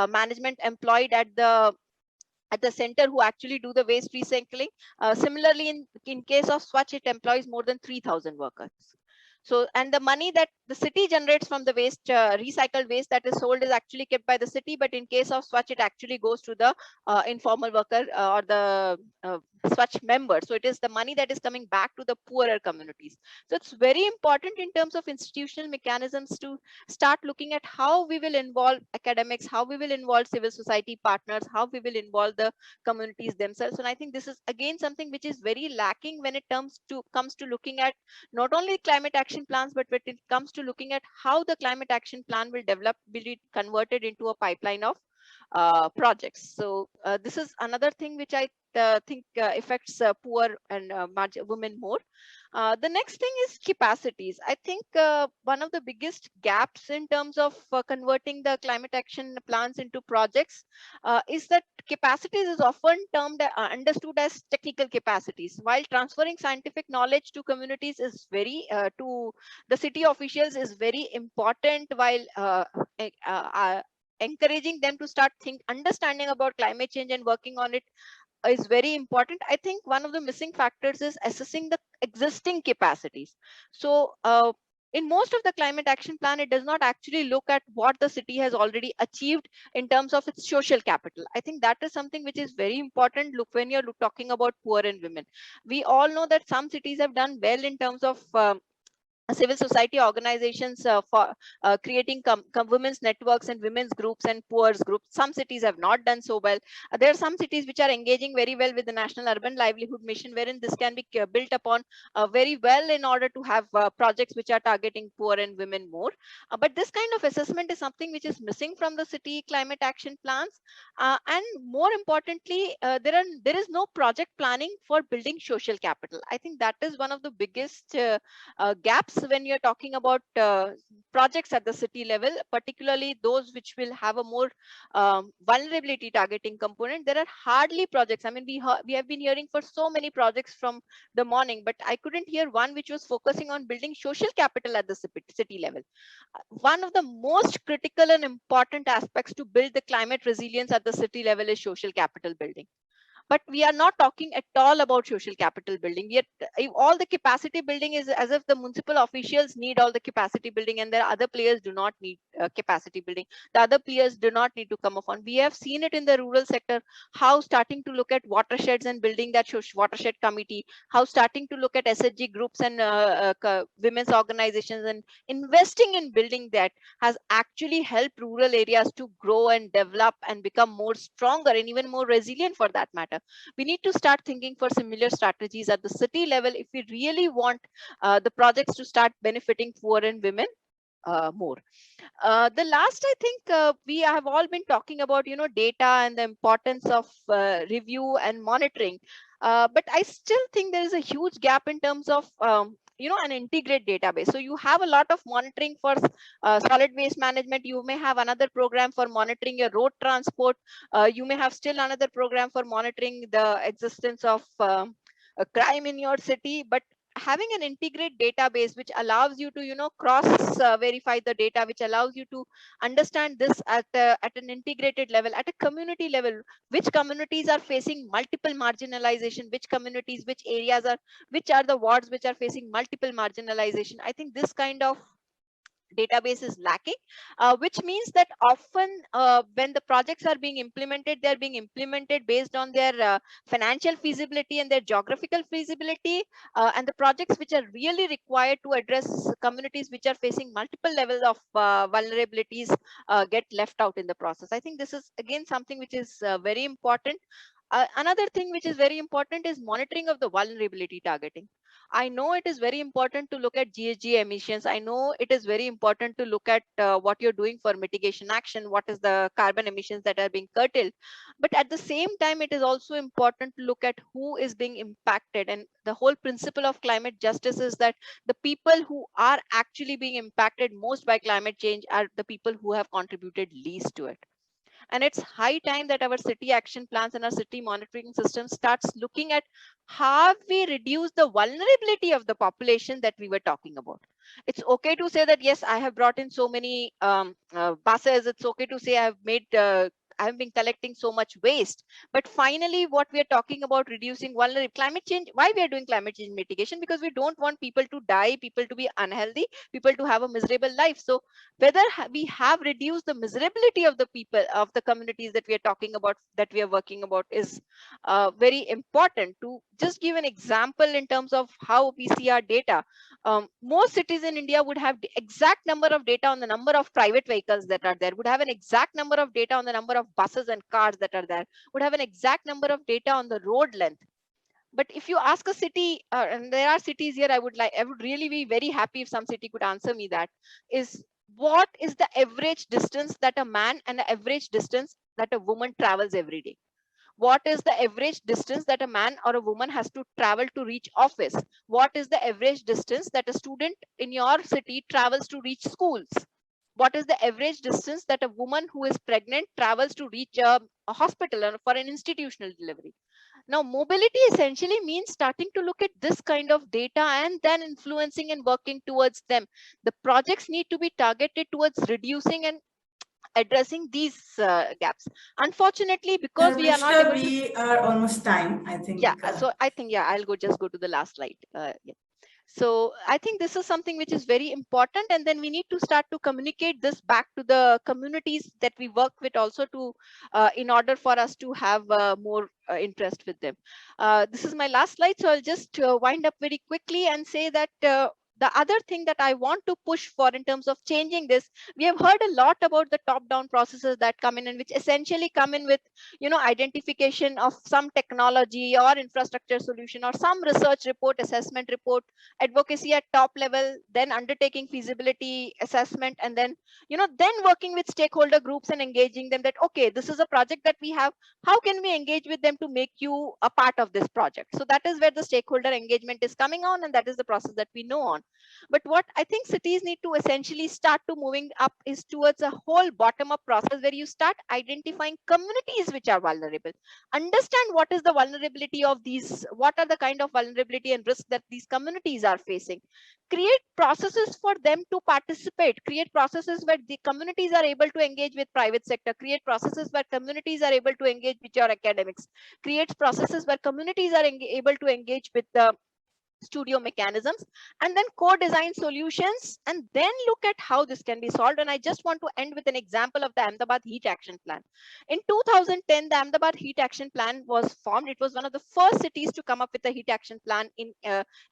management employed at the center, who actually do the waste recycling. Similarly, in case of Swachh, it employs more than 3,000 workers. So, and the money that the city generates from the waste, recycled waste that is sold, is actually kept by the city. But in case of Swachh, it actually goes to the informal worker or the Swachh member. So it is the money that is coming back to the poorer communities. So it's very important in terms of institutional mechanisms to start looking at how we will involve academics, how we will involve civil society partners, how we will involve the communities themselves. And I think this is again something which is very lacking when it comes to looking at not only climate action plans, but when it comes to looking at how the climate action plan will develop, will be converted into a pipeline of projects. So this is another thing which I think affects poor and women more. The next thing is capacities. I think one of the biggest gaps in terms of converting the climate action plans into projects is that capacities is often termed understood as technical capacities, while transferring scientific knowledge to communities is very to the city officials is very important, while encouraging them to start understanding about climate change and working on it is very important. I think one of the missing factors is assessing the existing capacities. So in most of the climate action plan, it does not actually look at what the city has already achieved in terms of its social capital. I think that is something which is very important. Look, when you're talking about poor and women, we all know that some cities have done well in terms of civil society organizations for creating women's networks and women's groups and poor's groups. Some cities have not done so well. There are some cities which are engaging very well with the National Urban Livelihood Mission, wherein this can be built upon very well in order to have projects which are targeting poor and women more. But this kind of assessment is something which is missing from the city climate action plans. And more importantly, there is no project planning for building social capital. I think that is one of the biggest gaps when you're talking about projects at the city level, particularly those which will have a more vulnerability targeting component. There are hardly projects. I mean, we have been hearing for so many projects from the morning, but I couldn't hear one which was focusing on building social capital at the city level. One of the most critical and important aspects to build the climate resilience at the city level is social capital building. But we are not talking at all about social capital building. All the capacity building is as if the municipal officials need all the capacity building, and there are other players do not need capacity building. The other players do not need to come upon. We have seen it in the rural sector, how starting to look at watersheds and building that watershed committee, how starting to look at SHG groups and women's organizations and investing in building that has actually helped rural areas to grow and develop and become more stronger and even more resilient for that matter. We need to start thinking for similar strategies at the city level if we really want the projects to start benefiting poor and women more. The last, I think we have all been talking about, data and the importance of review and monitoring. But I still think there is a huge gap in terms of an integrated database. So you have a lot of monitoring for solid waste management. You may have another program for monitoring your road transport. You may have still another program for monitoring the existence of a crime in your city. But having an integrated database which allows you to cross verify the data, which allows you to understand this at an integrated level, at a community level, which communities are facing multiple marginalization, which communities, which areas are, which are the wards which are facing multiple marginalization. I think this kind of database is lacking, which means that often when the projects are being implemented, they're being implemented based on their financial feasibility and their geographical feasibility, and the projects which are really required to address communities which are facing multiple levels of vulnerabilities get left out in the process. I think this is again something which is very important. Another thing which is very important is monitoring of the vulnerability targeting. I know it is very important to look at GHG emissions. I know it is very important to look at what you're doing for mitigation action, what is the carbon emissions that are being curtailed. But at the same time, it is also important to look at who is being impacted. And the whole principle of climate justice is that the people who are actually being impacted most by climate change are the people who have contributed least to it. And it's high time that our city action plans and our city monitoring system starts looking at how we reduce the vulnerability of the population that we were talking about. It's okay to say that, yes, I have brought in so many buses. It's okay to say I've been collecting so much waste. But finally, what we are talking about reducing vulnerability, climate change, why we are doing climate change mitigation? Because we don't want people to die, people to be unhealthy, people to have a miserable life. So whether we have reduced the miserability of the people, of the communities that we are talking about, that we are working about, is very important. To just give an example in terms of how we see our data, most cities in India would have the exact number of data on the number of private vehicles that are there, would have an exact number of data on the number of buses and cars that are there, would have an exact number of data on the road length. But if you ask a city, and there are cities here, I would really be very happy if some city could answer me that, is what is the average distance that a man and the average distance that a woman travels every day? What is the average distance that a man or a woman has to travel to reach office? What is the average distance that a student in your city travels to reach schools? What is the average distance that a woman who is pregnant travels to reach a hospital or for an institutional delivery? Now, mobility essentially means starting to look at this kind of data and then influencing and working towards them. The projects need to be targeted towards reducing and addressing these gaps. Unfortunately, because we are not able to... We are almost time, I think. Yeah, so I think, yeah, I'll just go to the last slide. Yeah. So I think this is something which is very important, and then we need to start to communicate this back to the communities that we work with also, to in order for us to have more interest with them. This is my last slide, so I'll just wind up very quickly and say that the other thing that I want to push for in terms of changing this, we have heard a lot about the top-down processes that come in, and which essentially come in with, you know, identification of some technology or infrastructure solution or some research report, assessment report, advocacy at top level, then undertaking feasibility assessment, and then, you know, then working with stakeholder groups and engaging them that, okay, this is a project that we have, how can we engage with them to make you a part of this project? So that is where the stakeholder engagement is coming on, and that is the process that we know on. But what I think cities need to essentially start to moving up is towards a whole bottom up process, where you start identifying communities which are vulnerable, understand what is the vulnerability of these, what are the kind of vulnerability and risk that these communities are facing, create processes for them to participate, create processes where the communities are able to engage with private sector, create processes where communities are able to engage with your academics, create processes where communities are able to engage with the studio mechanisms, and then co-design solutions, and then look at how this can be solved. And I just want to end with an example of the Ahmedabad Heat Action Plan. In 2010, the Ahmedabad Heat Action Plan was formed. It was one of the first cities to come up with a heat action plan in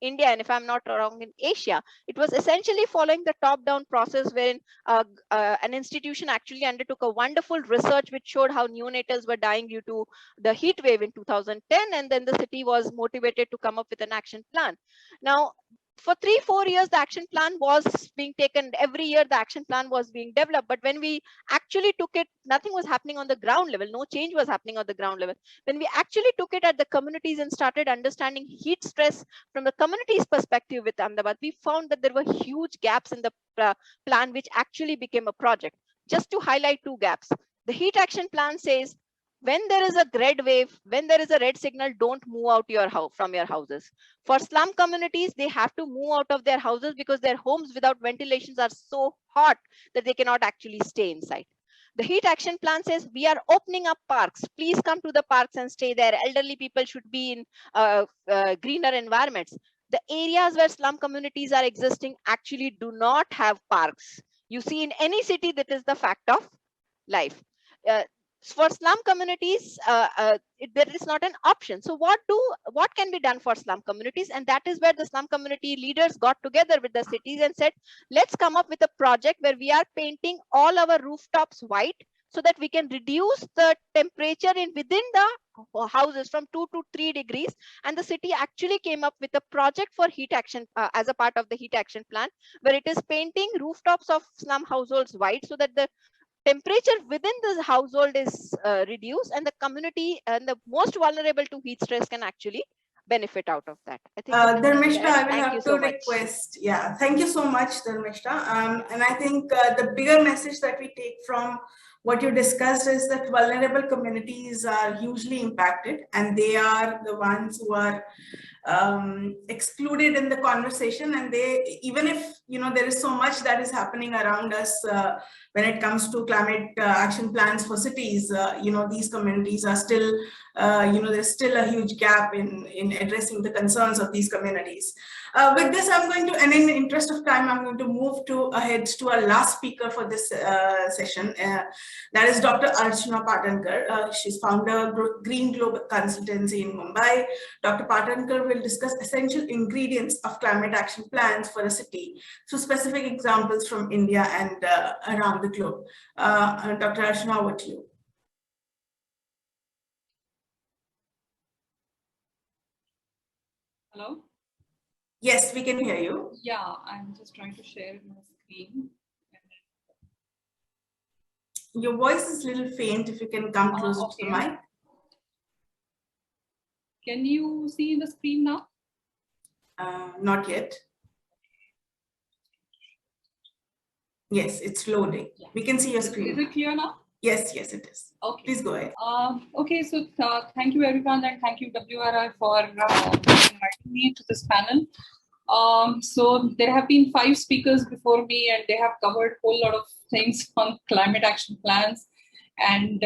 India, and if I'm not wrong, in Asia. It was essentially following the top-down process, wherein an institution actually undertook a wonderful research which showed how neonatals were dying due to the heat wave in 2010, and then the city was motivated to come up with an action plan. Now, for 3-4 years, the action plan was being taken. Every year, the action plan was being developed. But when we actually took it, nothing was happening on the ground level. No change was happening on the ground level. When we actually took it at the communities and started understanding heat stress from the community's perspective with Ahmedabad, we found that there were huge gaps in the plan, which actually became a project. Just to highlight 2 gaps, the heat action plan says, when there is a red wave, when there is a red signal, don't move out from your houses. For slum communities, they have to move out of their houses because their homes without ventilations are so hot that they cannot actually stay inside. The heat action plan says, we are opening up parks. Please come to the parks and stay there. Elderly people should be in greener environments. The areas where slum communities are existing actually do not have parks. You see, in any city, that is the fact of life. Uh, for slum communities, there is not an option. So what can be done for slum communities? And that is where the slum community leaders got together with the cities and said, let's come up with a project where we are painting all our rooftops white, so that we can reduce the temperature within the houses from 2 to 3 degrees. And the city actually came up with a project for heat action as a part of the heat action plan, where it is painting rooftops of slum households white, so that the temperature within the household is reduced, and the community and the most vulnerable to heat stress can actually benefit out of that. I think Dharmeshta, I will thank you have so to much. request. Yeah, thank you so much, Dharmeshta. And I think the bigger message that we take from what you discussed is that vulnerable communities are hugely impacted, and they are the ones who are excluded in the conversation. And they, even if there is so much that is happening around us when it comes to climate action plans for cities, these communities are still there's still a huge gap in addressing the concerns of these communities. With this, I'm going to, and in the interest of time, I'm going to move ahead to our last speaker for this session. That is Dr. Archana Patankar. She's founder of Green Global Consultancy in Mumbai. Dr. Patankar will discuss essential ingredients of climate action plans for a city through specific examples from India and around the globe. Dr. Archana, over to you. Hello? Yes, we can hear you. Yeah, I'm just trying to share my screen. Your voice is a little faint. If you can come closer to the mic. Can you see the screen now? Not yet. Yes, it's loading. Yeah. We can see your screen. Is it clear now? Yes, yes, it is. Okay. Please go ahead. Okay, so thank you everyone, and thank you WRI for inviting me to this panel. So there have been 5 speakers before me, and they have covered a whole lot of things on climate action plans and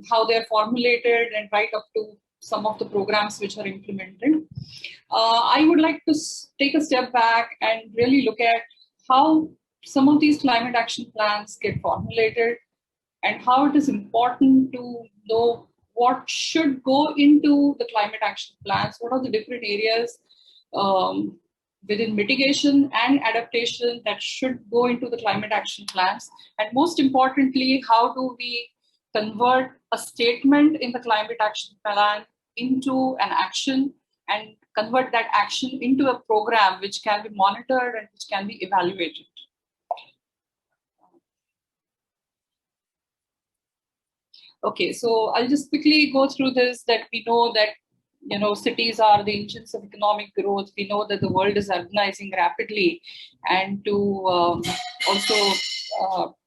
how they're formulated, and right up to some of the programs which are implemented. I would like to take a step back and really look at how some of these climate action plans get formulated, and how it is important to know what should go into the climate action plans, what are the different areas within mitigation and adaptation that should go into the climate action plans, and most importantly, how do we convert a statement in the climate action plan into an action, and convert that action into a program which can be monitored and which can be evaluated. Okay, so I'll just quickly go through this, that we know that cities are the engines of economic growth. We know that the world is urbanizing rapidly, and to also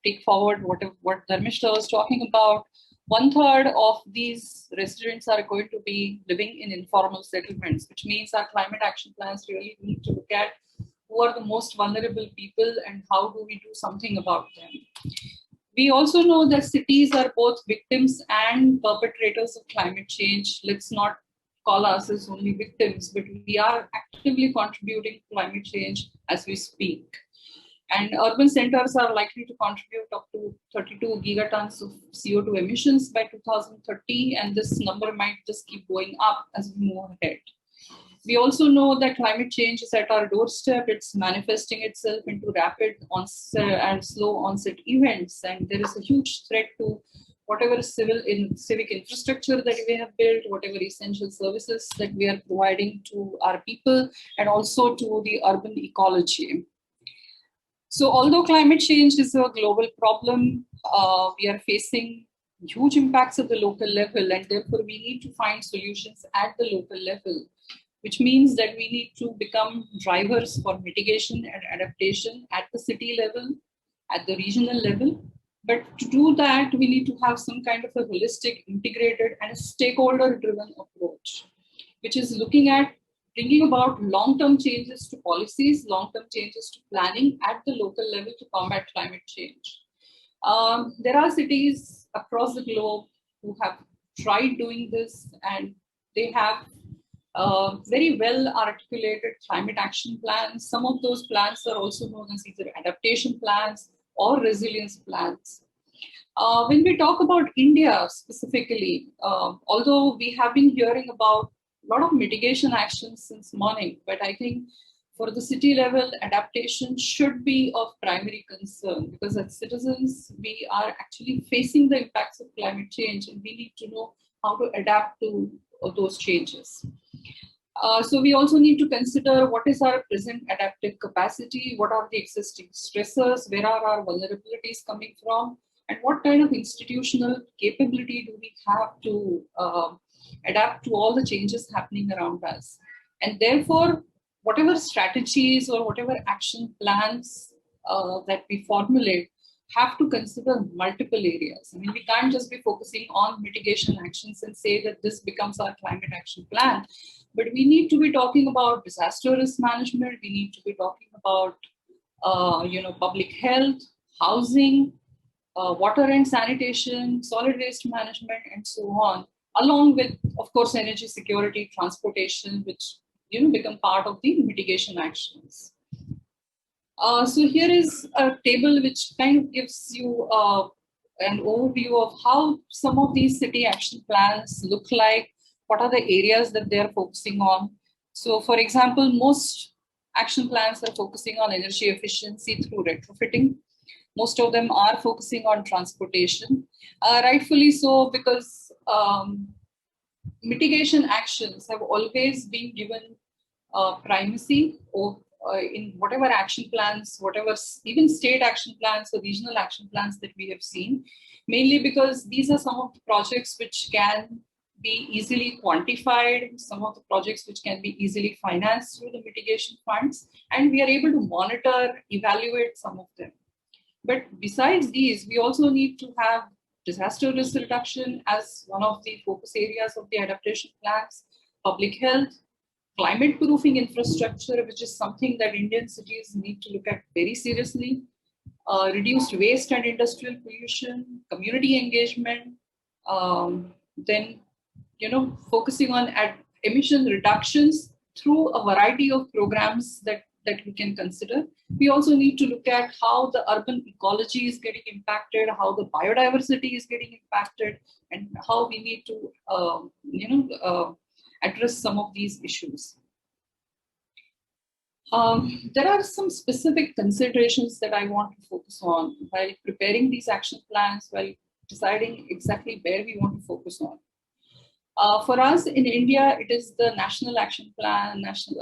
take forward what Dharmeshta was talking about, 1/3 of these residents are going to be living in informal settlements, which means our climate action plans really need to look at who are the most vulnerable people and how do we do something about them. We also know that cities are both victims and perpetrators of climate change. Let's not call us as only victims, but we are actively contributing to climate change as we speak. And urban centers are likely to contribute up to 32 gigatons of CO2 emissions by 2030, and this number might just keep going up as we move ahead. We also know that climate change is at our doorstep. It's manifesting itself into rapid onset and slow onset events, and there is a huge threat to whatever civic infrastructure that we have built, whatever essential services that we are providing to our people, and also to the urban ecology. So although climate change is a global problem, we are facing huge impacts at the local level, and therefore we need to find solutions at the local level, which means that we need to become drivers for mitigation and adaptation at the city level, at the regional level. But to do that, we need to have some kind of a holistic, integrated, and stakeholder-driven approach, which is looking at bringing about long-term changes to policies, long-term changes to planning at the local level to combat climate change. There are cities across the globe who have tried doing this, and they have very well articulated climate action plans. Some of those plans are also known as either adaptation plans or resilience plans. When we talk about India specifically, although we have been hearing about a lot of mitigation actions since morning, but I think for the city level, adaptation should be of primary concern, because as citizens, we are actually facing the impacts of climate change, and we need to know how to adapt to those changes. So we also need to consider what is our present adaptive capacity, what are the existing stressors, where are our vulnerabilities coming from, and what kind of institutional capability do we have to adapt to all the changes happening around us. And therefore, whatever strategies or whatever action plans that we formulate have to consider multiple areas. I mean, we can't just be focusing on mitigation actions and say that this becomes our climate action plan. But we need to be talking about disaster risk management. We need to be talking about, public health, housing, water and sanitation, solid waste management, and so on, along with, of course, energy security, transportation, which become part of the mitigation actions. So here is a table which kind of gives you an overview of how some of these city action plans look like, what are the areas that they're focusing on. So for example, most action plans are focusing on energy efficiency through retrofitting. Most of them are focusing on transportation, rightfully so, because mitigation actions have always been given primacy in whatever action plans, whatever even state action plans or regional action plans that we have seen, mainly because these are some of the projects which can be easily quantified, some of the projects which can be easily financed through the mitigation funds, and we are able to monitor, evaluate some of them. But besides these, we also need to have disaster risk reduction as one of the focus areas of the adaptation plans, public health, climate proofing infrastructure, which is something that Indian cities need to look at very seriously, reduced waste and industrial pollution, community engagement, then focusing on emission reductions through a variety of programs that we can consider. We also need to look at how the urban ecology is getting impacted, how the biodiversity is getting impacted, and how we need to address some of these issues. There are some specific considerations that I want to focus on while preparing these action plans, while deciding exactly where we want to focus on. For us in India, it is the National Action Plan, National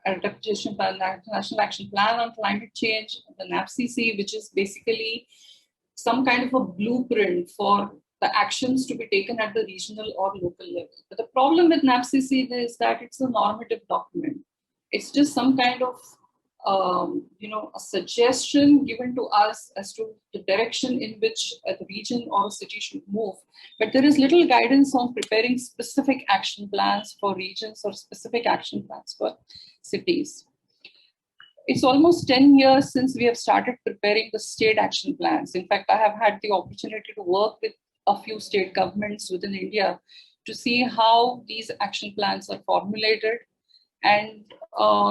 Adaptation Plan, National Action Plan on Climate Change, the NAPCC, which is basically some kind of a blueprint for the actions to be taken at the regional or local level. But the problem with NAPCC is that it's a normative document. It's just some kind of a suggestion given to us as to the direction in which the region or city should move. But there is little guidance on preparing specific action plans for regions or specific action plans for cities. It's almost 10 years since we have started preparing the state action plans. In fact, I have had the opportunity to work with a few state governments within India to see how these action plans are formulated. And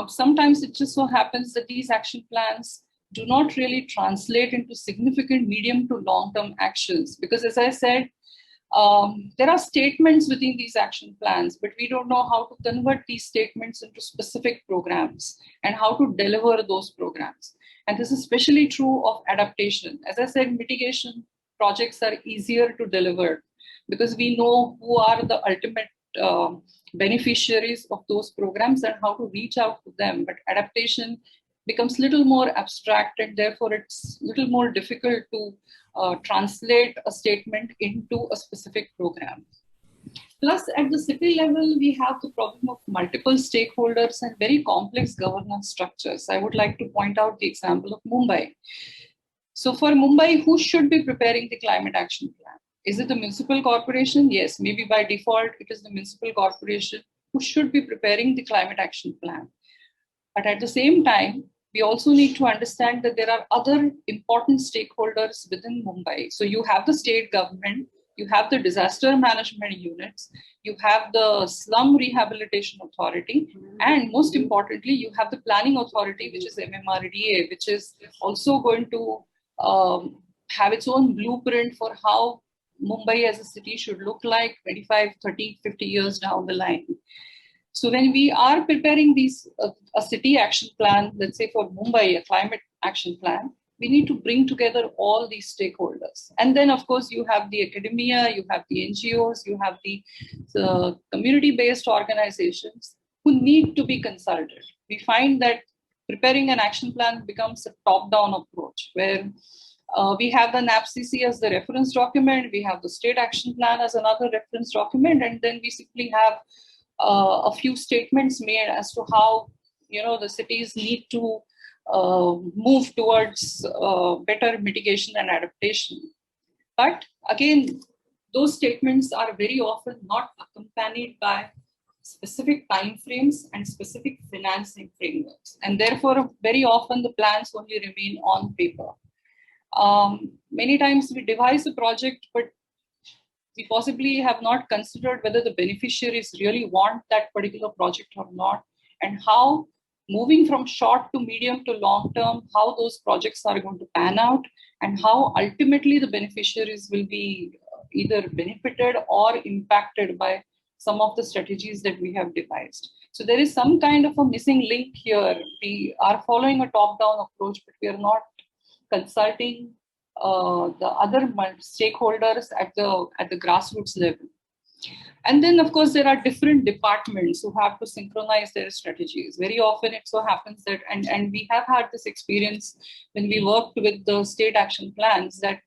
sometimes it just so happens that these action plans do not really translate into significant medium to long-term actions. Because as I said, there are statements within these action plans, but we don't know how to convert these statements into specific programs and how to deliver those programs. And this is especially true of adaptation. As I said, mitigation projects are easier to deliver because we know who are the ultimate beneficiaries of those programs and how to reach out to them. But adaptation becomes a little more abstract, and therefore it's a little more difficult to translate a statement into a specific program. Plus, at the city level, we have the problem of multiple stakeholders and very complex governance structures. I would like to point out the example of Mumbai. So for Mumbai, who should be preparing the climate action plan? Is it the municipal corporation? Yes, maybe by default, it is the municipal corporation who should be preparing the climate action plan. But at the same time, we also need to understand that there are other important stakeholders within Mumbai. So you have the state government, you have the disaster management units, you have the slum rehabilitation authority, and most importantly, you have the planning authority, which is MMRDA, which is also going to have its own blueprint for how Mumbai as a city should look like 25, 30, 50 years down the line. So when we are preparing these a city action plan, let's say for Mumbai, a climate action plan, we need to bring together all these stakeholders. And then, of course, you have the academia, you have the NGOs, you have the community-based organizations who need to be consulted. We find that preparing an action plan becomes a top-down approach where we have the NAPCC as the reference document, we have the state action plan as another reference document, and then we simply have a few statements made as to how the cities need to move towards better mitigation and adaptation. But again, those statements are very often not accompanied by specific timeframes and specific financing frameworks. And therefore, very often the plans only remain on paper. Many times we devise a project, but we possibly have not considered whether the beneficiaries really want that particular project or not, and how moving from short to medium to long term, how those projects are going to pan out, and how ultimately the beneficiaries will be either benefited or impacted by some of the strategies that we have devised. So there is some kind of a missing link here. We are following a top-down approach, but we are not consulting the other stakeholders at the grassroots level. And then, of course, there are different departments who have to synchronize their strategies. Very often it so happens that, and we have had this experience when we worked with the state action plans, that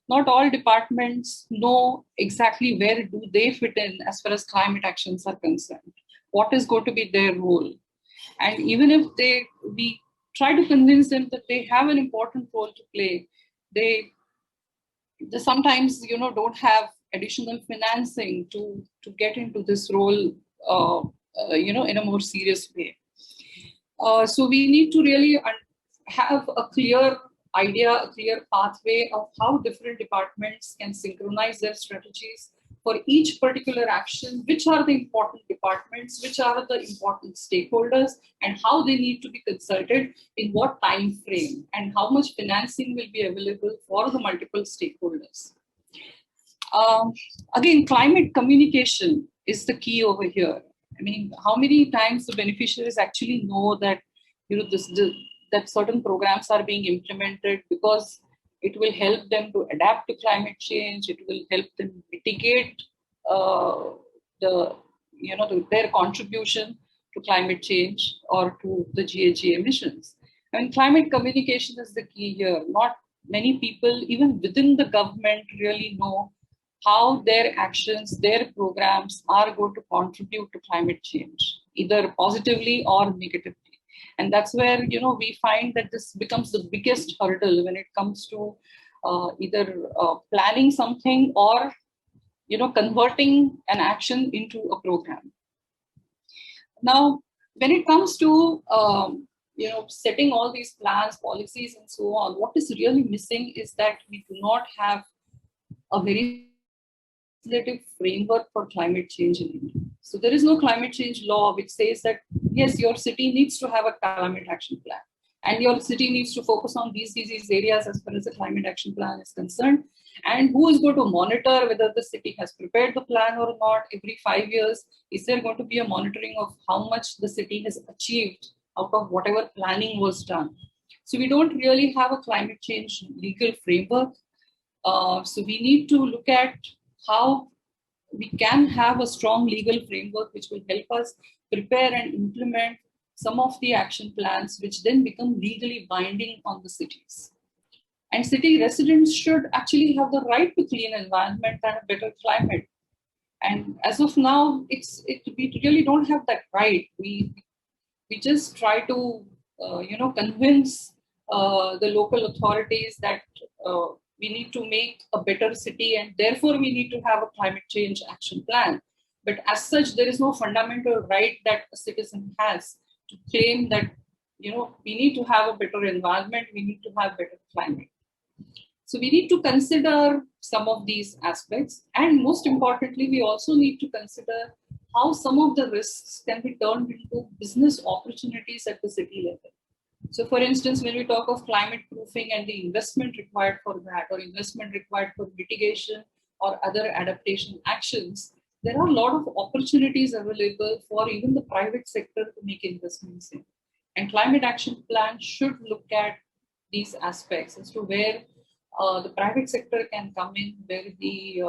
not all departments know exactly where do they fit in as far as climate actions are concerned. What is going to be their role? And even if we try to convince them that they have an important role to play, they sometimes don't have additional financing to get into this role in a more serious way. So we need to really have a clear idea, a clear pathway of how different departments can synchronize their strategies for each particular action, which are the important departments, which are the important stakeholders, and how they need to be consulted in what time frame, and how much financing will be available for the multiple stakeholders. Again, climate communication is the key over here. I mean, how many times the beneficiaries actually know that that certain programs are being implemented because it will help them to adapt to climate change. It will help them mitigate their contribution to climate change or to the GHG emissions. I mean, climate communication is the key here. Not many people, even within the government, really know how their actions, their programs are going to contribute to climate change, either positively or negatively. And that's where, we find that this becomes the biggest hurdle when it comes to either planning something or, converting an action into a program. Now, when it comes to, setting all these plans, policies, and so on, what is really missing is that we do not have a very legislative framework for climate change in India. So there is no climate change law which says that, yes, your city needs to have a climate action plan and your city needs to focus on these areas as far as the climate action plan is concerned. And who is going to monitor whether the city has prepared the plan or not every 5 years? Is there going to be a monitoring of how much the city has achieved out of whatever planning was done? So we don't really have a climate change legal framework. So we need to look at how we can have a strong legal framework which will help us prepare and implement some of the action plans which then become legally binding on the cities. And city residents should actually have the right to clean environment and a better climate. And as of now, we really don't have that right. We just try to convince the local authorities that we need to make a better city and therefore we need to have a climate change action plan. But as such, there is no fundamental right that a citizen has to claim that we need to have a better environment, we need to have better climate. So we need to consider some of these aspects. And most importantly, we also need to consider how some of the risks can be turned into business opportunities at the city level. So for instance, when we talk of climate proofing and the investment required for that, or investment required for mitigation or other adaptation actions, there are a lot of opportunities available for even the private sector to make investments in. And climate action plan should look at these aspects as to where the private sector can come in, where the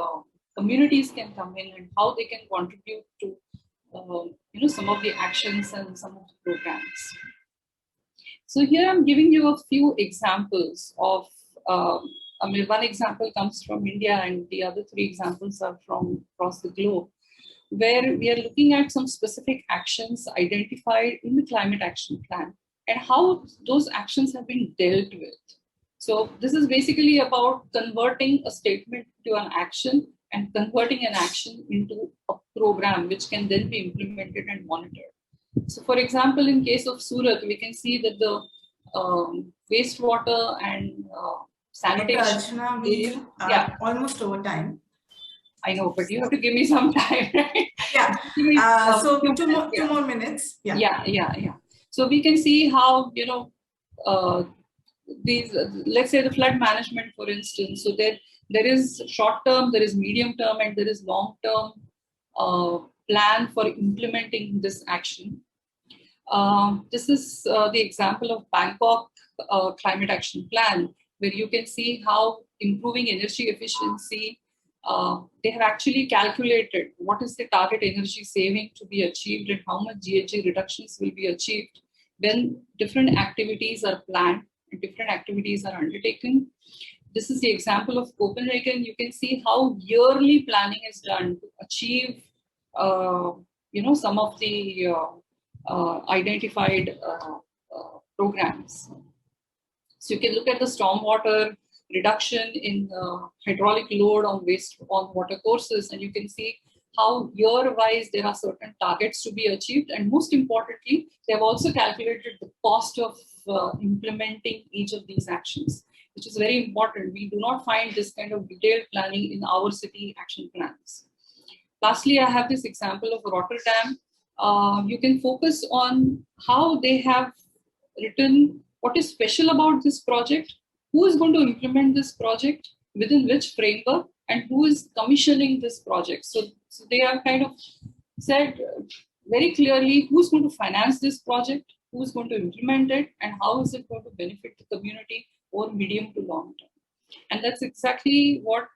communities can come in, and how they can contribute to some of the actions and some of the programs. So here I'm giving you a few examples of, one example comes from India and the other three examples are from across the globe, where we are looking at some specific actions identified in the climate action plan and how those actions have been dealt with. So this is basically about converting a statement to an action and converting an action into a program which can then be implemented and monitored. So for example, in case of Surat, we can see that the wastewater and sanitation. Archana, we are almost over time. I know, but you have to give me some time, right? Yeah. So two more minutes. Yeah. So we can see how, these, let's say the flood management, for instance. So there is short term, there is medium term, and there is long term plan for implementing this action. This is the example of Bangkok climate action plan, where you can see how improving energy efficiency, they have actually calculated what is the target energy saving to be achieved and how much GHG reductions will be achieved when different activities are planned and different activities are undertaken. This is the example of Copenhagen. You can see how yearly planning is done to achieve, some of the identified programs. So you can look at the stormwater reduction in hydraulic load on water courses, and you can see how year-wise there are certain targets to be achieved, and most importantly, they have also calculated the cost of implementing each of these actions, which is very important. We do not find this kind of detailed planning in our city action plans. Lastly, I have this example of Rotterdam. You can focus on how they have written what is special about this project, who is going to implement this project, within which framework, and who is commissioning this project. So they are kind of said very clearly who's going to finance this project, who's going to implement it, and how is it going to benefit the community over medium to long term. And that's exactly what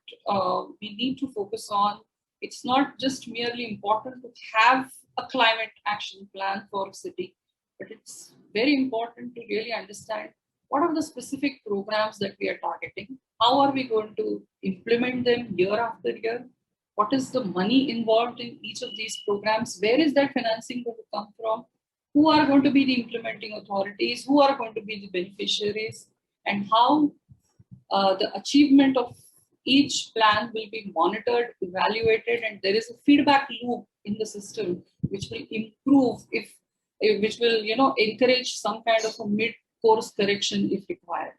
we need to focus on. It's not just merely important to have a climate action plan for a city, but it's very important to really understand what are the specific programs that we are targeting, how are we going to implement them year after year, what is the money involved in each of these programs, where is that financing going to come from, who are going to be the implementing authorities, who are going to be the beneficiaries, and how the achievement of each plan will be monitored, evaluated, and there is a feedback loop in the system which will improve which will encourage some kind of a mid-course correction if required.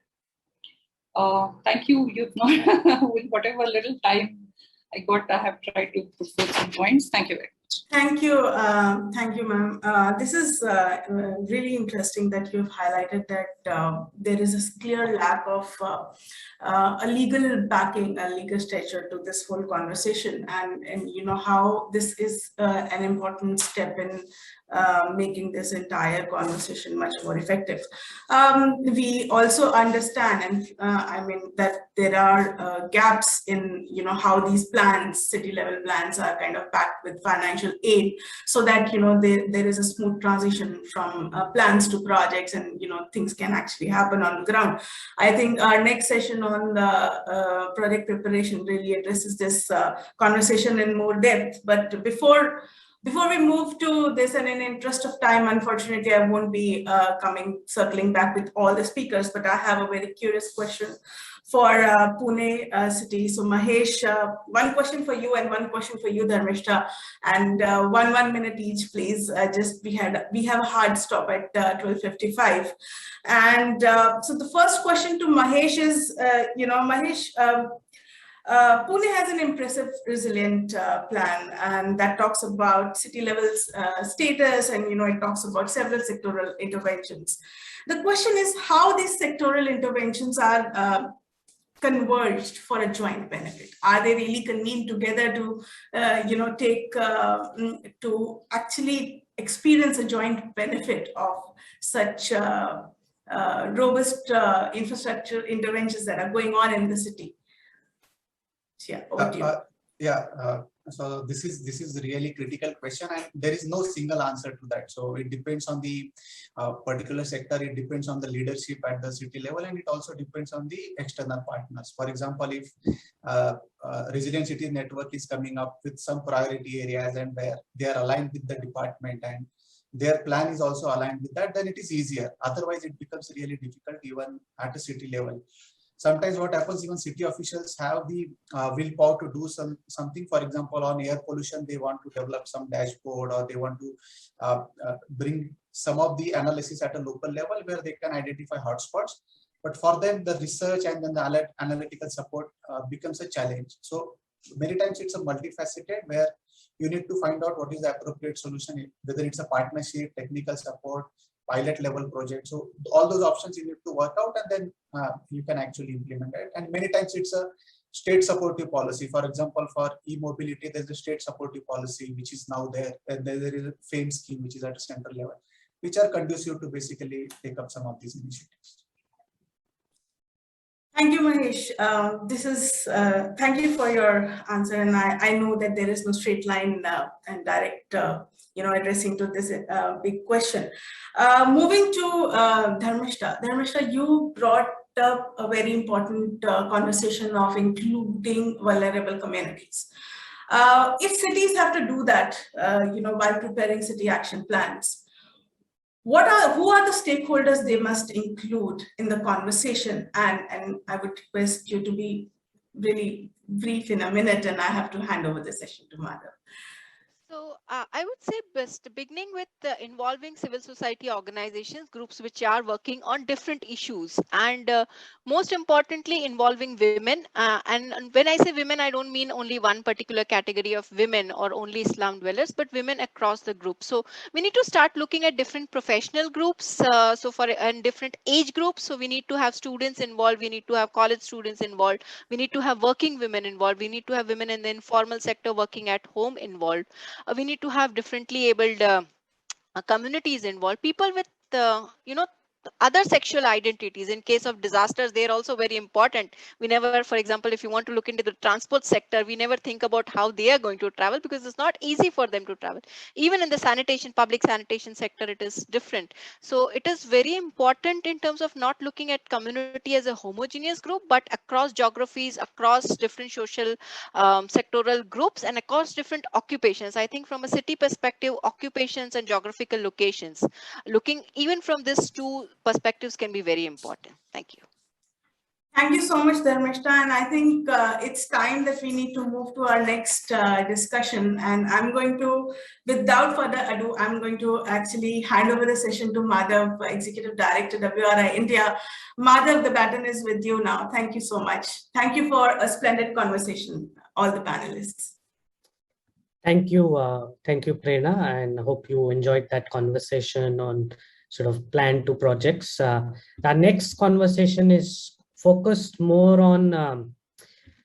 Thank you. You've not with whatever little time I got, I have tried to put forth some points. Thank you very much. Thank you, ma'am. This is really interesting that you've highlighted that there is a clear lack of a legal backing, a legal stature to this whole conversation, and how this is an important step in making this entire conversation much more effective. We also understand, and that there are gaps in how these plans, city level plans, are kind of backed with financial aid, so that there is a smooth transition from plans to projects, and things can actually happen on the ground. I think our next session on the project preparation really addresses this conversation in more depth. But before we move to this, and in interest of time, unfortunately, I won't be circling back with all the speakers, but I have a very curious question for Pune city. So Mahesh, one question for you and one question for you, Dharmeshta, and 1 minute each, please. Just we have a hard stop at 12:55, and so the first question to Mahesh is, Mahesh. Pune has an impressive resilient plan, and that talks about city level status, and it talks about several sectoral interventions. The question is how these sectoral interventions are converged for a joint benefit. Are they really convened together to, to actually experience a joint benefit of such robust infrastructure interventions that are going on in the city? Yeah, over to you. So this is really critical question, and there is no single answer to that. So it depends on the particular sector, it depends on the leadership at the city level, and it also depends on the external partners. For example, if resilient city network is coming up with some priority areas and where they are aligned with the department and their plan is also aligned with that, then it is easier. Otherwise, it becomes really difficult even at a city level. Sometimes what happens, even city officials have the willpower to do something. For example, on air pollution, they want to develop some dashboard, or they want to bring some of the analysis at a local level where they can identify hotspots. But for them, the research and then the analytical support becomes a challenge. So many times it's a multifaceted where you need to find out what is the appropriate solution, whether it's a partnership, technical support, pilot level project. So all those options you need to work out, and then you can actually implement it. And many times it's a state supportive policy. For example, for e-mobility, there's a state supportive policy which is now there, and there is a FAME scheme which is at a central level, which are conducive to basically take up some of these initiatives. Thank you, Mahesh. Thank you for your answer. And I know that there is no straight line and direct, addressing to this big question. Moving to Dharmeshta. Dharmeshta, you brought up a very important conversation of including vulnerable communities. If cities have to do that, while preparing city action plans, who are the stakeholders they must include in the conversation? And I would request you to be really brief in a minute, and I have to hand over the session to Madhav. So I would say best beginning with involving civil society organizations, groups which are working on different issues, and most importantly involving women. And when I say women, I don't mean only one particular category of women or only slum dwellers, but women across the group. So we need to start looking at different professional groups, and different age groups. So we need to have students involved, we need to have college students involved, we need to have working women involved, we need to have women in the informal sector working at home involved. We need to have differently abled communities involved, people with other sexual identities. In case of disasters, they are also very important. We never, for example, if you want to look into the transport sector, we never think about how they are going to travel, because it's not easy for them to travel. Even in the public sanitation sector, it is different. So it is very important in terms of not looking at community as a homogeneous group, but across geographies, across different social sectoral groups, and across different occupations. I think from a city perspective, occupations and geographical locations, looking even from these two perspectives can be very important. Thank you. Thank you so much, Dharmeshta. And I think it's time that we need to move to our next discussion. And I'm going to, without further ado, I'm going to actually hand over the session to Madhav, Executive Director, WRI-India. Madhav, the baton is with you now. Thank you so much. Thank you for a splendid conversation, all the panelists. Thank you, Prerna, and hope you enjoyed that conversation on sort of plan to projects. Our next conversation is focused more on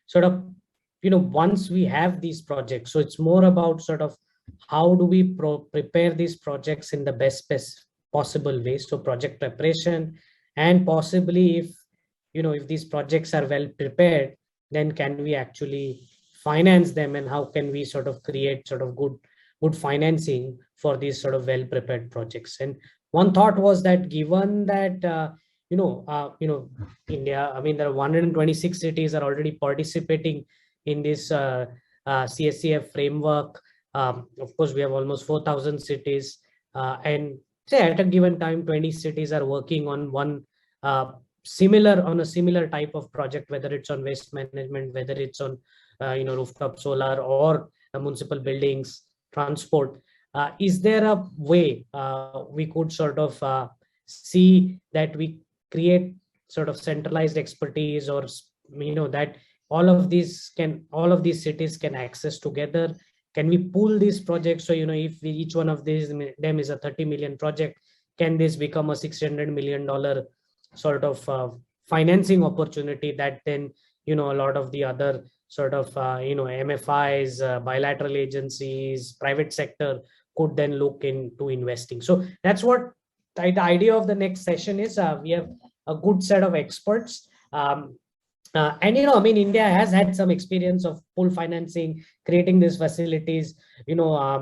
sort of, once we have these projects. So it's more about sort of how do we prepare these projects in the best possible way. So project preparation, and possibly if these projects are well prepared, then can we actually finance them, and how can we sort of create sort of good financing for these sort of well prepared projects. And one thought was that given that India, I mean, there are 126 cities are already participating in this CSCF framework. Of course, we have almost 4,000 cities, and say at a given time, 20 cities are working on one on a similar type of project, whether it's on waste management, whether it's on rooftop solar or municipal buildings, transport. Is there a way we could sort of see that we create sort of centralized expertise, or that all of these cities can access together? Can we pool these projects? So if each one of them is a 30 million project, can this become a $600 million sort of financing opportunity that then a lot of the other sort of MFIs, bilateral agencies, private sector could then look into investing? So that's what the idea of the next session is. We have a good set of experts, and India has had some experience of pool financing, creating these facilities. Tamil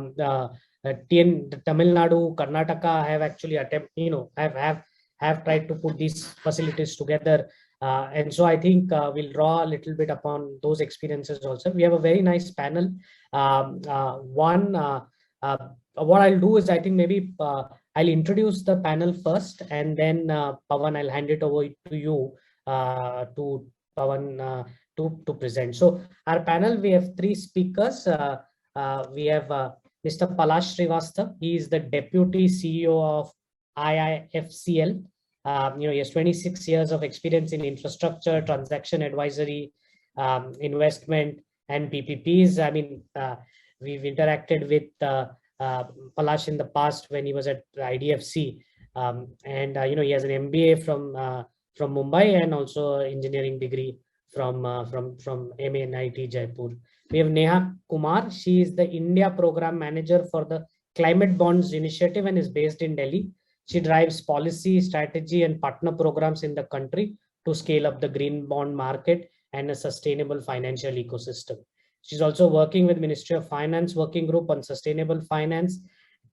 Nadu, Karnataka have actually have tried to put these facilities together. And so I think we'll draw a little bit upon those experiences also. We have a very nice panel. What I'll do is, I think maybe I'll introduce the panel first, and then Pawan, I'll hand it over to you to Pawan to present. So our panel, we have three speakers. We have Mr. Palash Srivastava. He is the Deputy CEO of IIFCL. He has 26 years of experience in infrastructure, transaction advisory, investment, and PPPs. I mean, we've interacted with Palash in the past when he was at IDFC, and he has an MBA from Mumbai, and also engineering degree from MNIT Jaipur. We have Neha Kumar. She is the India Program Manager for the Climate Bonds Initiative and is based in Delhi. She drives policy, strategy, and partner programs in the country to scale up the green bond market and a sustainable financial ecosystem. She's also working with Ministry of Finance Working Group on Sustainable Finance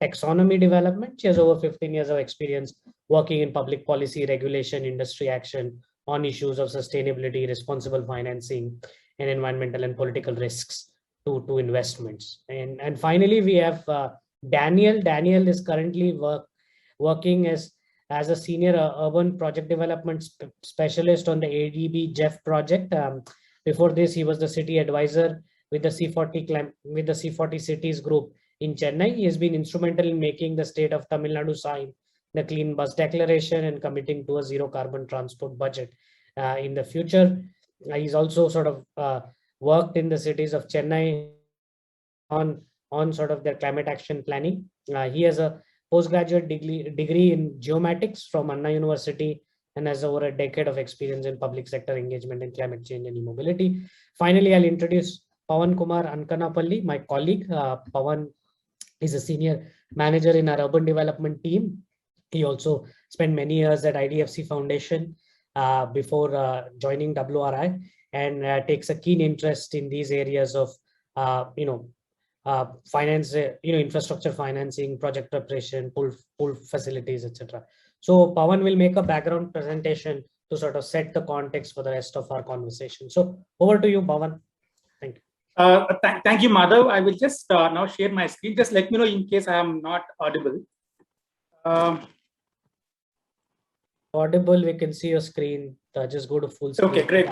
Taxonomy Development. She has over 15 years of experience working in public policy, regulation, industry action on issues of sustainability, responsible financing, and environmental and political risks to investments. And finally, we have Daniel. Daniel is currently working as a senior urban project development specialist on the ADB JEF project. Before this, he was the city advisor with the C40 cities group in Chennai. He has been instrumental in making the state of Tamil Nadu sign the Clean Bus Declaration and committing to a zero carbon transport budget in the future. He's also sort of worked in the cities of Chennai on sort of their climate action planning. He has a postgraduate degree in geomatics from Anna University and has over a decade of experience in public sector engagement in climate change and e-mobility. Finally, I'll introduce Pawan Kumar Ankanapalli, my colleague. Pawan is a senior manager in our urban development team. He also spent many years at IDFC Foundation before joining WRI, and takes a keen interest in these areas of finance, infrastructure financing, project preparation, pool facilities, etc. So Pawan will make a background presentation to sort of set the context for the rest of our conversation. So over to you, Pawan. Thank you. Thank you, Madhav. I will just now share my screen. Just let me know in case I am not audible. Audible, we can see your screen. Just go to full screen. Okay, great.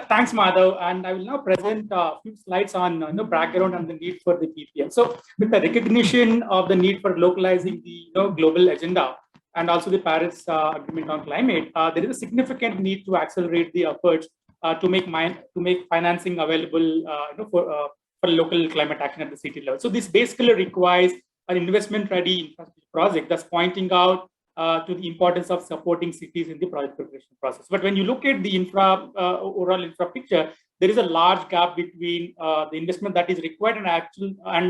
Thanks, Madhav. And I will now present a few slides on background and the need for the PPM. So with the recognition of the need for localizing the global agenda and also the Paris Agreement on climate, there is a significant need to accelerate the efforts to make financing available for local climate action at the city level. So this basically requires an investment-ready infrastructure project that's pointing out to the importance of supporting cities in the project preparation process. But when you look at the overall infra picture, there is a large gap between the investment that is required and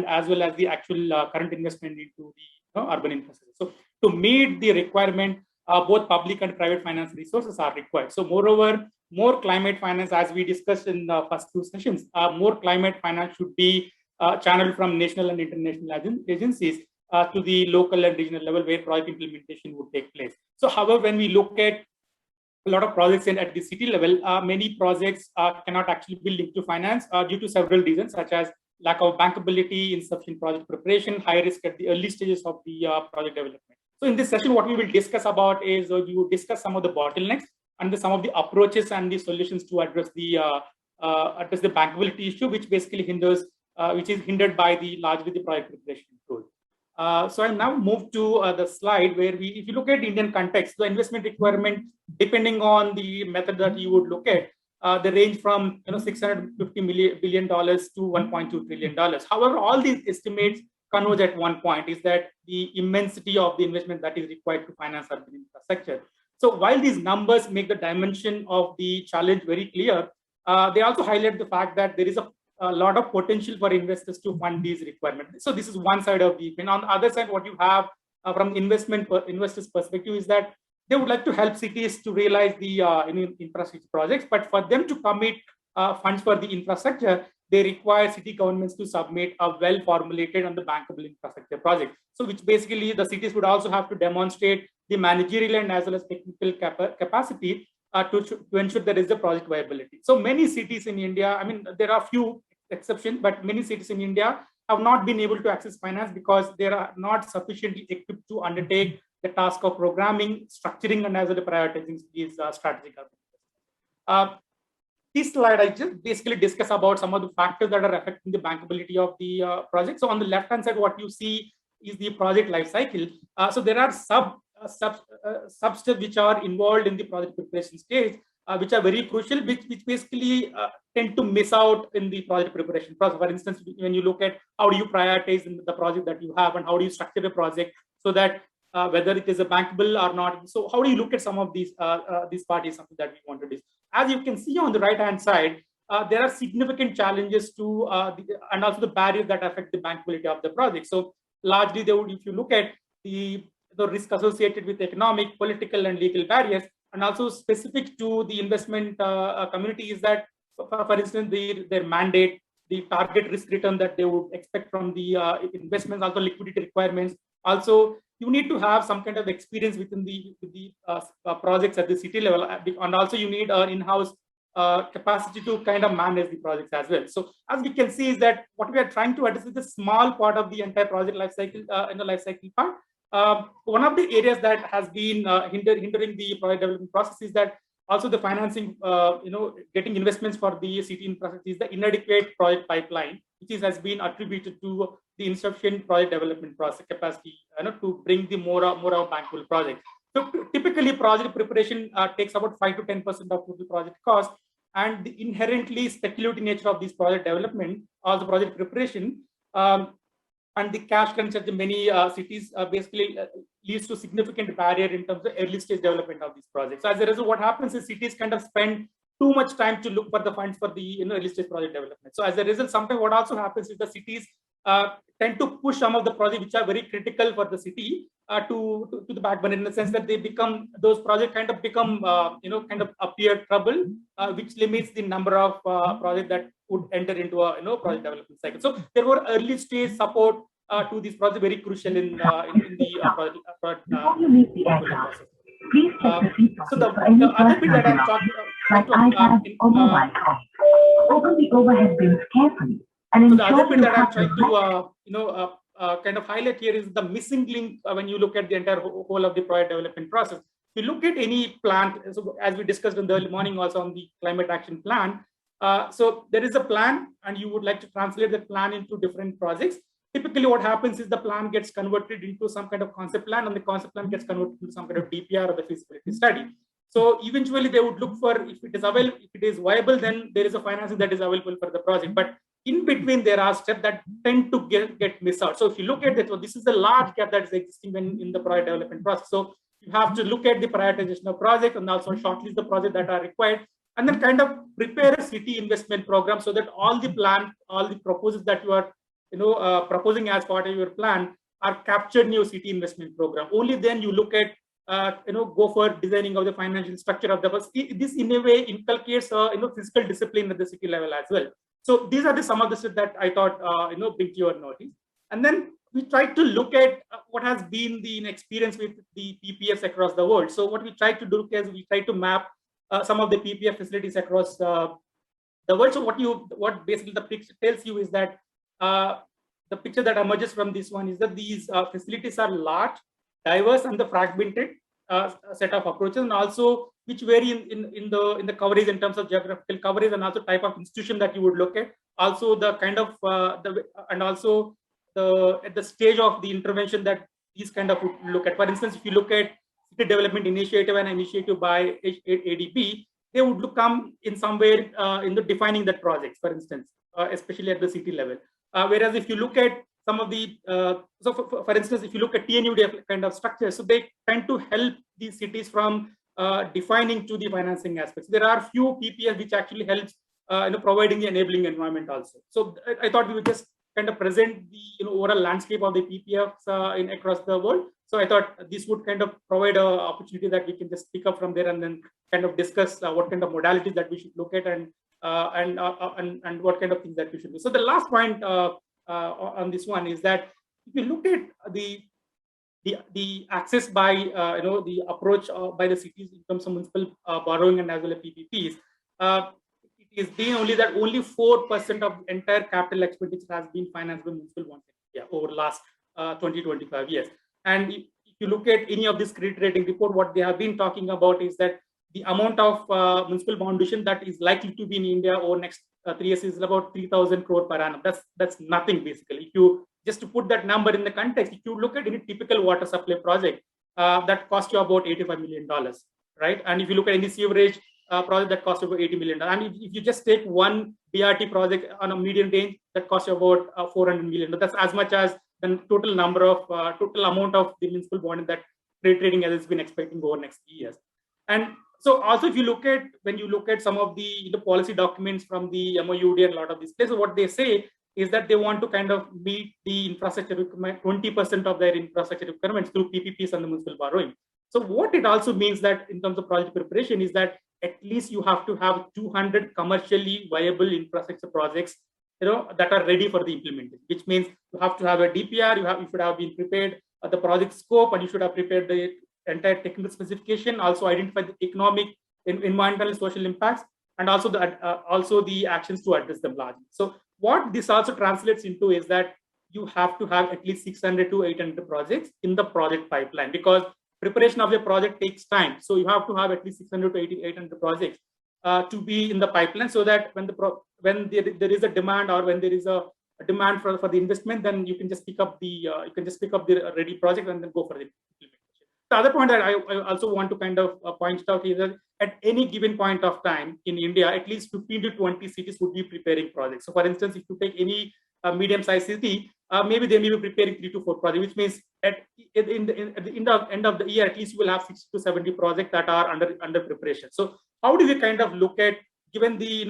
as well as the actual current investment into the urban infrastructure. So to meet the requirement, both public and private finance resources are required. So moreover, more climate finance, as we discussed in the first two sessions, more climate finance should be channeled from national and international agencies to the local and regional level where project implementation would take place. So however, when we look at a lot of projects at the city level, many projects cannot actually be linked to finance due to several reasons, such as lack of bankability, insufficient project preparation, high risk at the early stages of the project development. So in this session, what we will discuss about is we will discuss some of the bottlenecks and some of the approaches and the solutions to address the bankability issue, which basically hinders, which is hindered by largely the project preparation tool. So I now move to the slide where if you look at Indian context, the investment requirement, depending on the method that you would look at, they range from $650 billion to $1.2 trillion. However, all these estimates converge at one point, is that the immensity of the investment that is required to finance urban infrastructure. So while these numbers make the dimension of the challenge very clear, they also highlight the fact that there is a lot of potential for investors to fund these requirements. So this is one side of the equation. On the other side, what you have from investors' perspective is that they would like to help cities to realize the infrastructure projects, but for them to commit funds for the infrastructure, they require city governments to submit a well-formulated and the bankable infrastructure project. So which basically the cities would also have to demonstrate the managerial and as well as technical capacity to ensure there is a project viability. So many cities in India, I mean, there are few exceptions, but many cities in India have not been able to access finance because they are not sufficiently equipped to undertake the task of programming, structuring, and as well as prioritizing these strategic objectives. This slide, I just basically discuss about some of the factors that are affecting the bankability of the project. So on the left-hand side, what you see is the project life cycle. So there are sub-steps which are involved in the project preparation stage, which are very crucial, which basically tend to miss out in the project preparation process. For instance, when you look at how do you prioritize in the project that you have and how do you structure the project so that whether it is a bankable or not. So how do you look at some of these parties, something that we want to do. As you can see on the right-hand side, there are significant challenges to and also the barriers that affect the bankability of the project. So largely, if you look at the risk associated with economic, political, and legal barriers, and also specific to the investment community, is that, for instance, their mandate, the target risk return that they would expect from the investments, also liquidity requirements. Also, you need to have some kind of experience within the projects at the city level, and also you need an in-house capacity to kind of manage the projects as well. So as we can see is that what we are trying to address is a small part of the entire project life cycle, in the life cycle part. One of the areas that has been hindering the project development process is that also the financing, getting investments for the city infrastructure is the inadequate project pipeline, which has been attributed to the insufficient project development process capacity, to bring the more bankable projects. So typically, project preparation takes about 5 to 10% of the project cost, and the inherently speculative nature of this project development or the project preparation and the cash crunch at the many cities basically leads to significant barrier in terms of early stage development of these projects. So as a result, what happens is cities kind of spend too much time to look for the funds for the early stage project development. So as a result, sometimes what also happens is the cities tend to push some of the projects which are very critical for the city to the back burner, in the sense that those projects kind of become appear trouble, which limits the number of projects that would enter into a project development cycle. So there were early stage support to this project very crucial in the project process. So the other bit that I'm talking about, open the overhead bins carefully. So the other bit that I'm trying to kind of highlight here is the missing link when you look at the entire whole of the project development process. If you look at any plan, so as we discussed in the early morning also on the climate action plan, so there is a plan and you would like to translate the plan into different projects. Typically what happens is the plan gets converted into some kind of concept plan, and the concept plan gets converted into some kind of DPR or the feasibility study. So eventually they would look for, if it is available, if it is viable, then there is a financing that is available for the project. But in between, there are steps that tend to get missed out. So if you look at it, so this is a large gap that is existing in the project development process. So you have to look at the prioritization of project and also shortlist the projects that are required, and then kind of prepare a city investment program so that all the proposals that you are proposing as part of your plan are captured in your city investment program. Only then you look at go for designing of the financial structure of the bus. This in a way inculcates fiscal discipline at the city level as well. So these are some of the steps that I thought bring to your notice. And then we tried to look at what has been the experience with the PPFs across the world. So what we tried to do is we tried to map some of the PPF facilities across the world. So what basically the picture tells you is that the picture that emerges from this one is that these facilities are large, diverse, and the fragmented set of approaches, and also which vary in the coverage in terms of geographical coverage and also type of institution that you would look at. Also the kind of at the stage of the intervention that these kind of would look at. For instance, if you look at city development initiative and initiative by ADB, they would come in somewhere in the defining that projects, for instance, especially at the city level. Whereas if you look at some of the, for instance, if you look at TNUD kind of structure, so they tend to help these cities from defining to the financing aspects. There are few PPF which actually helps providing the enabling environment also. So I thought we would just kind of present the overall landscape of the PPFs across the world. So I thought this would kind of provide an opportunity that we can just pick up from there and then kind of discuss what kind of modalities that we should look at and what kind of things that we should do. So the last point on this one is that if you look at the access by the approach by the cities in terms of municipal borrowing and as well as PPPs, it is being only that only 4% of entire capital expenditure has been financed by municipal bonds over the last 20-25 years. And if you look at any of this credit rating report, what they have been talking about is that the amount of municipal bond issue that is likely to be in India over next 3 years is about 3,000 crore per annum. That's nothing basically. If you just to put that number in the context, if you look at any typical water supply project, that costs you about $85 million, right? And if you look at any sewerage project, that costs about $80 million. And if you just take one BRT project on a medium range, that costs you about $400 million. That's as much as the total number of total amount of the municipal bond that credit rating has been expecting over next 3 years. And so also if you look at, when you look at some of the policy documents from the MOUD and a lot of these places, what they say is that they want to kind of meet the infrastructure requirement, 20% of their infrastructure requirements through PPPs and the municipal borrowing. So what it also means that in terms of project preparation is that at least you have to have 200 commercially viable infrastructure projects, that are ready for the implementation, which means you have to have a DPR, you should have been prepared the project scope, and you should have prepared the entire technical specification, also identify the economic, environmental, and social impacts, and also the actions to address them largely. So what this also translates into is that you have to have at least 600 to 800 projects in the project pipeline, because preparation of your project takes time. So you have to have at least 600 to 800 projects to be in the pipeline, so that when there is a demand, or when there is a demand for the investment, then you can just pick up the ready project and then go for the implementation. The other point that I also want to kind of point out is that at any given point of time in India, at least 15 to 20 cities would be preparing projects. So for instance, if you take any medium-sized city, maybe they may be preparing 3 to 4 projects, which means at the end of the year, at least you will have 60 to 70 projects that are under preparation. So how do we kind of look at, given the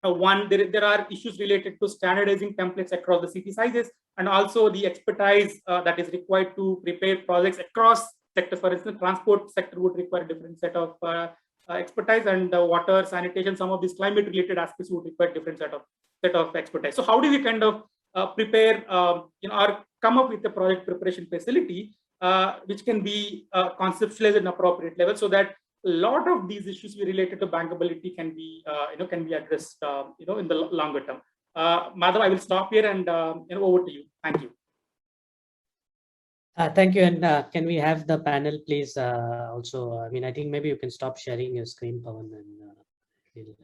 there are issues related to standardizing templates across the city sizes, and also the expertise that is required to prepare projects across sectors. For instance, transport sector would require a different set of expertise, and water, sanitation, some of these climate-related aspects would require different set of expertise. So how do we kind of prepare, or come up with a project preparation facility which can be conceptualized at an appropriate level, so that a lot of these issues related to bankability can be addressed in the longer term. Madhav, I will stop here and over to you. Thank you. Thank you. And can we have the panel, please? Also, I mean, I think maybe you can stop sharing your screen, Pawan, and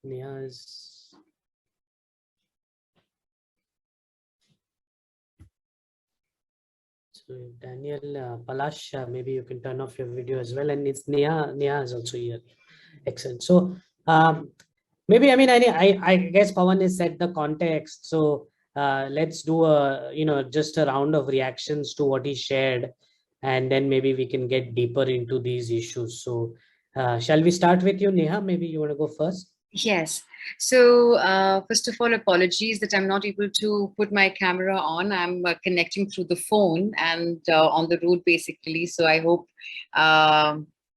Neha is. So Daniel, Palash, maybe you can turn off your video as well. And it's Neha is also here. Excellent. So maybe, I mean, I guess Pawan has set the context. So let's do just a round of reactions to what he shared, and then maybe we can get deeper into these issues. So shall we start with you, Neha? Maybe you want to go first? Yes. So first of all, apologies that I'm not able to put my camera on. I'm connecting through the phone and on the road basically. So I hope,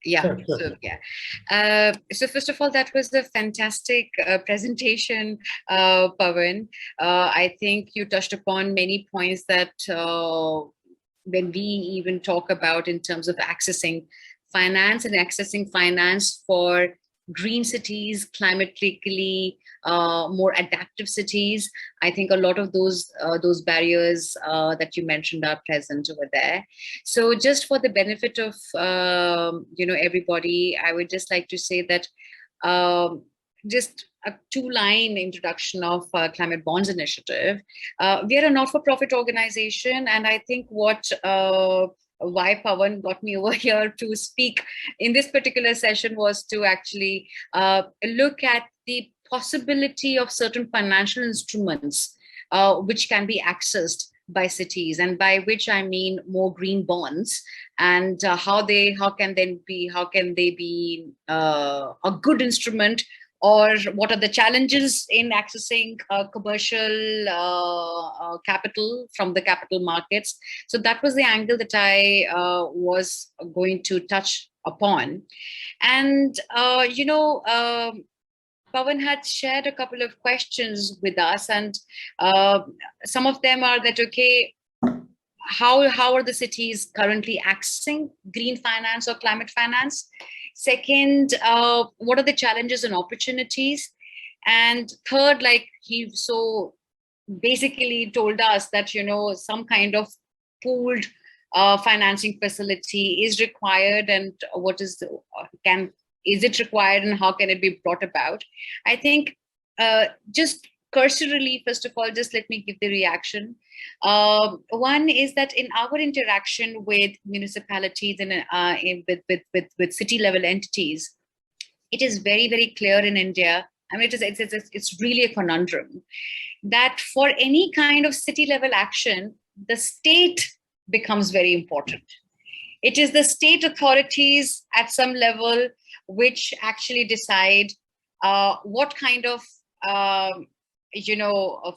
Sure. So yeah. So first of all, that was a fantastic presentation, Pawan. I think you touched upon many points that when we even talk about in terms of accessing finance for green cities, climatically more adaptive cities. I think a lot of those barriers that you mentioned are present over there. So just for the benefit of everybody, I would just like to say that just a two-line introduction of Climate Bonds Initiative. We are a not-for-profit organization, and I think why Pawan got me over here to speak in this particular session was to actually look at the possibility of certain financial instruments which can be accessed by cities, and by which I mean more green bonds, and how can they be a good instrument, or what are the challenges in accessing commercial capital from the capital markets. So that was the angle that I was going to touch upon. And Pawan had shared a couple of questions with us, and some of them are that, okay, how are the cities currently accessing green finance or climate finance? Second, what are the challenges and opportunities? And third, like he so basically told us that, some kind of pooled financing facility is required, and what is it required, and how can it be brought about? I think just cursorily, first of all, just let me give the reaction. One is that in our interaction with municipalities and with city level entities, it is very, very clear in India. I mean, it's really a conundrum that for any kind of city level action, the state becomes very important. It is the state authorities at some level which actually decide what kind of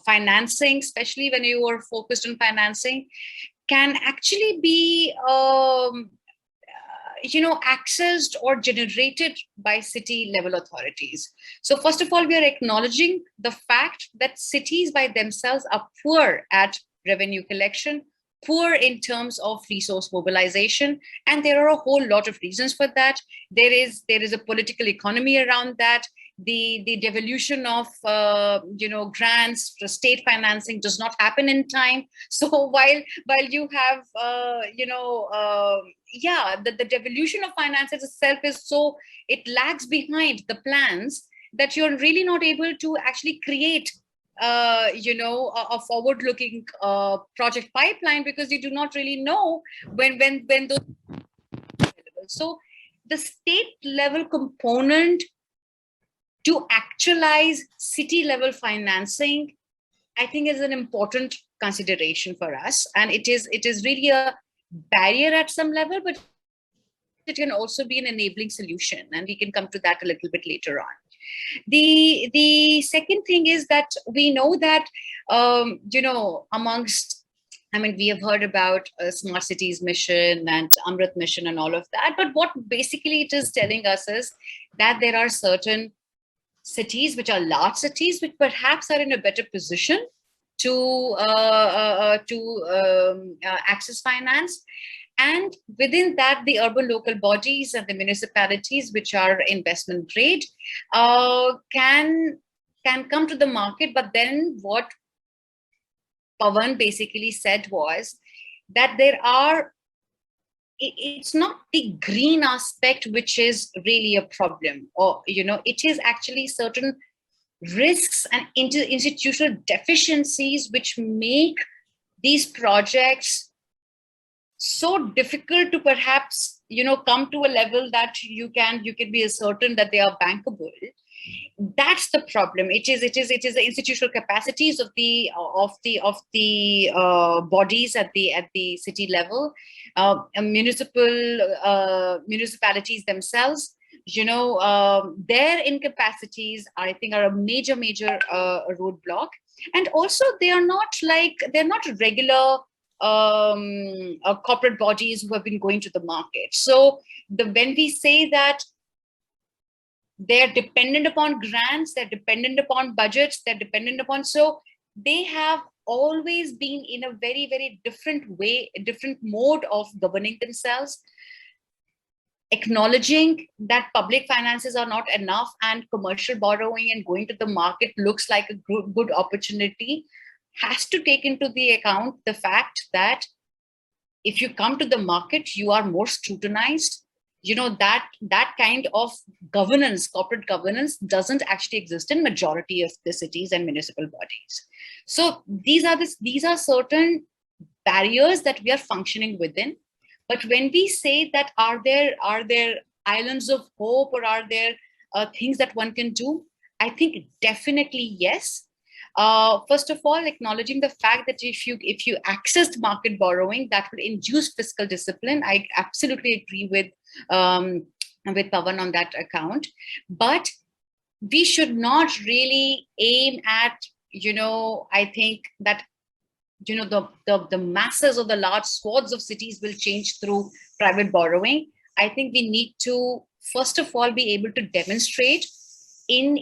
financing, especially when you are focused on financing, can actually be accessed or generated by city level authorities. So first of all, we are acknowledging the fact that cities by themselves are poor at revenue collection, poor in terms of resource mobilization, and there are a whole lot of reasons for that. There is a political economy around that. The devolution of grants, state financing does not happen in time. So while you have the devolution of finances itself is so, it lags behind the plans, that you're really not able to actually create a forward-looking project pipeline, because you do not really know when those. So the state level component to actualize city level financing, I think, is an important consideration for us, and it is really a barrier at some level, but it can also be an enabling solution, and we can come to that a little bit later on. The second thing is that we know that we have heard about Smart Cities mission and Amrit mission and all of that, but what basically it is telling us is that there are certain cities which are large cities which perhaps are in a better position to access finance. And within that, the urban local bodies and the municipalities, which are investment grade, can come to the market. But then what Pawan basically said was that it's not the green aspect which is really a problem, or it is actually certain risks and institutional deficiencies which make these projects so difficult to perhaps come to a level that you can be certain that they are bankable. That's the problem. It is the institutional capacities of the bodies at the city level, municipalities themselves. Their incapacities, I think, are a major roadblock, and also they're not regular corporate bodies who have been going to the market. So when we say that they're dependent upon grants, they're dependent upon budgets, they're dependent upon, so they have always been in a very, very different way, a different mode of governing themselves. acknowledging that public finances are not enough and commercial borrowing and going to the market looks like a good opportunity, has to take into the account the fact that if you come to the market, you are more scrutinized. That kind of governance, corporate governance, doesn't actually exist in majority of the cities and municipal bodies. So these are certain barriers that we are functioning within. But when we say that are there islands of hope, or are there things that one can do, I think definitely yes. First of all, acknowledging the fact that if you access market borrowing, that will induce fiscal discipline. I absolutely agree with Pawan on that account. But we should not really aim at, I think that the masses or the large swaths of cities will change through private borrowing. I think we need to first of all be able to demonstrate in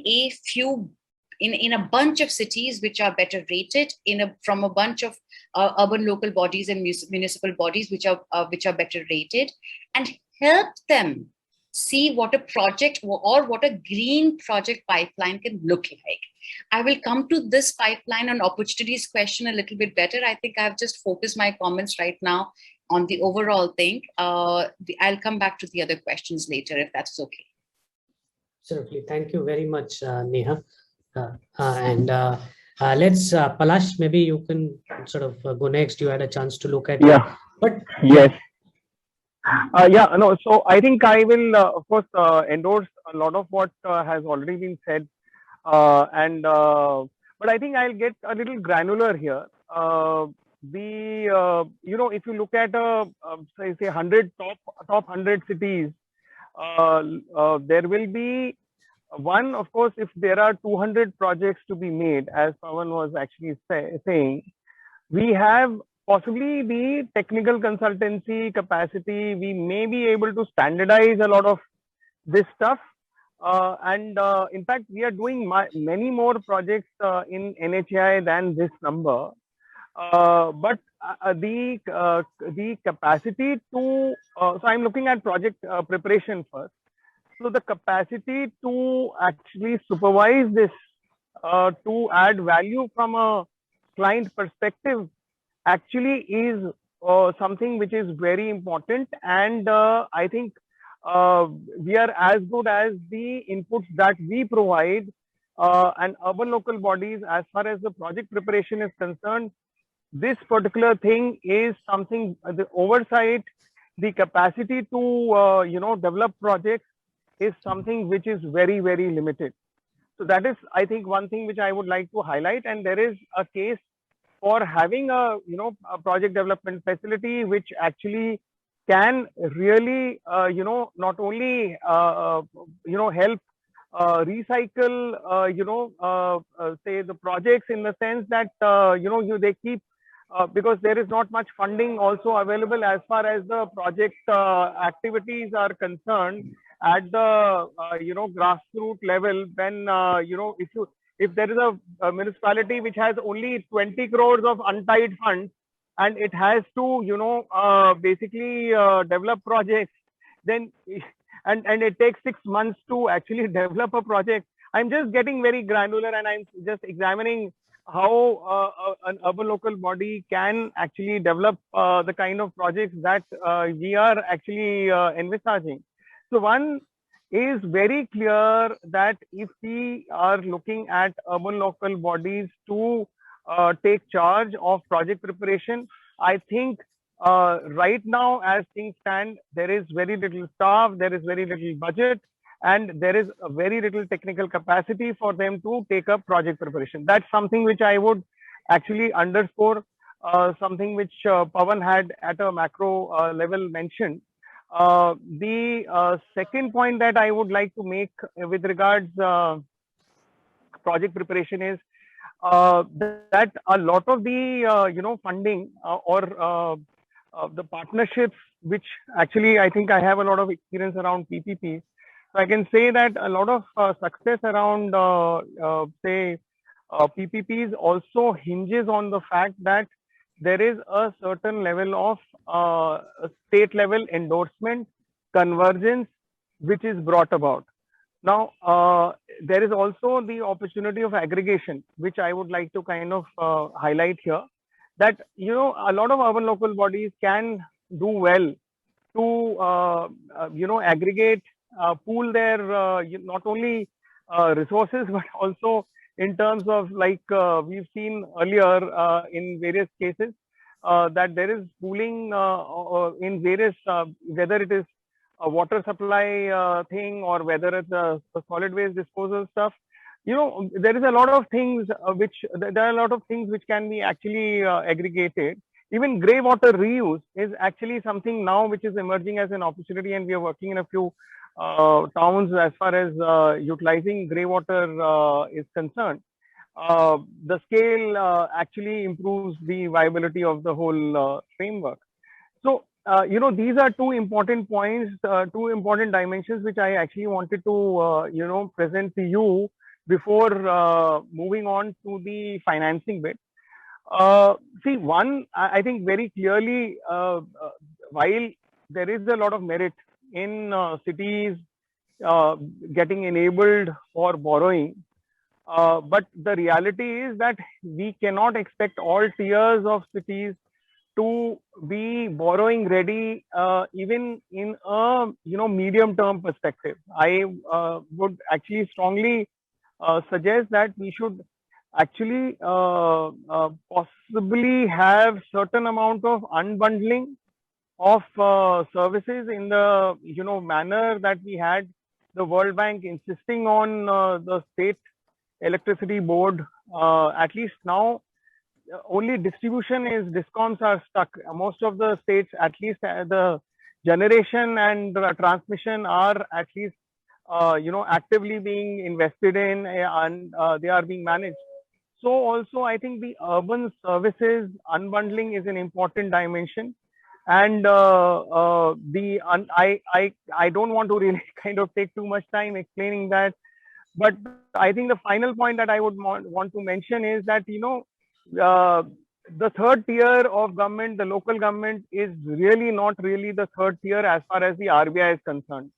a bunch of cities which are better rated, from a bunch of urban local bodies and municipal bodies which are better rated, and help them see what a project or what a green project pipeline can look like. I will come to this pipeline and opportunities question a little bit better. I think I've just focused my comments right now on the overall thing. I'll come back to the other questions later, if that's okay. Absolutely. Thank you very much, Neha. Let's, Palash, maybe you can sort of go next. You had a chance to look at it. But yes. So I think I will, of course, endorse a lot of what has already been said. But I think I'll get a little granular here. If you look at say 100 top 100 cities, there will be one, of course, if there are 200 projects to be made, as Pawan was actually saying, we have possibly the technical consultancy capacity. We may be able to standardize a lot of this stuff. In fact, we are doing many more projects in NHAI than this number. But the capacity to, so I'm looking at project preparation first. So the capacity to actually supervise this, to add value from a client perspective, actually is something which is very important. And I think we are as good as the inputs that we provide, and urban local bodies, as far as the project preparation is concerned. This particular thing is something, the oversight, the capacity to develop projects is something which is very, very limited. So that is, I think, one thing which I would like to highlight. And there is a case for having a project development facility which actually can really not only help recycle say the projects, in the sense that they keep because there is not much funding also available as far as the project activities are concerned at the grassroots level. When if there is a municipality which has only 20 crores of untied funds, and it has to basically develop projects, then and it takes 6 months to actually develop a project. I'm just getting very granular, and I'm just examining how an urban local body can actually develop the kind of projects that we are actually envisaging. So one is very clear that if we are looking at urban local bodies to take charge of project preparation, I think right now, as things stand, there is very little staff, there is very little budget, and there is a very little technical capacity for them to take up project preparation. That's something which I would actually underscore, something which Pawan had at a macro level mentioned. The second point that I would like to make with regards project preparation is that a lot of the funding or the partnerships, which actually I think I have a lot of experience around PPPs. So I can say that a lot of success around say PPPs also hinges on the fact that there is a certain level of state level endorsement convergence which is brought about. Now, there is also the opportunity of aggregation, which I would like to kind of highlight here, that, you know, a lot of urban local bodies can do well to, you know, aggregate, pool their, not only resources, but also in terms of, like we've seen earlier in various cases, that there is pooling in various, whether it is a water supply thing or whether it's a solid waste disposal stuff. You know, there is a lot of things there are a lot of things which can be actually aggregated. Even grey water reuse is actually something now which is emerging as an opportunity, and we are working in a few towns as far as utilizing grey water is concerned. The scale actually improves the viability of the whole framework. So, you know, these are two important points, two important dimensions which I actually wanted to, you know, present to you before moving on to the financing bit. See, one, I think very clearly, while there is a lot of merit in cities getting enabled for borrowing, but the reality is that we cannot expect all tiers of cities to be borrowing ready, even in a, you know, medium term perspective. I would actually strongly suggest that we should actually possibly have certain amount of unbundling of services in the, you know, manner that we had the World Bank insisting on the state electricity board. At least now, only distribution is discoms are stuck. Most of the states, at least the generation and transmission, are at least you know, actively being invested in, and they are being managed. So also, I think the urban services unbundling is an important dimension, and I don't want to really kind of take too much time explaining that, but I think the final point that I would want to mention is that, you know, the third tier of government, the local government, is really not really the third tier as far as the RBI is concerned.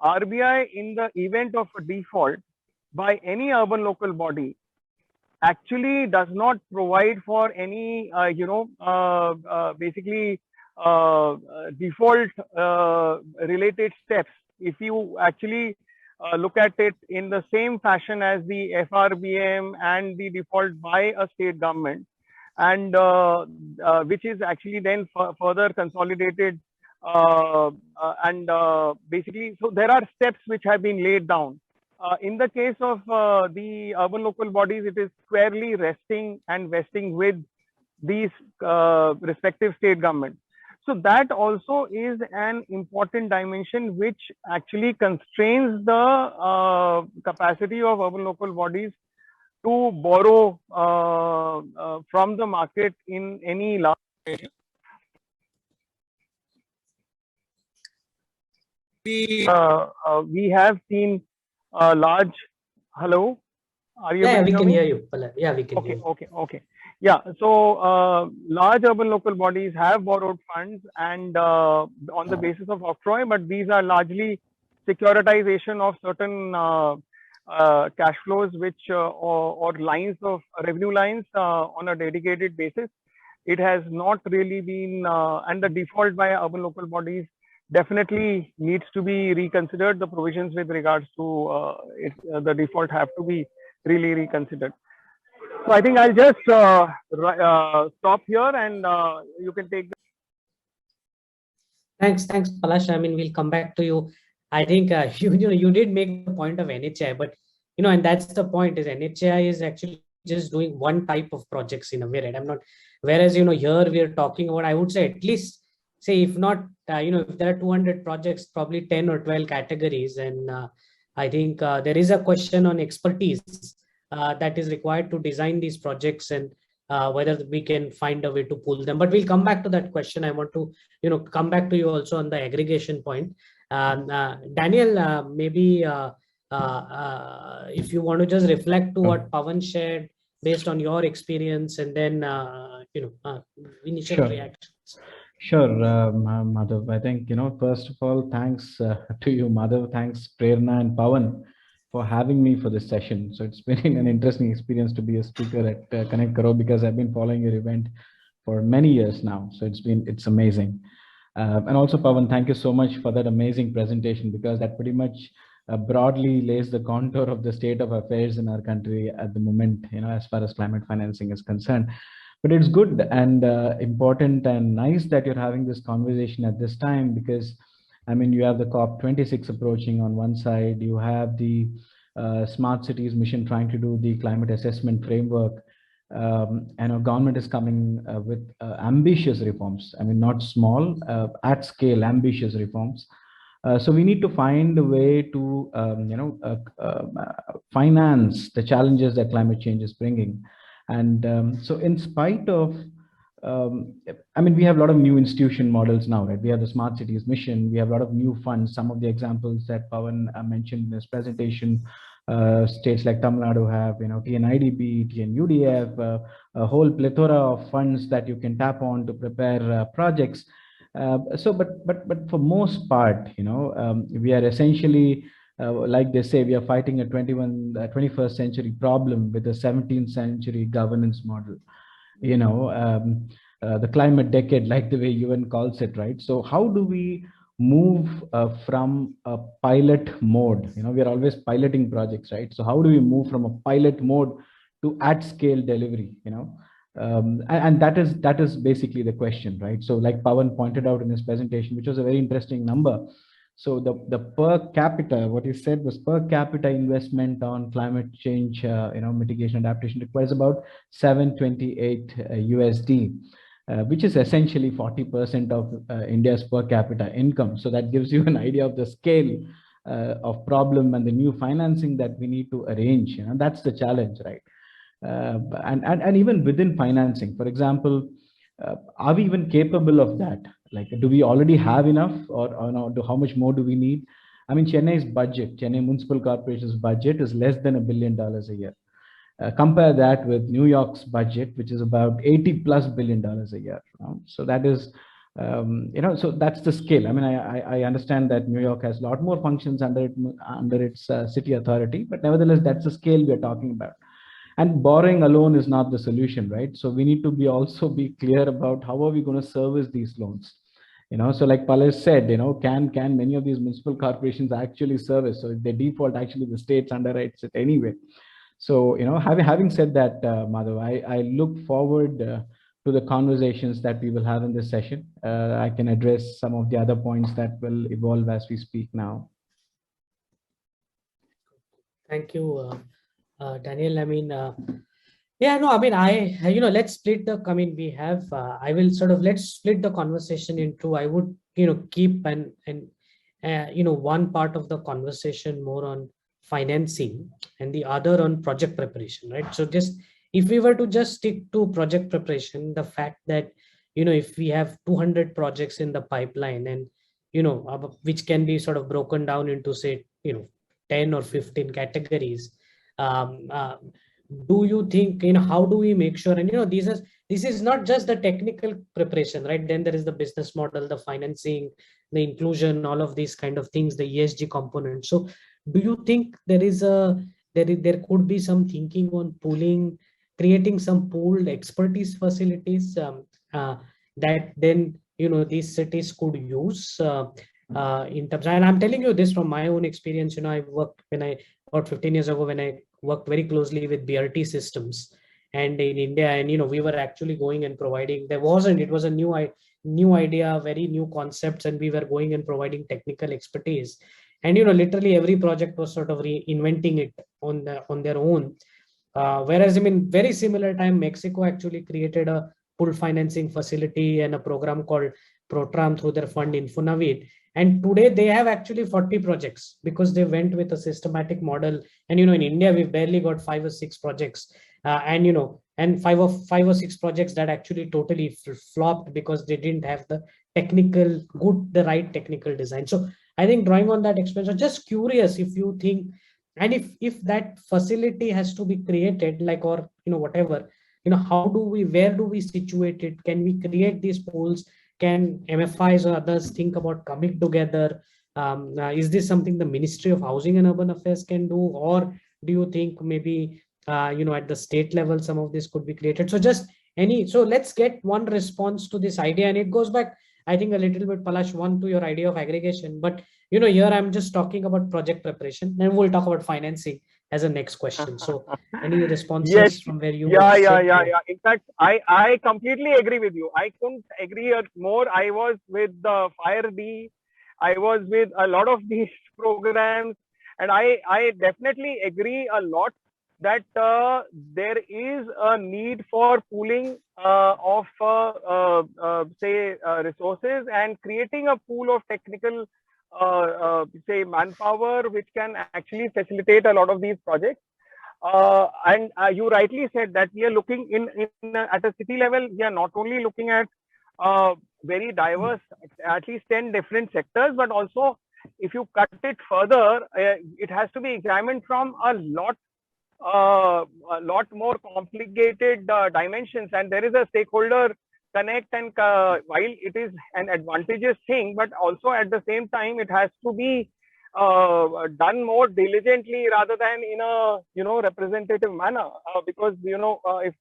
RBI, in the event of a default by any urban local body, actually does not provide for any, you know, basically default related steps. If you actually look at it in the same fashion as the FRBM and the default by a state government, and which is actually then further consolidated, and basically, so there are steps which have been laid down. In the case of the urban local bodies, it is squarely resting and vesting with these respective state governments. So that also is an important dimension which actually constrains the capacity of urban local bodies to borrow from the market in any large area. We have seen large. Hello, are you? Yeah, we can hear you. Yeah, we can hear you. Okay. Yeah, so large urban local bodies have borrowed funds, and on the basis of octroi, but these are largely securitization of certain cash flows, which or lines of revenue lines on a dedicated basis. It has not really been, and the default by urban local bodies definitely needs to be reconsidered. The provisions with regards to the default have to be really reconsidered. So I think I'll just stop here, and you can take. Thanks, Palash. I mean, we'll come back to you. I think you did make the point of NHI, but and that's the point, is NHI is actually just doing one type of projects in a way, right? I'm not. Whereas here we are talking about, I would say, at least, say, if not if there are 200 projects, probably 10 or 12 categories, and I think there is a question on expertise that is required to design these projects, and whether we can find a way to pull them. But we'll come back to that question. I want to come back to you also on the aggregation point. Daniel, maybe if you want to just reflect to what Pawan shared based on your experience, and then initial reactions. Sure, Madhav. I think, first of all, thanks to you, Madhav. Thanks, Prerna and Pawan, for having me for this session. So it's been an interesting experience to be a speaker at Connect Karo, because I've been following your event for many years now. So it's amazing. And also, Pawan, thank you so much for that amazing presentation, because that pretty much broadly lays the contour of the state of affairs in our country at the moment, as far as climate financing is concerned. But it's good and important and nice that you're having this conversation at this time, because I mean, you have the COP26 approaching on one side, you have the smart cities mission trying to do the climate assessment framework. And our government is coming with ambitious reforms. I mean, not small, at scale, ambitious reforms. So we need to find a way to, finance the challenges that climate change is bringing. And so in spite of, I mean, we have a lot of new institution models now, right? We have the Smart Cities Mission, we have a lot of new funds. Some of the examples that Pawan mentioned in this presentation, states like Tamil Nadu have, TNIDB, TNUDF, a whole plethora of funds that you can tap on to prepare projects. But for most part, we are essentially, like they say, we are fighting a 21st century problem with a 17th century governance model. The climate decade, like the way UN calls it, right? So how do we move from a pilot mode? We are always piloting projects, right? So how do we move from a pilot mode to at scale delivery? And that is basically the question, right? So like Pawan pointed out in his presentation, which was a very interesting number. So the per capita, what he said was per capita investment on climate change, mitigation adaptation requires about 728 USD, which is essentially 40% of India's per capita income. So that gives you an idea of the scale of problem and the new financing that we need to arrange. That's the challenge, right? And even within financing, for example, are we even capable of that? Like, do we already have enough, or no, how much more do we need? I mean, Chennai Municipal Corporation's budget is less than $1 billion a year. Compare that with New York's budget, which is about $80+ billion a year. So that is, so that's the scale. I mean, I understand that New York has a lot more functions under its city authority, but nevertheless, that's the scale we are talking about. And borrowing alone is not the solution, right? So we need to also be clear about how are we going to service these loans. So like Palash said, can many of these municipal corporations actually service? So if they default, actually the states underwrites it anyway. So, having said that, Madhav, I look forward to the conversations that we will have in this session. I can address some of the other points that will evolve as we speak now. Thank you, Daniel. I mean, yeah, no, I mean, let's split the, I mean, we have, I will sort of, let's split the conversation into, I would, keep one part of the conversation more on financing and the other on project preparation, right? So just, if we were to just stick to project preparation, the fact that, if we have 200 projects in the pipeline and, which can be sort of broken down into, say, 10 or 15 categories, do you think, how do we make sure, and this is not just the technical preparation, right? Then there is the business model, the financing, the inclusion, all of these kind of things, the ESG component. So do you think there could be some thinking on creating some pooled expertise facilities that then these cities could use in terms, and I'm telling you this from my own experience. I worked about 15 years ago, when I worked very closely with BRT systems and in India, and we were actually going and providing, it was a new idea, very new concepts, and we were going and providing technical expertise, and literally every project was sort of reinventing it on their own. Whereas, I mean, very similar time, Mexico actually created a pool financing facility and a program called Protram through their fund Infonavit. And today they have actually 40 projects because they went with a systematic model. And, in India, we've barely got 5 or 6 projects. And 5 or 6 projects that actually totally flopped because they didn't have the right technical design. So I think drawing on that experience, I'm just curious if you think, and if that facility has to be created, like, or, whatever, where do we situate it? Can we create these pools? can MFIs or others think about coming together? Is this something the Ministry of Housing and Urban Affairs can do, or do you think maybe at the state level some of this could be created? So just so let's get one response to this idea, and it goes back, I think, a little bit, Palash, one, to your idea of aggregation, but here I'm just talking about project preparation, then we'll talk about financing as a next question. So any responses Yes. from where you Yeah. In fact, I completely agree with you. I couldn't agree more. I was with the Fire D. I was with a lot of these programs, and I definitely agree a lot that there is a need for pooling of resources and creating a pool of technical manpower which can actually facilitate a lot of these projects. And you rightly said that we are looking at a city level. We are not only looking at very diverse, at least 10 different sectors, but also if you cut it further, it has to be examined from a lot more complicated dimensions. And there is a stakeholder connect, and while it is an advantageous thing, but also at the same time it has to be done more diligently rather than in a representative manner, because if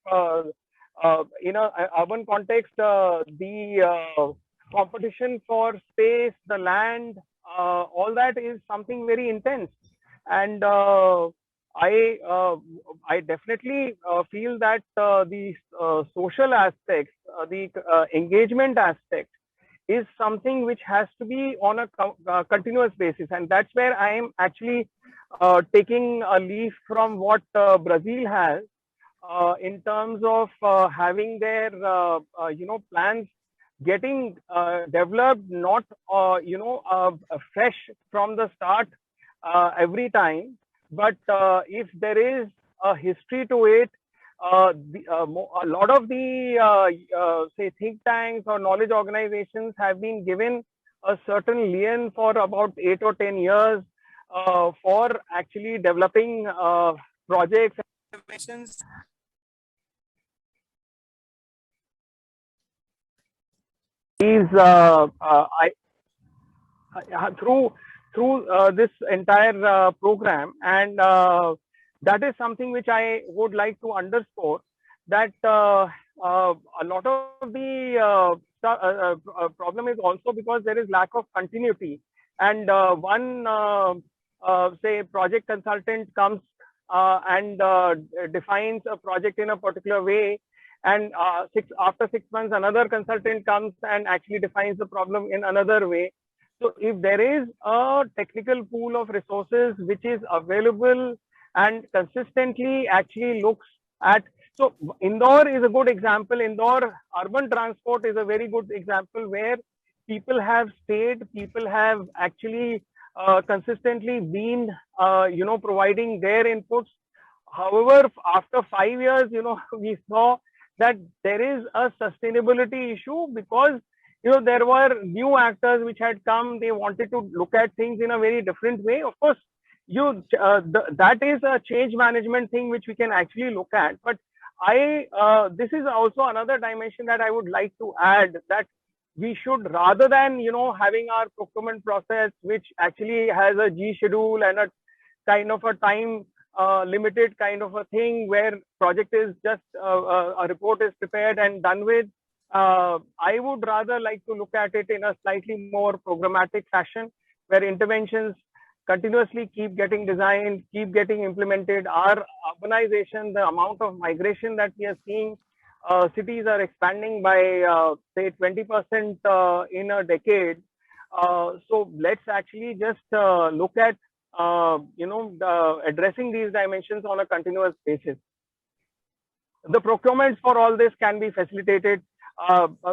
in a urban context, the competition for space, the land, all that is something very intense. And I definitely feel that the social aspects, the engagement aspect is something which has to be on a continuous basis. And that's where I am actually taking a leaf from what Brazil has in terms of having their plans getting developed, not fresh from the start every time, but if there is a history to it. A lot of the say think tanks or knowledge organizations have been given a certain lien for about 8 or 10 years for actually developing projects and innovations. Through this entire program, and that is something which I would like to underscore, that a lot of the problem is also because there is lack of continuity. And one say project consultant comes and defines a project in a particular way, and after 6 months another consultant comes and actually defines the problem in another way. So if there is a technical pool of resources which is available and consistently actually looks at, so Indore is a good example. Indore urban transport is a very good example where people have stayed, people have actually consistently been providing their inputs. However, after 5 years, we saw that there is a sustainability issue, because there were new actors which had come. They wanted to look at things in a very different way. Of course, that is a change management thing which we can actually look at. But this is also another dimension that I would like to add, that we should, rather than having our procurement process which actually has a G schedule and a kind of a time limited kind of a thing where project is just a report is prepared and done with. I would rather like to look at it in a slightly more programmatic fashion, where interventions continuously keep getting designed, keep getting implemented. Our urbanization, the amount of migration that we are seeing, cities are expanding by say 20% in a decade. So let's actually just look at addressing these dimensions on a continuous basis. The procurements for all this can be facilitated.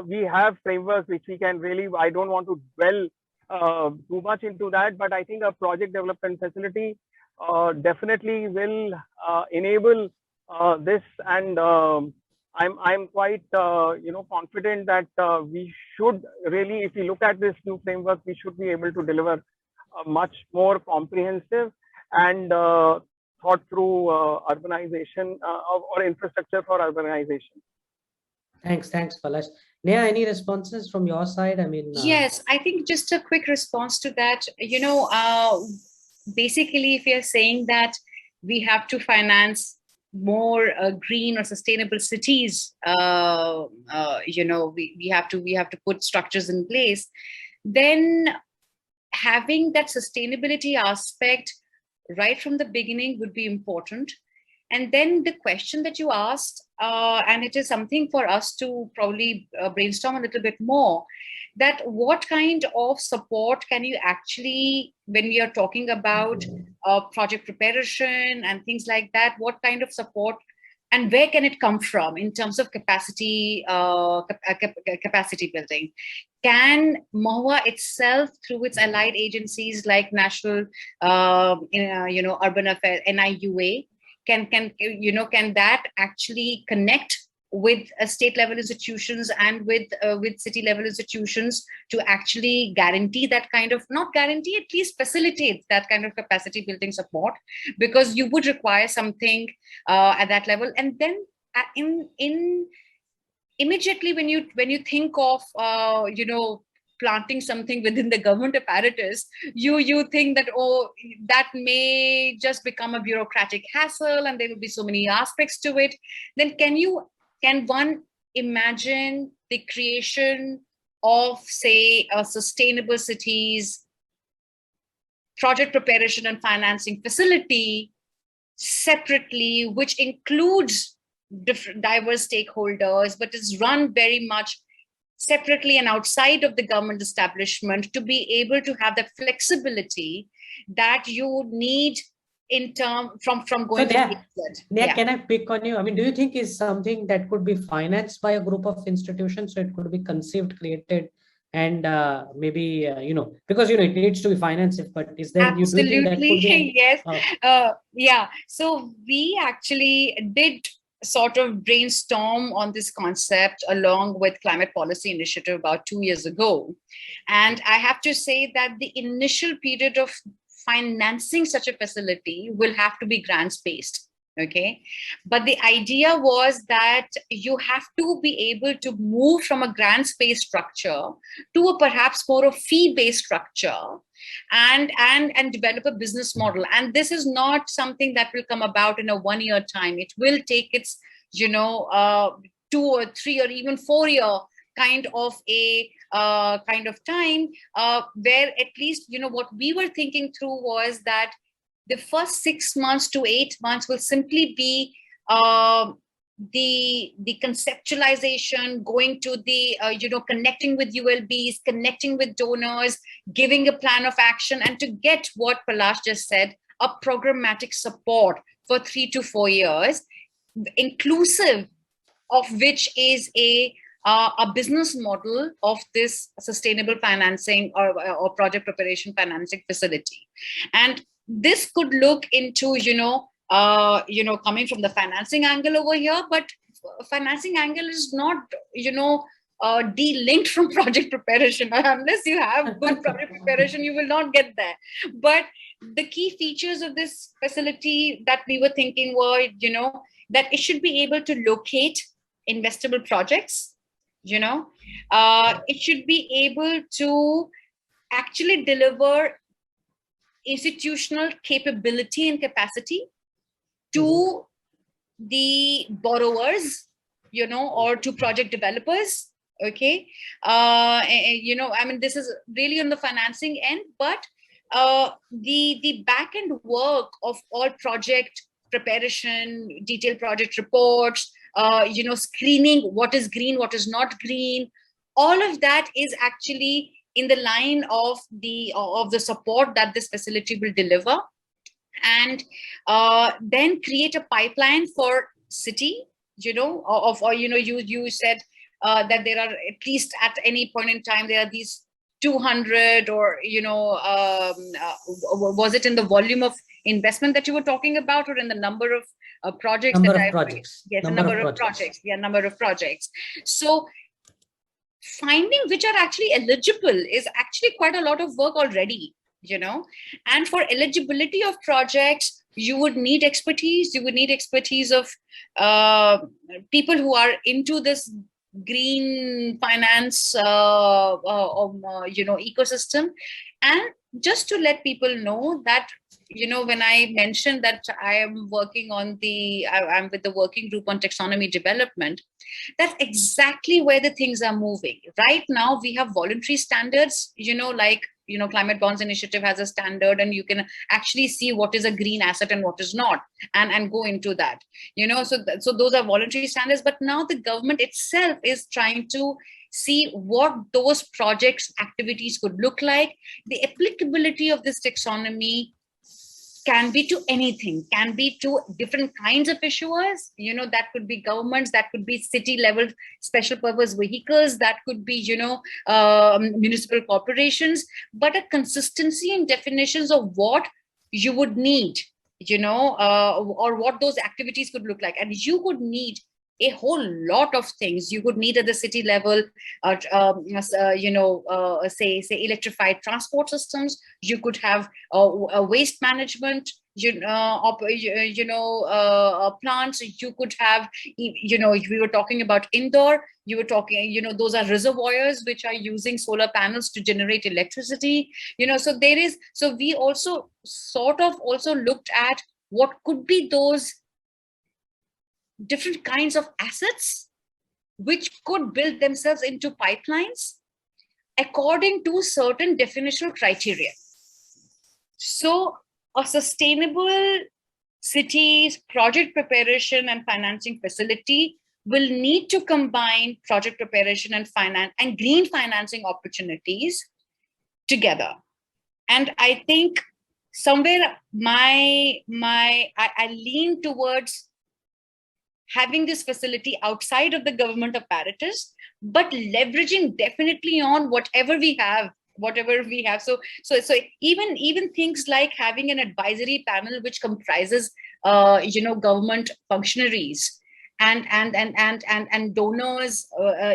We have frameworks which we can really, I don't want to dwell too much into that, but I think a project development facility definitely will enable this, and I'm quite confident that we should really, if we look at this new framework, we should be able to deliver a much more comprehensive and thought through urbanization or infrastructure for urbanization. Thanks, Palash. Neha, any responses from your side? I mean, Yes, I think just a quick response to that. Basically, if you're saying that we have to finance more green or sustainable cities, we have to put structures in place. Then having that sustainability aspect right from the beginning would be important. And then the question that you asked, and it is something for us to probably brainstorm a little bit more, that what kind of support can you actually, when we are talking about project preparation and things like that, what kind of support and where can it come from in terms of capacity capacity building? Can MoHUA itself, through its allied agencies like National, Urban Affairs, NIUA, can that actually connect with state level institutions and with city level institutions to actually guarantee that kind of, not guarantee, at least facilitate that kind of capacity building support, because you would require something at that level. And then immediately when you think of planting something within the government apparatus, you think that, oh, that may just become a bureaucratic hassle and there will be so many aspects to it. Then can one imagine the creation of, say, a sustainable cities project preparation and financing facility separately, which includes different diverse stakeholders, but is run very much separately and outside of the government establishment, to be able to have that flexibility that you need in term from going so to yeah. Can I pick on you? I mean, do you think is something that could be financed by a group of institutions, so it could be conceived, created, and maybe because it needs to be financed, but is there, absolutely, you do think that could be yes. Yeah, so we actually did sort of brainstorm on this concept along with Climate Policy Initiative about 2 years ago. And I have to say that the initial period of financing such a facility will have to be grants based. Okay. But the idea was that you have to be able to move from a grants based structure to a perhaps more of fee based structure, and develop a business model. And this is not something that will come about in a 1 year time. It will take its 2 or 3 or even 4 year kind of a kind of time, where at least what we were thinking through was that the first 6 months to 8 months will simply be the conceptualization, going to the connecting with ULBs, connecting with donors, giving a plan of action, and to get what Palash just said, a programmatic support for 3 to 4 years, inclusive of which is a business model of this sustainable financing or project preparation financing facility. And this could look into coming from the financing angle over here, but financing angle is not de-linked from project preparation. Unless you have good project preparation, you will not get there. But the key features of this facility that we were thinking were that it should be able to locate investable projects. It should be able to actually deliver institutional capability and capacity to the borrowers, or to project developers. Okay. I mean, this is really on the financing end, but the back end work of all project preparation, detailed project reports, screening what is green, what is not green, all of that is actually in the line of the support that this facility will deliver. And then create a pipeline for city, you said that there are, at least at any point in time, there are these 200 or was it in the volume of investment that you were talking about, or in the number of projects? Number of projects. Yes, number of projects. Yeah, number of projects. So finding which are actually eligible is actually quite a lot of work already, and for eligibility of projects, you would need expertise. You would need expertise of people who are into this green finance, ecosystem. And just to let people know that, when I mentioned that I am working on I'm with the working group on taxonomy development, that's exactly where the things are moving. Right now, we have voluntary standards, like, Climate Bonds Initiative has a standard, and you can actually see what is a green asset and what is not, and go into that, so those are voluntary standards. But now the government itself is trying to see what those projects activities could look like. The applicability of this taxonomy can be to anything, can be to different kinds of issuers, that could be governments, that could be city level special purpose vehicles, that could be, municipal corporations, but a consistency in definitions of what you would need, or what those activities could look like. And you would need a whole lot of things. You would need at the city level, say electrified transport systems. You could have waste management, plants. You could have, we were talking about Indore. You were talking, those are reservoirs which are using solar panels to generate electricity. So we also sort of also looked at what could be those different kinds of assets which could build themselves into pipelines according to certain definitional criteria. So a sustainable cities project preparation and financing facility will need to combine project preparation and finance and green financing opportunities together. And I think somewhere I lean towards having this facility outside of the government apparatus, but leveraging definitely on whatever we have. So even things like having an advisory panel which comprises, government functionaries and donors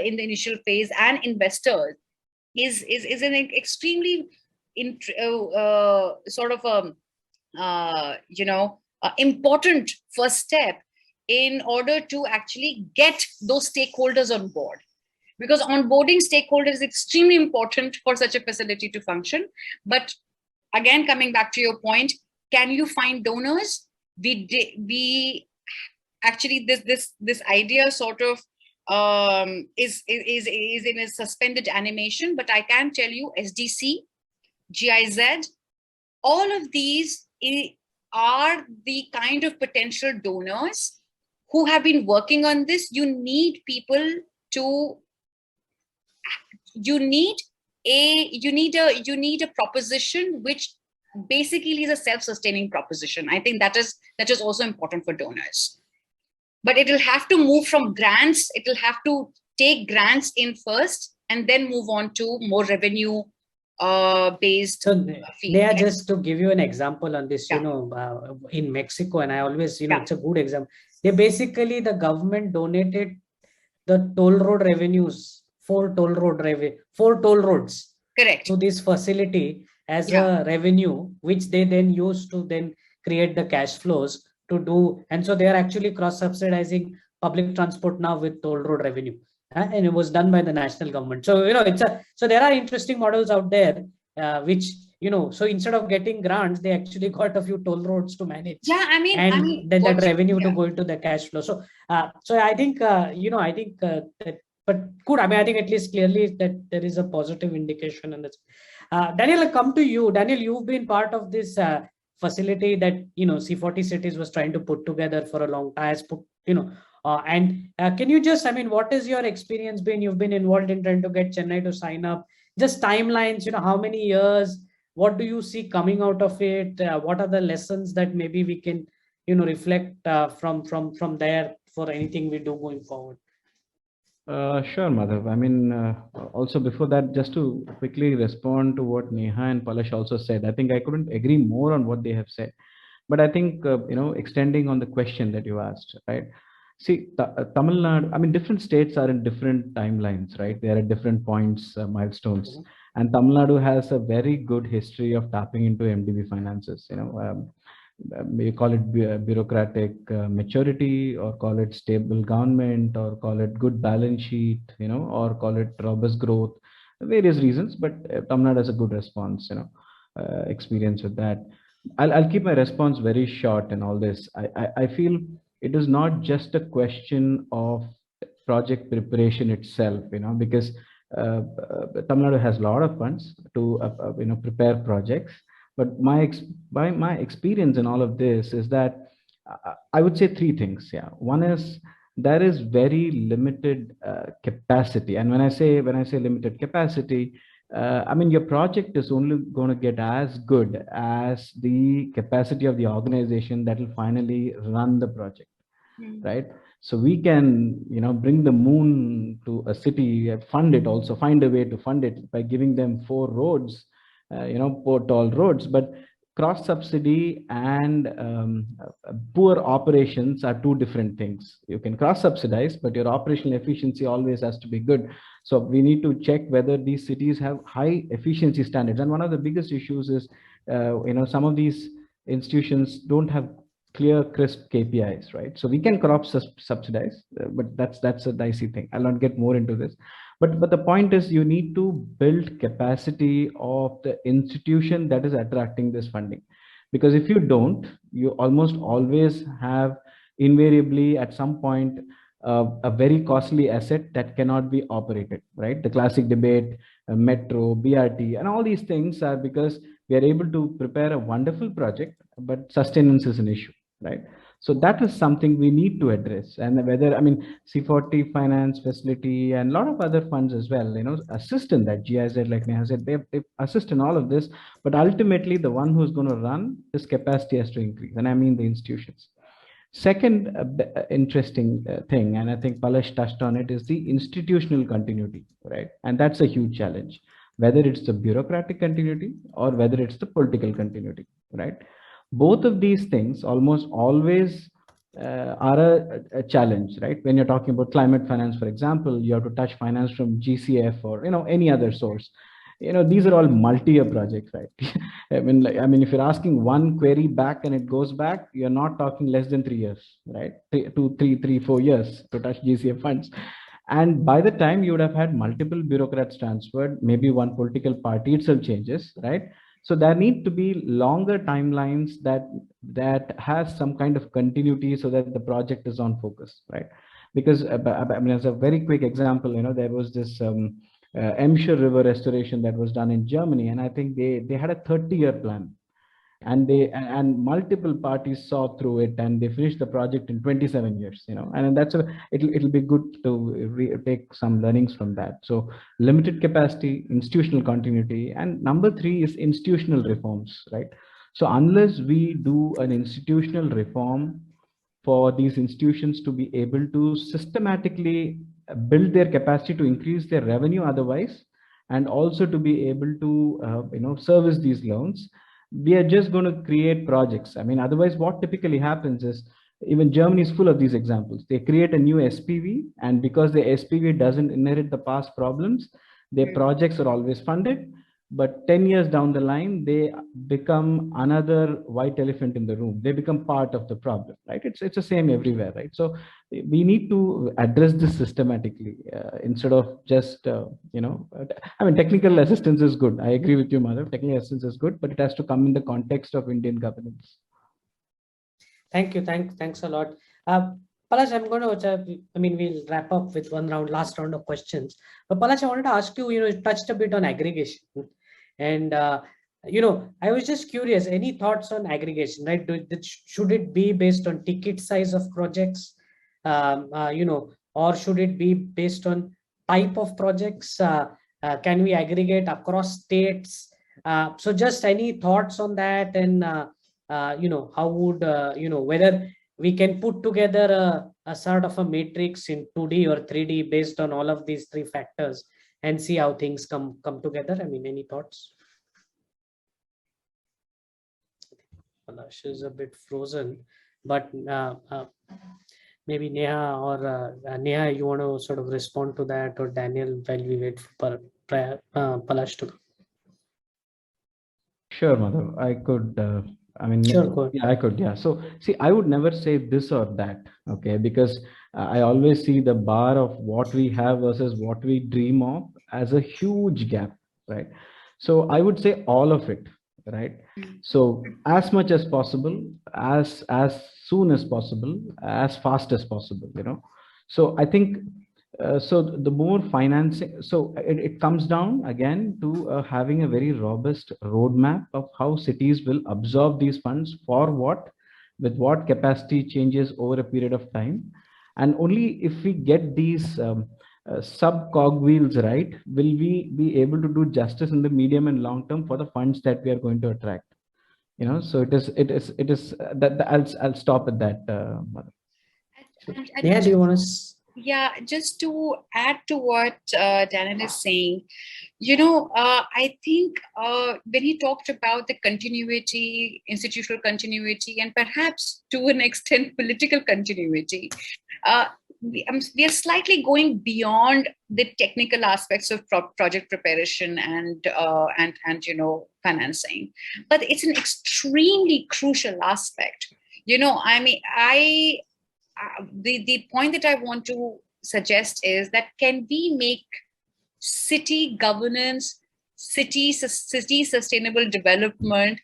in the initial phase and investors is an extremely important first step in order to actually get those stakeholders on board, because onboarding stakeholders is extremely important for such a facility to function. But again, coming back to your point, can you find donors? We actually this idea sort of is in a suspended animation, but I can tell you SDC, GIZ, all of these are the kind of potential donors who have been working on this. You need people to, you need a proposition which basically is a self-sustaining proposition. I think that is also important for donors. But it will have to move from grants. It will have to take grants in first and then move on to more revenue based. So Neha, just to give you an example on this, in Mexico, and I always, it's a good example. The government donated the toll road revenues, 4 toll roads correct to this facility as a revenue, which they then use to then create the cash flows to do. And so they are actually cross-subsidizing public transport now with toll road revenue. And it was done by the national government. So, so there are interesting models out there, which, so instead of getting grants, they actually got a few toll roads to manage. Yeah, I mean, then that revenue to go into the cash flow. So, so I think, that, but good. I mean, I think at least clearly that there is a positive indication in this. Daniel, I'll come to you. Daniel, you've been part of this facility that, C40 cities was trying to put together for a long time. Can you just, what is your experience been? You've been involved in trying to get Chennai to sign up. Just timelines, how many years? What do you see coming out of it? What are the lessons that maybe we can, reflect from there for anything we do going forward? Sure, Madhav. Also before that, just to quickly respond to what Neha and Palash also said, I think I couldn't agree more on what they have said. But I think, extending on the question that you asked, right? See, Tamil Nadu, different states are in different timelines, right? They are at different points, milestones. And Tamil Nadu has a very good history of tapping into MDB finances. You call it bureaucratic maturity, or call it stable government, or call it good balance sheet, or call it robust growth, various reasons. But Tamil Nadu has a good response, experience with that. I'll keep my response very short in all this. I feel it is not just a question of project preparation itself, because Tamil Nadu has a lot of funds to prepare projects. But by my experience in all of this is that I would say three things. Yeah, one is there is very limited capacity, and when I say limited capacity, I mean, your project is only going to get as good as the capacity of the organization that will finally run the project, right? So we can, bring the moon to a city, fund it also, find a way to fund it by giving them 4 roads, 4 toll roads. But cross subsidy and poor operations are 2 different things. You can cross subsidize, but your operational efficiency always has to be good. So we need to check whether these cities have high efficiency standards. And one of the biggest issues is, some of these institutions don't have clear, crisp KPIs, right? So we can subsidize, but that's a dicey thing. I'll not get more into this. But the point is, you need to build capacity of the institution that is attracting this funding. Because if you don't, you almost always have invariably at some point a very costly asset that cannot be operated, right? The classic debate, metro, BRT, and all these things are because we are able to prepare a wonderful project, but sustenance is an issue, right? So that is something we need to address. And whether, I mean, C40 finance facility and a lot of other funds as well, assist in that. GIZ, like Neha said, they assist in all of this, but ultimately the one who's going to run this capacity has to increase. And I mean the institutions. Second interesting thing, and I think Palash touched on it, is the institutional continuity, right? And that's a huge challenge, whether it's the bureaucratic continuity or whether it's the political continuity, right? Both of these things almost always are a challenge, right? When you're talking about climate finance, for example, you have to touch finance from GCF or any other source. These are all multi-year projects, right? I mean, if you're asking one query back and it goes back, you're not talking less than 3 years, right? 4 years to touch GCF funds. And by the time you would have had multiple bureaucrats transferred, maybe one political party itself changes, right? So there need to be longer timelines that has some kind of continuity so that the project is on focus, right? Because I mean, as a very quick example, there was this Emscher River restoration that was done in Germany, and I think they had a 30-year plan, and multiple parties saw through it, and they finished the project in 27 years. And it'll be good to take some learnings from that. So limited capacity, institutional continuity, and number 3 is institutional reforms, right? So unless we do an institutional reform for these institutions to be able to systematically build their capacity to increase their revenue otherwise, and also to be able to service these loans, we are just going to create projects. I mean, otherwise what typically happens is, even Germany is full of these examples. They create a new SPV, and because the SPV doesn't inherit the past problems, their projects are always funded. But 10 years down the line, they become another white elephant in the room. They become part of the problem, right? It's the same everywhere, right? So we need to address this systematically instead of just, I mean, technical assistance is good. I agree with you, Madhav. Technical assistance is good, but it has to come in the context of Indian governance. Thank you. Thanks a lot. Palash, I'm going to, we'll wrap up with last round of questions. But Palash, I wanted to ask you, you touched a bit on aggregation. And, I was just curious, any thoughts on aggregation, right? Should it be based on ticket size of projects, or should it be based on type of projects? Can we aggregate across states? So just any thoughts on that, and, how would, whether we can put together a sort of a matrix in 2D or 3D based on all of these 3 factors and see how things come together. I mean, any thoughts? Palash is a bit frozen, but maybe Neha or Neha, you want to sort of respond to that, or Daniel, while we wait for Palash to. Sure, Madhav. I could I mean, Sure, go ahead. yeah, I could. Yeah. So, see, I would never say this or that, okay, because I always see the bar of what we have versus what we dream of as a huge gap, right? So, I would say all of it, right? So, as much as possible, as soon as possible, as fast as possible, you know. So, I think so the more financing, so it comes down again to having a very robust roadmap of how cities will absorb these funds for what, with what capacity changes over a period of time. And only if we get these sub cogwheels right, will we be able to do justice in the medium and long term for the funds that we are going to attract. You know, so I'll stop at that. Madhu. Yeah, do you want to? Yeah, just to add to what Daniel is saying, I think when he talked about the continuity, institutional continuity, and perhaps to an extent political continuity, we are slightly going beyond the technical aspects of project preparation and financing, but it's an extremely crucial aspect. The point that I want to suggest is that can we make city governance, city sustainable development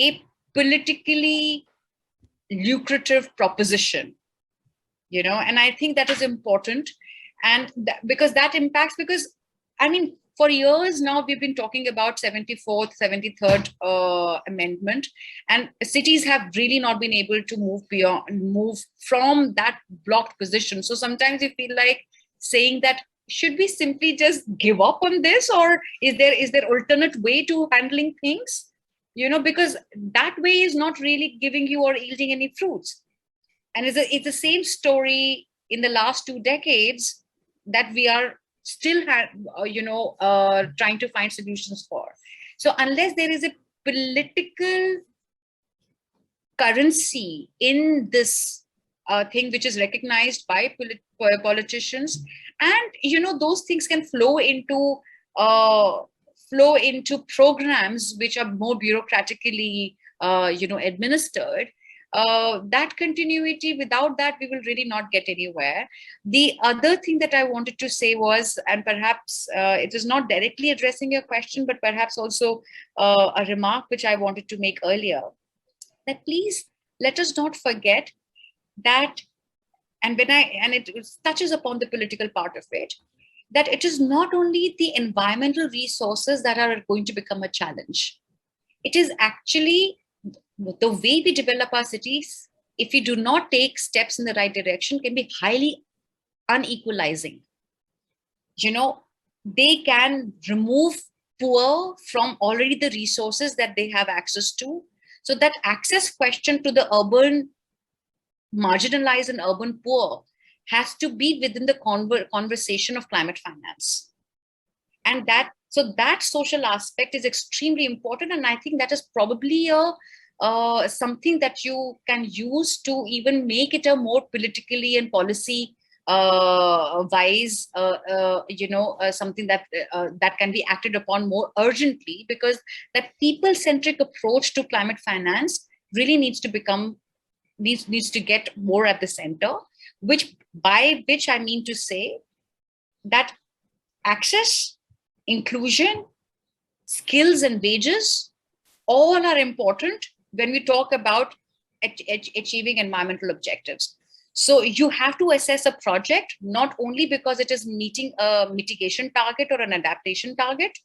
a politically lucrative proposition? And I think that is important, and because that impacts, because for years now we've been talking about 74th, 73rd amendment, and cities have really not been able to move from that blocked position. So sometimes we feel like saying that, should we simply just give up on this, or is there alternate way to handling things? Because that way is not really giving you or yielding any fruits. And it's the same story in the last 2 decades that we are still trying to find solutions for. So unless there is a political currency in this thing which is recognized by politicians, and those things can flow into programs which are more bureaucratically administered. That continuity, without that, we will really not get anywhere. The other thing that I wanted to say was, and perhaps it is not directly addressing your question, but perhaps also a remark which I wanted to make earlier, that please let us not forget that, and it touches upon the political part of it, that it is not only the environmental resources that are going to become a challenge. It is actually the way we develop our cities, if we do not take steps in the right direction, can be highly unequalizing. They can remove poor from already the resources that they have access to. So that access question to the urban marginalized and urban poor has to be within the conversation of climate finance. And that social aspect is extremely important. And I think that is probably something that you can use to even make it a more politically and policy wise, something that can be acted upon more urgently, because that people-centric approach to climate finance really needs to get more at the center, by which I mean to say that access, inclusion, skills, and wages all are important when we talk about achieving environmental objectives. So you have to assess a project not only because it is meeting a mitigation target or an adaptation target,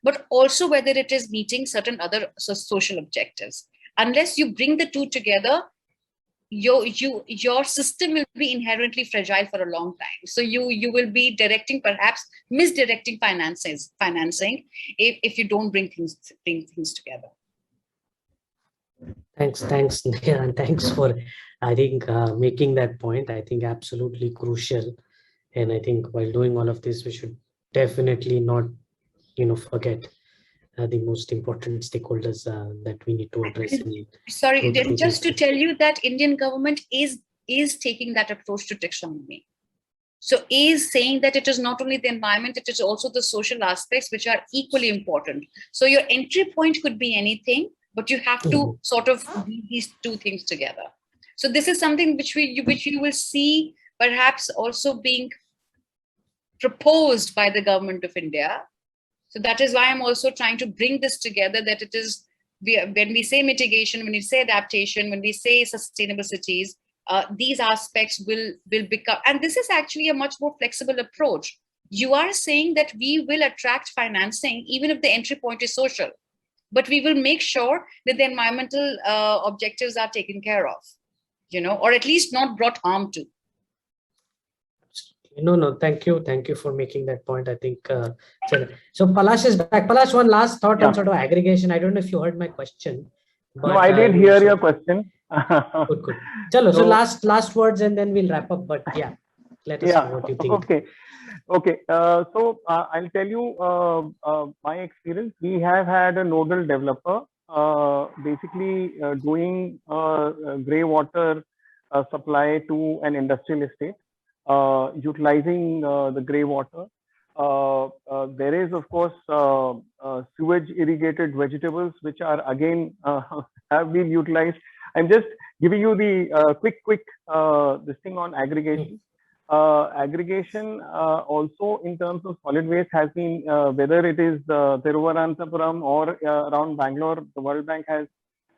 but also whether it is meeting certain other social objectives. Unless you bring the two together, your system will be inherently fragile for a long time. So you will be perhaps misdirecting financing if you don't bring things together. Thanks, yeah, and thanks for, I think, making that point. I think absolutely crucial, and I think while doing all of this, we should definitely not, forget the most important stakeholders that we need to address. Sorry, just to tell you that Indian government is taking that approach to taxonomy. So is saying that it is not only the environment, it is also the social aspects which are equally important. So your entry point could be anything, but you have to sort of weave these two things together. So this is something which you will see perhaps also being proposed by the government of India. So that is why I'm also trying to bring this together, that it is, when we say mitigation, when we say adaptation, when we say sustainable cities, these aspects will become, and this is actually a much more flexible approach. You are saying that we will attract financing even if the entry point is social, but we will make sure that the environmental objectives are taken care of, or at least not brought harm to. No, thank you for making that point. I think so. Palash is back. Palash, one last thought on sort of aggregation. I don't know if you heard my question. But, no, I did hear your question. Good. Chalo, so last words and then we'll wrap up. But yeah, let us know what you think. Okay. So I'll tell you my experience. We have had a nodal developer basically doing grey water supply to an industrial estate, utilizing the grey water. There is, of course, sewage irrigated vegetables, which are again have been utilized. I'm just giving you the quick this thing on aggregation. Aggregation also in terms of solid waste has been, whether it is Thiruvananthapuram or around Bangalore, the World Bank has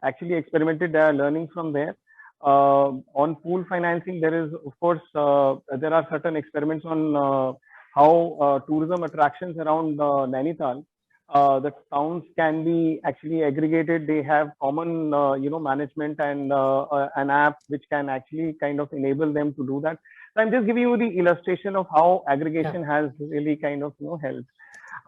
actually experimented. They are learning from there. On pool financing, there is, of course, there are certain experiments on how tourism attractions around Nainital, the towns can be actually aggregated. They have common, management and an app which can actually kind of enable them to do that. So I'm just giving you the illustration of how aggregation has really kind of helped.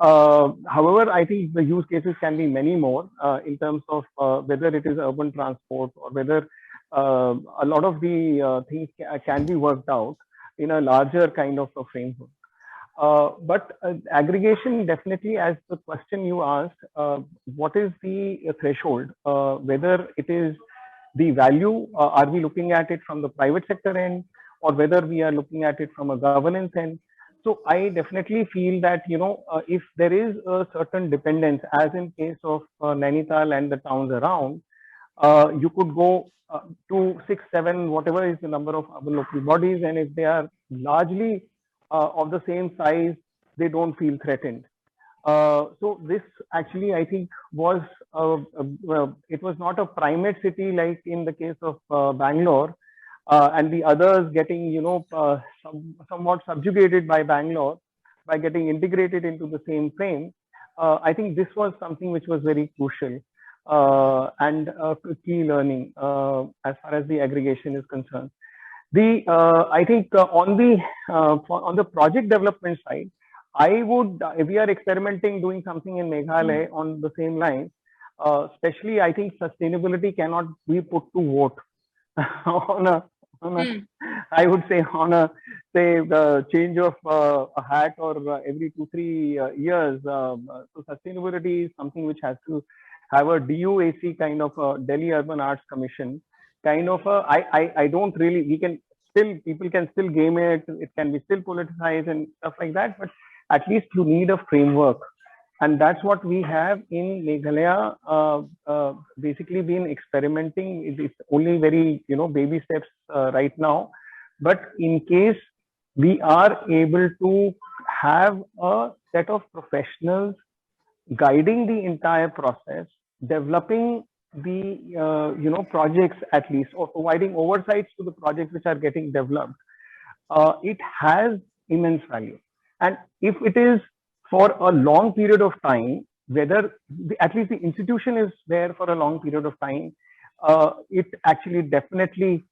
However, I think the use cases can be many more in terms of whether it is urban transport or whether a lot of the things can be worked out in a larger kind of a framework. But aggregation, definitely, as the question you asked, what is the threshold? Whether it is the value, are we looking at it from the private sector end, or whether we are looking at it from a governance end? So I definitely feel that, if there is a certain dependence, as in case of Nainital and the towns around, you could go to 6, 7, whatever is the number of urban local bodies, and if they are largely of the same size, they don't feel threatened. So this actually, I think, was it was not a primate city like in the case of Bangalore, and the others getting somewhat subjugated by Bangalore by getting integrated into the same frame. I think this was something which was very crucial and key learning as far as the aggregation is concerned. I think on the project development side, I would, we are experimenting doing something in Meghalaya on the same line. Especially, I think sustainability cannot be put to vote I would say on a the change of a hat or every 2-3 years. So sustainability is something which has to have a DUAC kind of a Delhi Urban Arts Commission kind of a, I don't really, we can still, people can still game it, it can be still politicized and stuff like that, but at least you need a framework. And that's what we have in Meghalaya, basically been experimenting. It's only very, baby steps right now. But in case we are able to have a set of professionals guiding the entire process, developing the projects at least, or providing oversights to the projects which are getting developed, it has immense value. And if it is for a long period of time, whether at least the institution is there for a long period of time, it actually definitely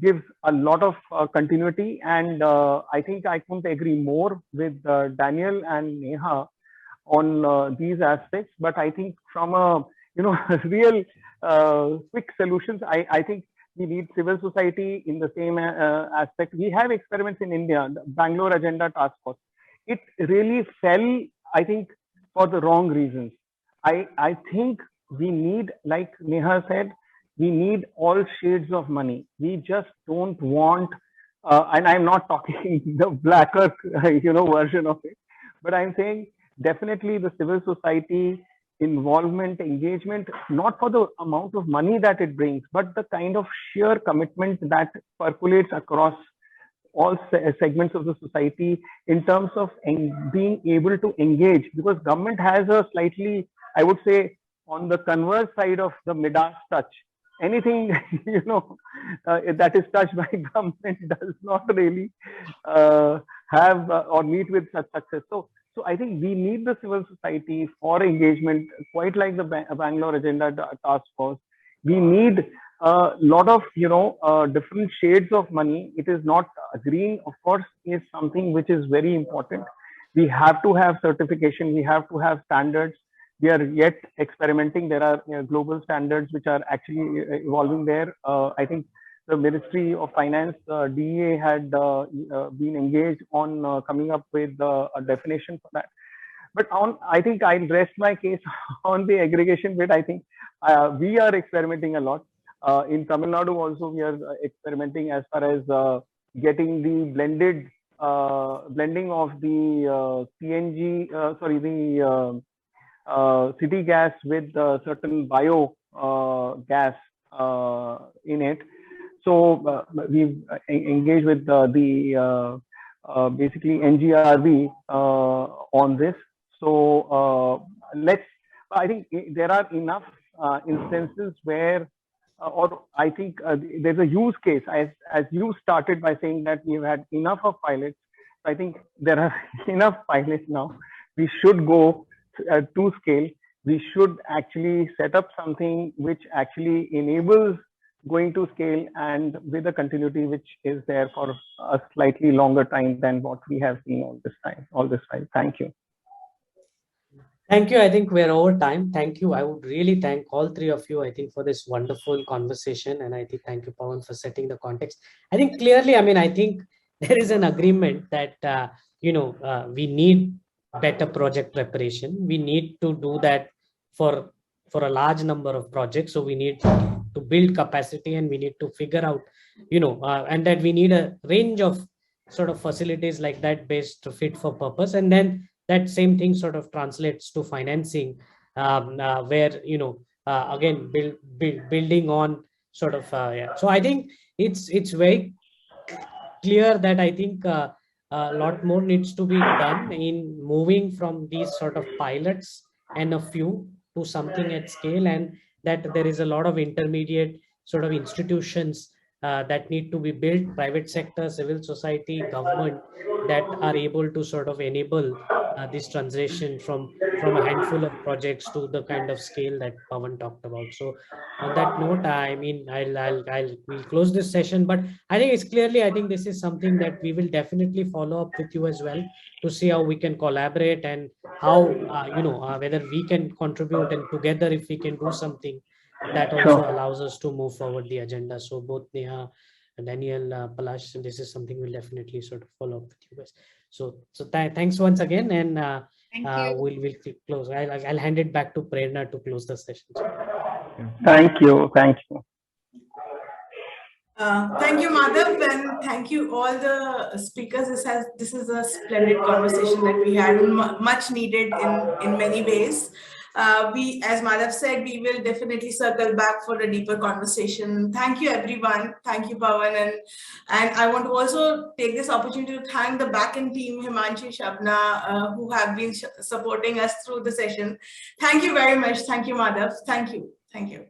gives a lot of continuity. And I think I couldn't agree more with Daniel and Neha on these aspects. But I think from a real quick solutions, I think we need civil society in the same aspect. We have experiments in India, the Bangalore Agenda Task Force. It really fell, I think, for the wrong reasons. I think we need, like Neha said, we need all shades of money. We just don't want, and I'm not talking the blacker, version of it, but I'm saying definitely the civil society involvement, engagement, not for the amount of money that it brings, but the kind of sheer commitment that percolates across all segments of the society in terms of being able to engage, because government has a slightly, I would say, on the converse side of the Midas touch. Anything that is touched by government does not really have or meet with such success. So I think we need the civil society for engagement, quite like the Bangalore Agenda Task Force. We need a lot of different shades of money. It is not green, of course, is something which is very important. We have to have certification. We have to have standards. We are yet experimenting. There are global standards which are actually evolving there. I think the Ministry of Finance, DEA, had been engaged on coming up with a definition for that. But I think I'll rest my case on the aggregation bit. I think we are experimenting a lot. In Tamil Nadu also, we are experimenting as far as getting the blending of the CNG, city gas with certain bio gas in it. So we've engaged with basically NGRB on this. So I think there are enough instances where, or I think there's a use case, as you started by saying that we've had enough of pilots. I think there are enough pilots now. We should go to scale. We should actually set up something which actually enables going to scale and with a continuity which is there for a slightly longer time than what we have seen all this time. Thank you. Thank you. I think we're over time. Thank you. I would really thank all three of you, I think, for this wonderful conversation. And I think thank you, Pawan, for setting the context. I think clearly, I think there is an agreement that, we need better project preparation. We need to do that for a large number of projects. So we need to build capacity, and we need to figure out, and that we need a range of sort of facilities like that based to fit for purpose. And then that same thing sort of translates to financing, where, again, building on sort of, So I think it's very clear that I think a lot more needs to be done in moving from these sort of pilots and a few to something at scale, and that there is a lot of intermediate sort of institutions that need to be built, private sector, civil society, government, that are able to sort of enable this transition from a handful of projects to the kind of scale that Pawan talked about. So on that note, we'll close this session, but I think it's clearly, I think this is something that we will definitely follow up with you as well to see how we can collaborate and how, whether we can contribute, and together if we can do something that also allows us to move forward the agenda. So both Neha, Daniel, Palash, this is something we'll definitely sort of follow up with you guys. So thanks once again, and we'll close. I'll hand it back to Prerna to close the session. Thank you. Thank you, Madhav, and thank you all the speakers. This is a splendid conversation that we had, much needed in many ways. As Madhav said, we will definitely circle back for a deeper conversation. Thank you, everyone. Thank you, Pawan. And I want to also take this opportunity to thank the backend team, Himanshi, Shabna, who have been supporting us through the session. Thank you very much. Thank you, Madhav. Thank you. Thank you.